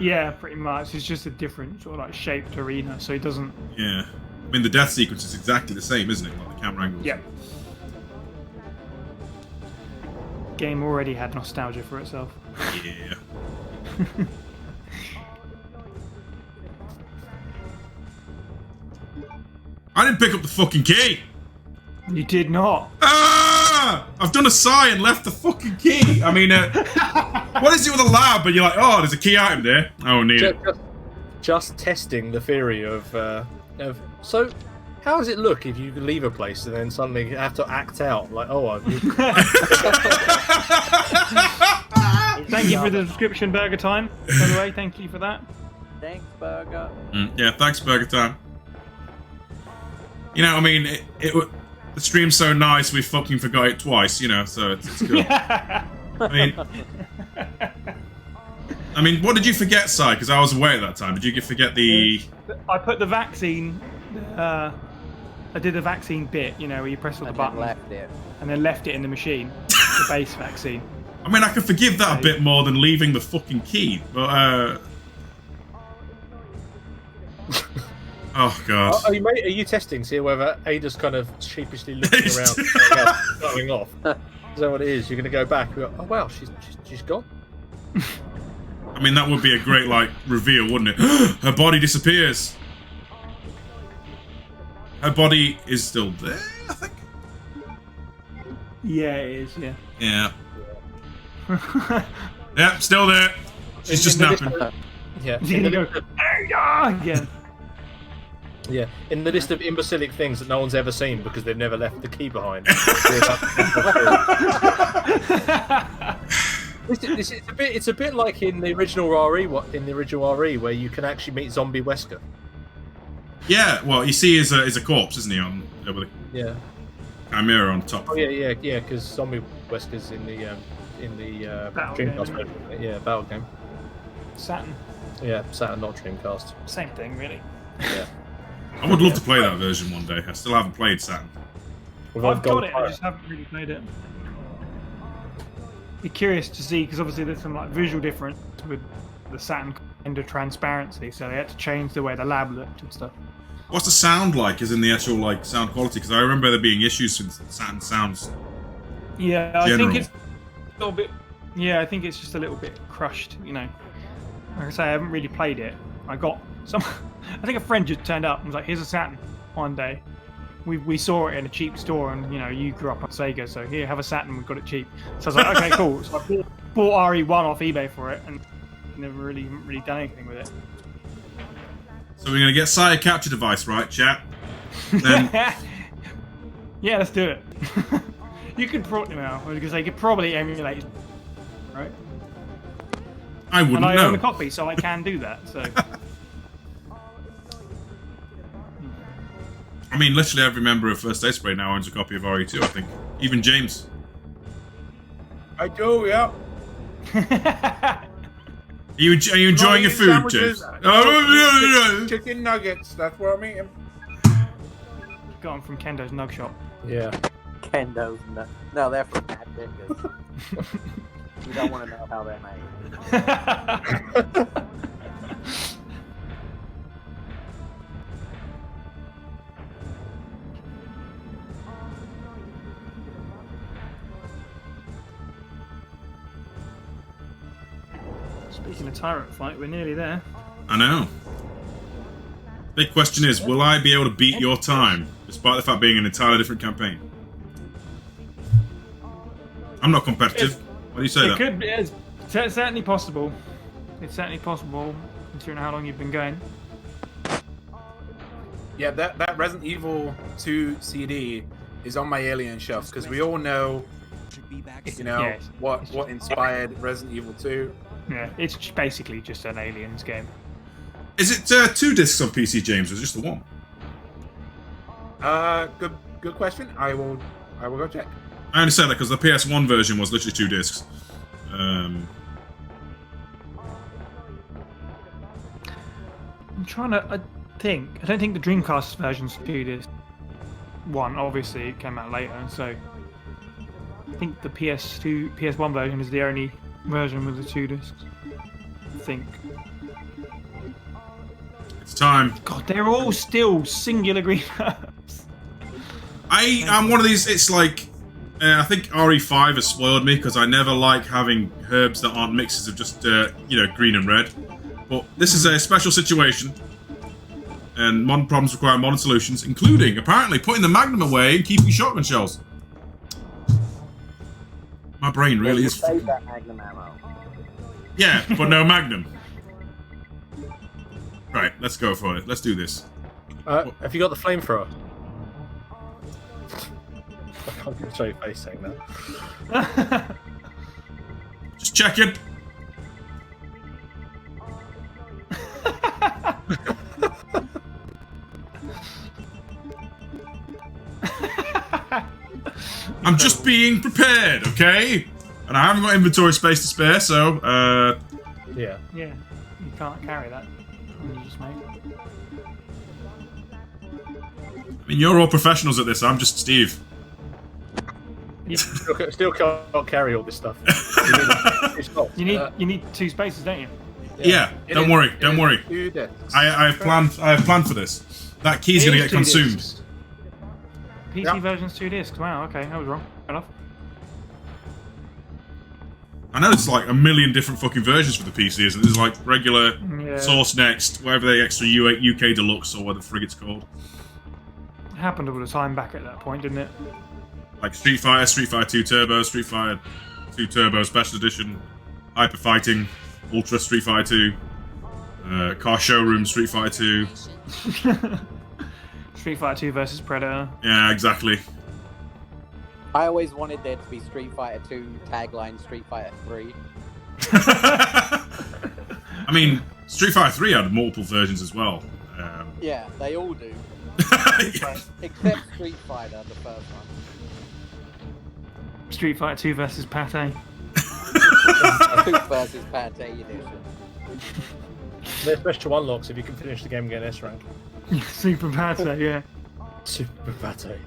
Yeah, pretty much. It's just a different sort of, like, shaped arena, so it doesn't... Yeah. I mean, the death sequence is exactly the same, isn't it? Like, the camera angles. Yep. Game already had nostalgia for itself. Yeah. I didn't pick up the fucking key! You did not. Ah! I've done a Psy and left the fucking key. I mean, what is it with a lab? And you're like, oh, there's a key item there. Oh, need it. Just testing the theory of. So, how does it look if you leave a place and then suddenly you have to act out? Like, oh, Thank you for the subscription, Burger Time. By the way, thank you for that. Thanks, Burger. Yeah, thanks, Burger Time. You know, I mean, the stream's so nice we fucking forgot it twice, so it's good. I mean, what did you forget, Psy? Because I was away at that time. Did you forget the... I put the vaccine... I did the vaccine bit, where you press all the buttons. And then left it in the machine. The base vaccine. I mean, I can forgive that a bit more than leaving the fucking key, but... Oh, God. Are you testing to see whether Ada's kind of sheepishly looking around, going off? Is that what it is? You're going to go back and go, oh, wow, she's gone? I mean, that would be a great, like, reveal, wouldn't it? Her body disappears. Her body is still there, I think. Yeah, it is, yeah. Yeah. Yep, still there. She's just napping. Yeah. She's going to go, again. Yeah, in the list of imbecilic things that no one's ever seen because they've never left the key behind. It's a bit like in the original RE, where you can actually meet Zombie Wesker. Yeah, well, you see, he's a corpse, isn't he? With a chimera on top. Oh yeah, because Zombie Wesker's in the Dreamcast version. Yeah, battle game. Saturn. Yeah, Saturn, not Dreamcast. Same thing, really. Yeah. I would love to play that version one day. I still haven't played Saturn. I've got it, I just haven't really played it. Be curious to see, because obviously there's some like visual difference with the Saturn kind of transparency, so they had to change the way the lab looked and stuff. What's the sound like, as in the actual like sound quality? Because I remember there being issues with Saturn sounds. Yeah, I think it's a little bit. Yeah, I think it's just a little bit crushed. Like I say, I haven't really played it. I got some. I think a friend just turned up and was like, "Here's a Saturn," one day, we saw it in a cheap store, and you grew up on Sega, so here, have a Saturn. We got it cheap. So I was like, okay, cool. So I bought RE1 off eBay for it, and never really done anything with it. So we're gonna get Psy a capture device, right, chat? Then yeah, let's do it. You could probably because they could probably emulate, right? I wouldn't and I know. own the copy, so I can do that. So. I mean, literally every member of First Aid Spray now owns a copy of RE2, I think. Even James. I do, yeah. Are you enjoying your food, James? Chicken nuggets, that's what I'm eating. Got them from Kendo's Nug Shop. Yeah. Kendo's no, they're from Mad Dickers. You don't want to know how they're made. Speaking of Tyrant Fight, we're nearly there. I know. Big question is, will I be able to beat your time, despite the fact being an entirely different campaign? I'm not competitive. Why do you say that? It could be. It's certainly possible. It's certainly possible, considering how long you've been going. Yeah, that Resident Evil 2 CD is on my Alien shelf, because we all know, what inspired Resident Evil 2. Yeah, it's basically just an Aliens game. Is it 2 discs on PC, James, or just the 1? Good question. I will go check. I only say that because the PS1 version was literally 2 discs. I'm trying to. I don't think the Dreamcast version's 2 discs. 1, obviously, it came out later, so I think the PS1 version is the only version with the 2 discs. I think. It's time. God, they're all still singular green herbs. I'm one of these. It's like I think RE5 has spoiled me because I never like having herbs that aren't mixes of just green and red. But this is a special situation, and modern problems require modern solutions, including apparently putting the Magnum away and keeping shotgun shells. My brain really is. Save that Magnum ammo. Yeah, but no Magnum. Right, let's go for it. Let's do this. Have you got the flamethrower? I can't show your face saying that. Just checking. I'm just being prepared, okay? And I haven't got inventory space to spare, so, Yeah. Yeah, you can't carry that. You just make. I mean, you're all professionals at this, I'm just Steve. Still can't carry all this stuff. You need 2 spaces, don't you? Yeah, don't worry. I have planned for this. That key's gonna get consumed. Discs. PC version's 2 discs. Wow, okay, I was wrong. Fair enough. I know it's like a million different fucking versions for the PC, isn't it? There's like regular, Source Next, whatever the extra UK Deluxe or whatever the frig it's called. It happened all the time back at that point, didn't it? Like Street Fighter 2 Turbo, Street Fighter 2 Turbo Special Edition, Hyper Fighting, Ultra Street Fighter 2, Car Showroom Street Fighter 2. Street Fighter 2 versus Predator. Yeah, exactly. I always wanted there to be Street Fighter 2 tagline Street Fighter 3. I mean, Street Fighter 3 had multiple versions as well. Yeah, they all do. Except Street Fighter, the first one. Street Fighter 2 versus Pate. 2 versus Pate edition. They're special unlocks if you can finish the game and get an S rank. Super Pate, yeah. Super Pate.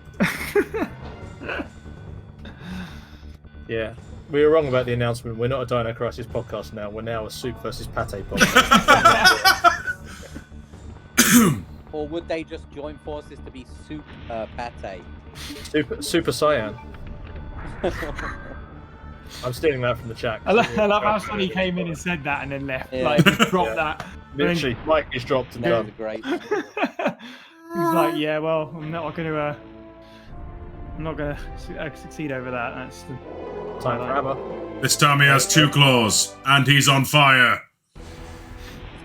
Yeah. We were wrong about the announcement. We're not a Dino Crisis podcast now. We're now a Soup versus Pate podcast. Or would they just join forces to be Soup Pate? Super Cyan. I'm stealing that from the chat. I love how Sonny came in and said that and then left. Yeah. Like, just dropped that. Literally, Mike is dropped and That done. was great. He's like, yeah, well, I'm not going to I'm not gonna succeed over that. That's the Time grabber. This time he has 2 claws, and he's on fire.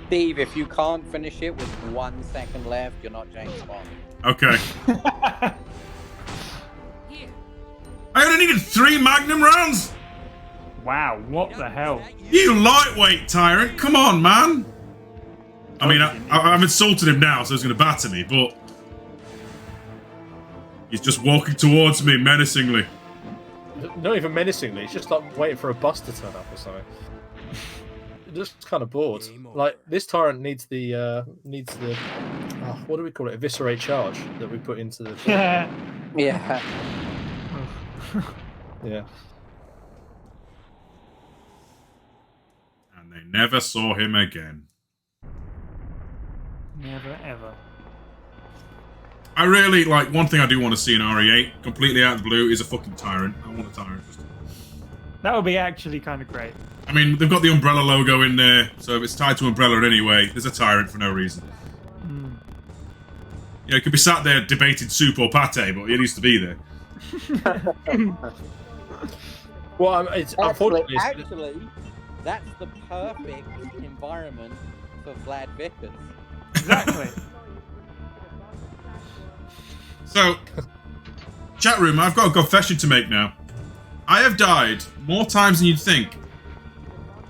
Steve, if you can't finish it with 1 second left, you're not James Bond. Okay. Here. I only needed 3 magnum rounds? Wow, what the hell? You lightweight tyrant, come on, man. I mean, I've insulted him now, so he's going to batter me, but... He's just walking towards me menacingly. Not even menacingly, it's just like waiting for a bus to turn up or something. Just kind of bored. Like, this tyrant needs the what do we call it? Eviscerate charge that we put into the thing. Yeah. Yeah. And they never saw him again. Never ever. I really, like, one thing I do want to see in RE8, completely out of the blue, is a fucking tyrant. I want a tyrant. That would be actually kind of great. I mean, they've got the Umbrella logo in there, so if it's tied to Umbrella anyway, there's a tyrant for no reason. You know, it could be sat there debating soup or pate, but it needs to be there. Well, it's unfortunately... Actually, that's the perfect environment for Vlad Vickers. Exactly. So, chat room, I've got a confession to make now. I have died more times than you'd think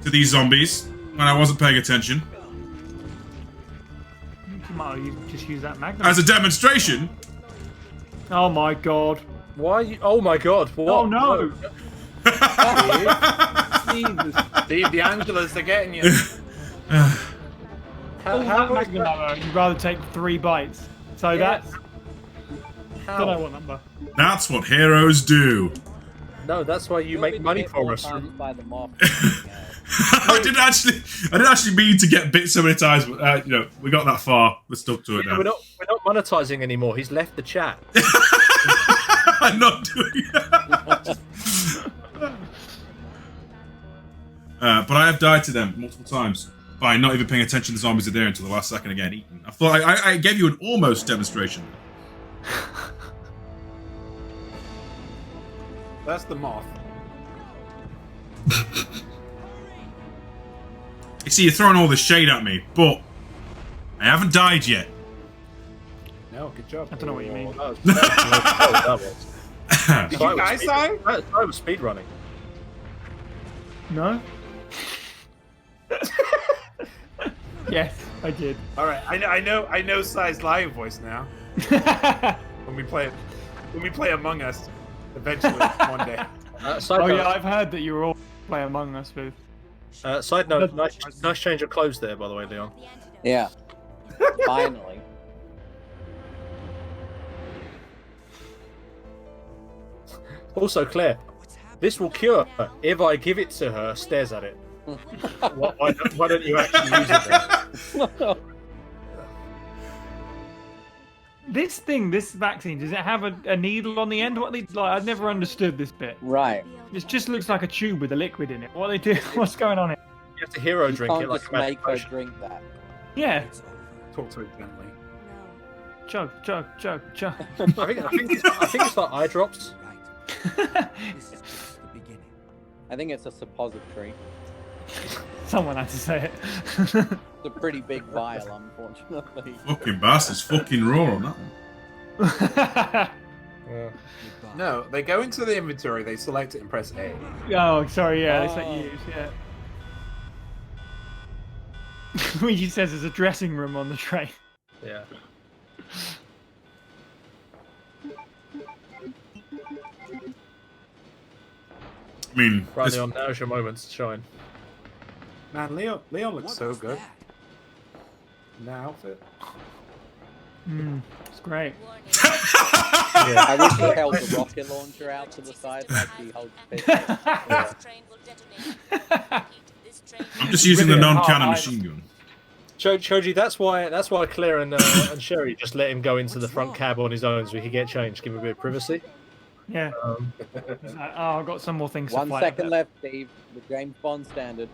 to these zombies when I wasn't paying attention. Come on, you just use that magnum. As a demonstration. Oh my god. Why are you... Oh my god, what? Oh no! Jesus. Steve, the Angelas, they're getting you. How magnum ammo, you'd rather take 3 bites. So that's... I don't know what number. That's what heroes do. No, that's why you make money for us. By the mob. I didn't actually mean to get bit so many times, but you know, we got that far. We're stuck to it now. We're not monetizing anymore. He's left the chat. I'm not doing it. But I have died to them multiple times by not even paying attention to the zombies are there until the last second again eaten. I thought I gave you an almost demonstration. That's the moth. You see, you're throwing all this shade at me, but I haven't died yet. No, good job. I don't know what you mean. That was. Did you guys die? I was speed running. No? Yes, I did. All right, I know Psy's live voice now. when we play Among Us, eventually one day. Oh yeah, I've heard that you were all playing Among Us with. Side note, nice change of clothes there, by the way, Leon. Yeah. Finally. Also, Claire, this will cure her if I give it to her. Stares at it. Why don't you actually use it then? This vaccine, does it have a needle on the end? What like? I've never understood this bit. Right. It just looks like a tube with a liquid in it. What are they do? What's going on here? You have to hero drink Can't it like just a magic make her potion. drink that. Yeah. Talk to it gently. Chug, chug, chug, chug. I think it's like eye drops. This is just the beginning. I think it's a suppository. Someone had to say it. It's a pretty big vial, unfortunately. Fucking bastards, fucking raw on that one. Yeah. No, they go into the inventory, they select it and press A. Oh, sorry, yeah, it's like use, yeah. Luigi says there's a dressing room on the train. Yeah. I mean, Right, this- Leon, now's your moment to shine. Man, Leon looks What so was good that? in that outfit. It's great. I wish he held the rocket launcher out to the side like he holds the pistol. Yeah. I'm just using the Brilliant. non-cannon Oh, machine gun. Choji, that's why Claire and Sherry just let him go into the front cab on his own so he could get changed, give him a bit of privacy. Yeah. He's like, oh, I've got some more things to 1 fight second about. left, Steve. The James Bond standard.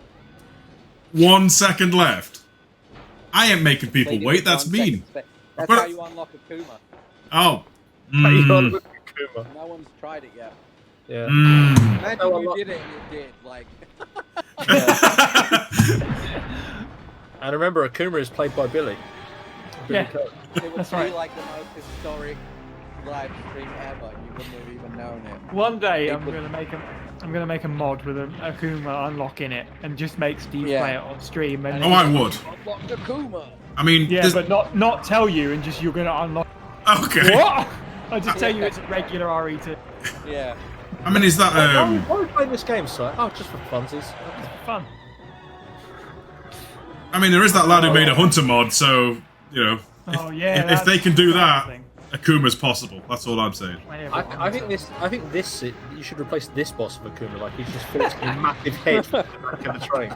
1 second left. I ain't making people Completed wait. with That's 1 mean. second. That's But- how you unlock a Kuma. Oh. You got Mm. with Akuma. No one's tried it yet. Yeah. Imagine Oh, you did it and it did. Like. And remember, Akuma is played by Billy. Yeah. It would That's be right. like the most historic live stream ever. You wouldn't have even known it. One day I'm gonna make a mod with an Akuma unlock in it and just make Steve play it on stream. And Oh, I would. Unlock Akuma. I mean, yeah, but not tell you and just you're gonna unlock. Okay. What? I'll just tell you it's a regular RE2. Yeah. I mean, is that Why are we playing this game, sir? Oh, just for funsies. Fun. I mean, there is that lad who made a Hunter mod, so you know, if they can do that, Akuma's possible. That's all I'm saying. I think this you should replace this boss with Akuma. Like he just fits a massive head back in the train.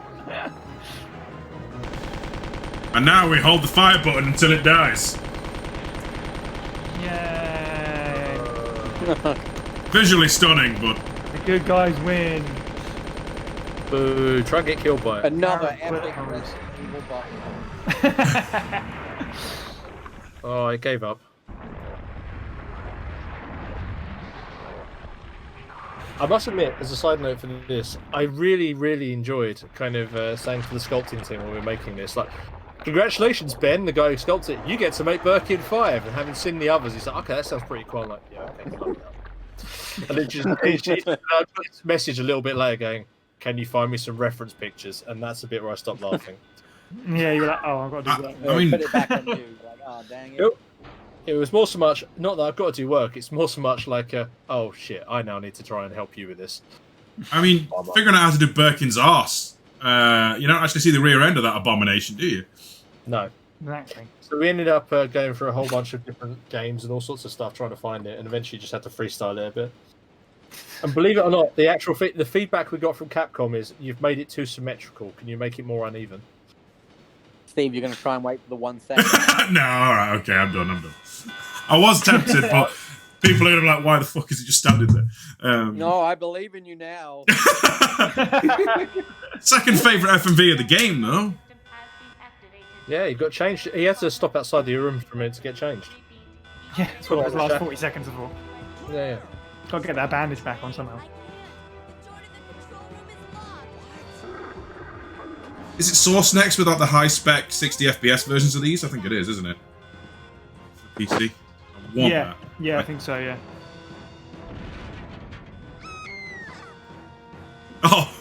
And now we hold the fire button until it dies. Yay! Visually stunning, but The good guys win. Boo! Try and get killed by it. Another Arrow epic bullet Resident Evil button. Oh, I gave up. I must admit, as a side note for this, I really, really enjoyed kind of saying to the sculpting team when we were making this, like, congratulations, Ben, the guy who sculpted it. You get to make Birkin 5. And having seen the others, he's like, okay, that sounds pretty cool. I'm like, yeah, okay, cool. And then just I put this message a little bit later going, can you find me some reference pictures? And that's the bit where I stopped laughing. Yeah, you're like, oh, I've got to do that. I mean, Put it back on you. Like, oh, dang it. It was more so much, not that I've got to do work, it's more so much like, oh shit, I now need to try and help you with this. I mean, figuring out how to do Birkin's arse, you don't actually see the rear end of that abomination, do you? No. Exactly. So we ended up going through a whole bunch of different games and all sorts of stuff trying to find it, and eventually just had to freestyle it a bit. And believe it or not, the actual the feedback we got from Capcom is, you've made it too symmetrical, can you make it more uneven? Steve, you're going to try and wait for the 1 second. No, alright, okay, I'm done. I was tempted, but people are going to be like, why the fuck is he just standing there? No, I believe in you now. Second favourite FMV of the game, though. Yeah, he got changed. He had to stop outside the room for a minute to get changed. Yeah, that's what it was the last 40 seconds for. Yeah. Got to get that bandage back on somehow. Is it Source Next without the high-spec 60 FPS versions of these? I think it is, isn't it? For PC. I want that. Yeah, I think so, yeah. Oh!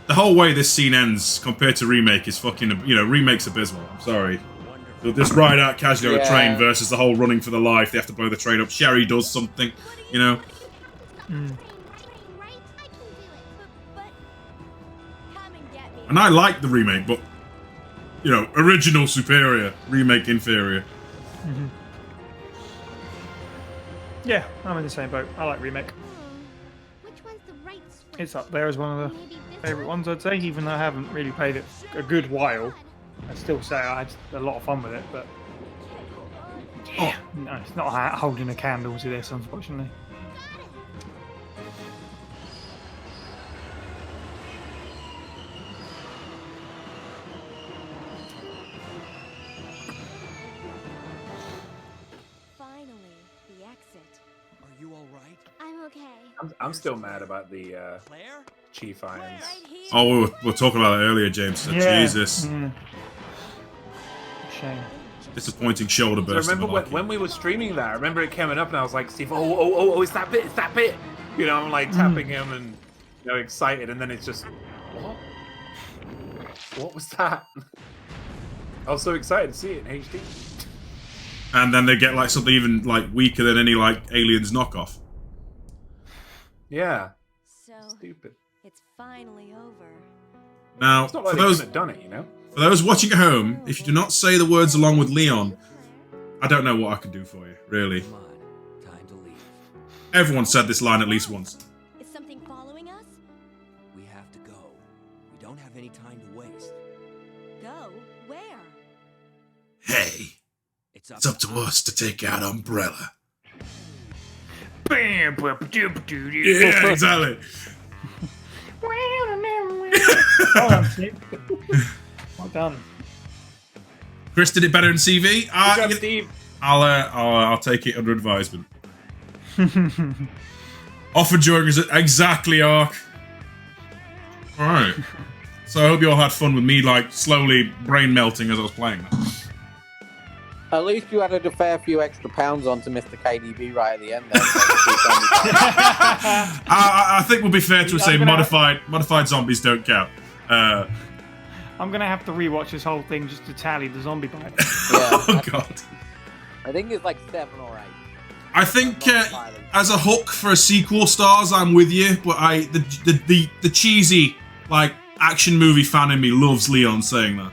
The whole way this scene ends compared to Remake is fucking, you know, Remake's abysmal. I'm sorry. This ride out casually on a train versus the whole running for the life. They have to blow the train up. Sherry does something, you know. And I like the remake, but, you know, original superior, remake inferior. Yeah, I'm in the same boat. I like Remake. It's up there as one of the favourite ones, I'd say, even though I haven't really played it a good while. I'd still say I had a lot of fun with it, but yeah, no, it's not holding a candle to this, unfortunately. Finally, the exit. Are you all right? I'm okay. I'm still mad about the Chief Irons. Oh, we were talking about that earlier, James. So Jesus. Shame. Disappointing shoulder So burst. remember when we were streaming that, I remember it coming up and I was like, Steve, oh, it's that bit. You know, I'm like tapping him and, you know, excited, and then it's just, what? What was that? I was so excited to see it in HD. And then they get like something even like weaker than any like Aliens knockoff. Yeah. So Stupid. it's finally over. Now, It's not like for they those couldn't have done it, you know? for those watching at home, if you do not say the words along with Leon, I don't know what I can do for you, really. Come on, time to leave. Everyone said this line at least once. Is something following us? We have to go. We don't have any time to waste. Go? Where? Hey, It's it's up to us to take out Umbrella. Bam, Yeah, exactly. Hold on, Steve. Well done. Chris did it better than CV. Good job, Steve. I'll take it under advisement. Offered during exactly arc. All right. So I hope you all had fun with me, like slowly brain melting as I was playing that. At least you added a fair few extra pounds onto Mr. KDB right at the end there. I think we'll be fair to say modified zombies don't count. I'm gonna have to rewatch this whole thing just to tally the zombie bite. Oh god. I think it's like 7 or 8. I think as a hook for a sequel stars, I'm with you, but the cheesy like action movie fan in me loves Leon saying that.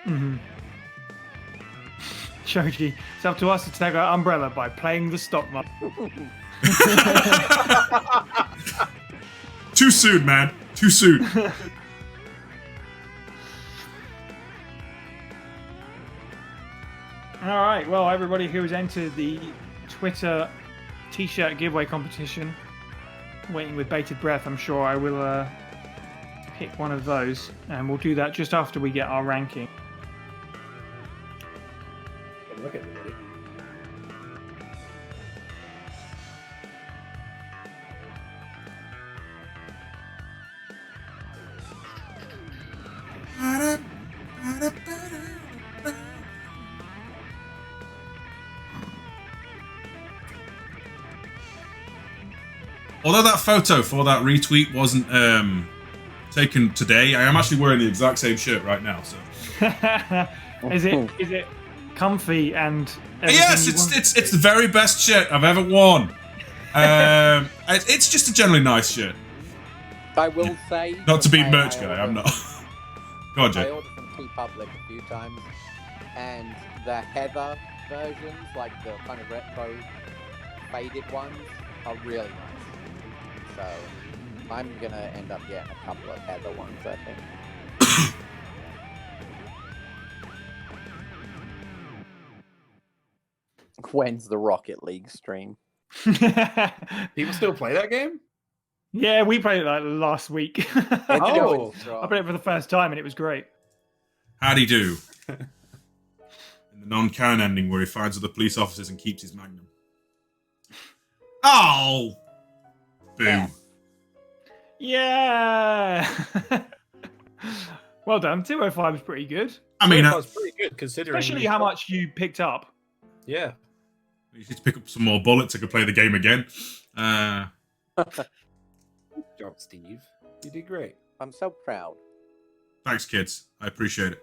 Mm-hmm. Shoji, it's up to us to take our umbrella by playing the stock market. Too soon, man. Too soon. All right. Well, everybody who's entered the Twitter T-shirt giveaway competition, waiting with bated breath. I'm sure I will pick one of those, and we'll do that just after we get our ranking. Look at everybody. Although that photo for that retweet wasn't taken today, I am actually wearing the exact same shirt right now. So Is it comfy and yes, it's the very best shirt I've ever worn. It's just a generally nice shirt. I will say, not to be merch guy, I'm not. Go on, Jay. I ordered from TeePublic a few times, and the heather versions, like the kind of retro faded ones, are really nice. So I'm gonna end up getting a couple of heather ones, I think. When's the Rocket League stream? People still play that game? Yeah, we played it like last week. Oh, I played it for the first time and it was great. How'd he do? In the non-canon ending where he finds other police officers and keeps his magnum. Oh! Boom. Yeah! Well done. 205 is pretty good. I mean, that's pretty good considering. Especially how much you picked up. Yeah. You need to pick up some more bullets. I could play the game again. Good job, Steve. You did great. I'm so proud. Thanks, kids. I appreciate it.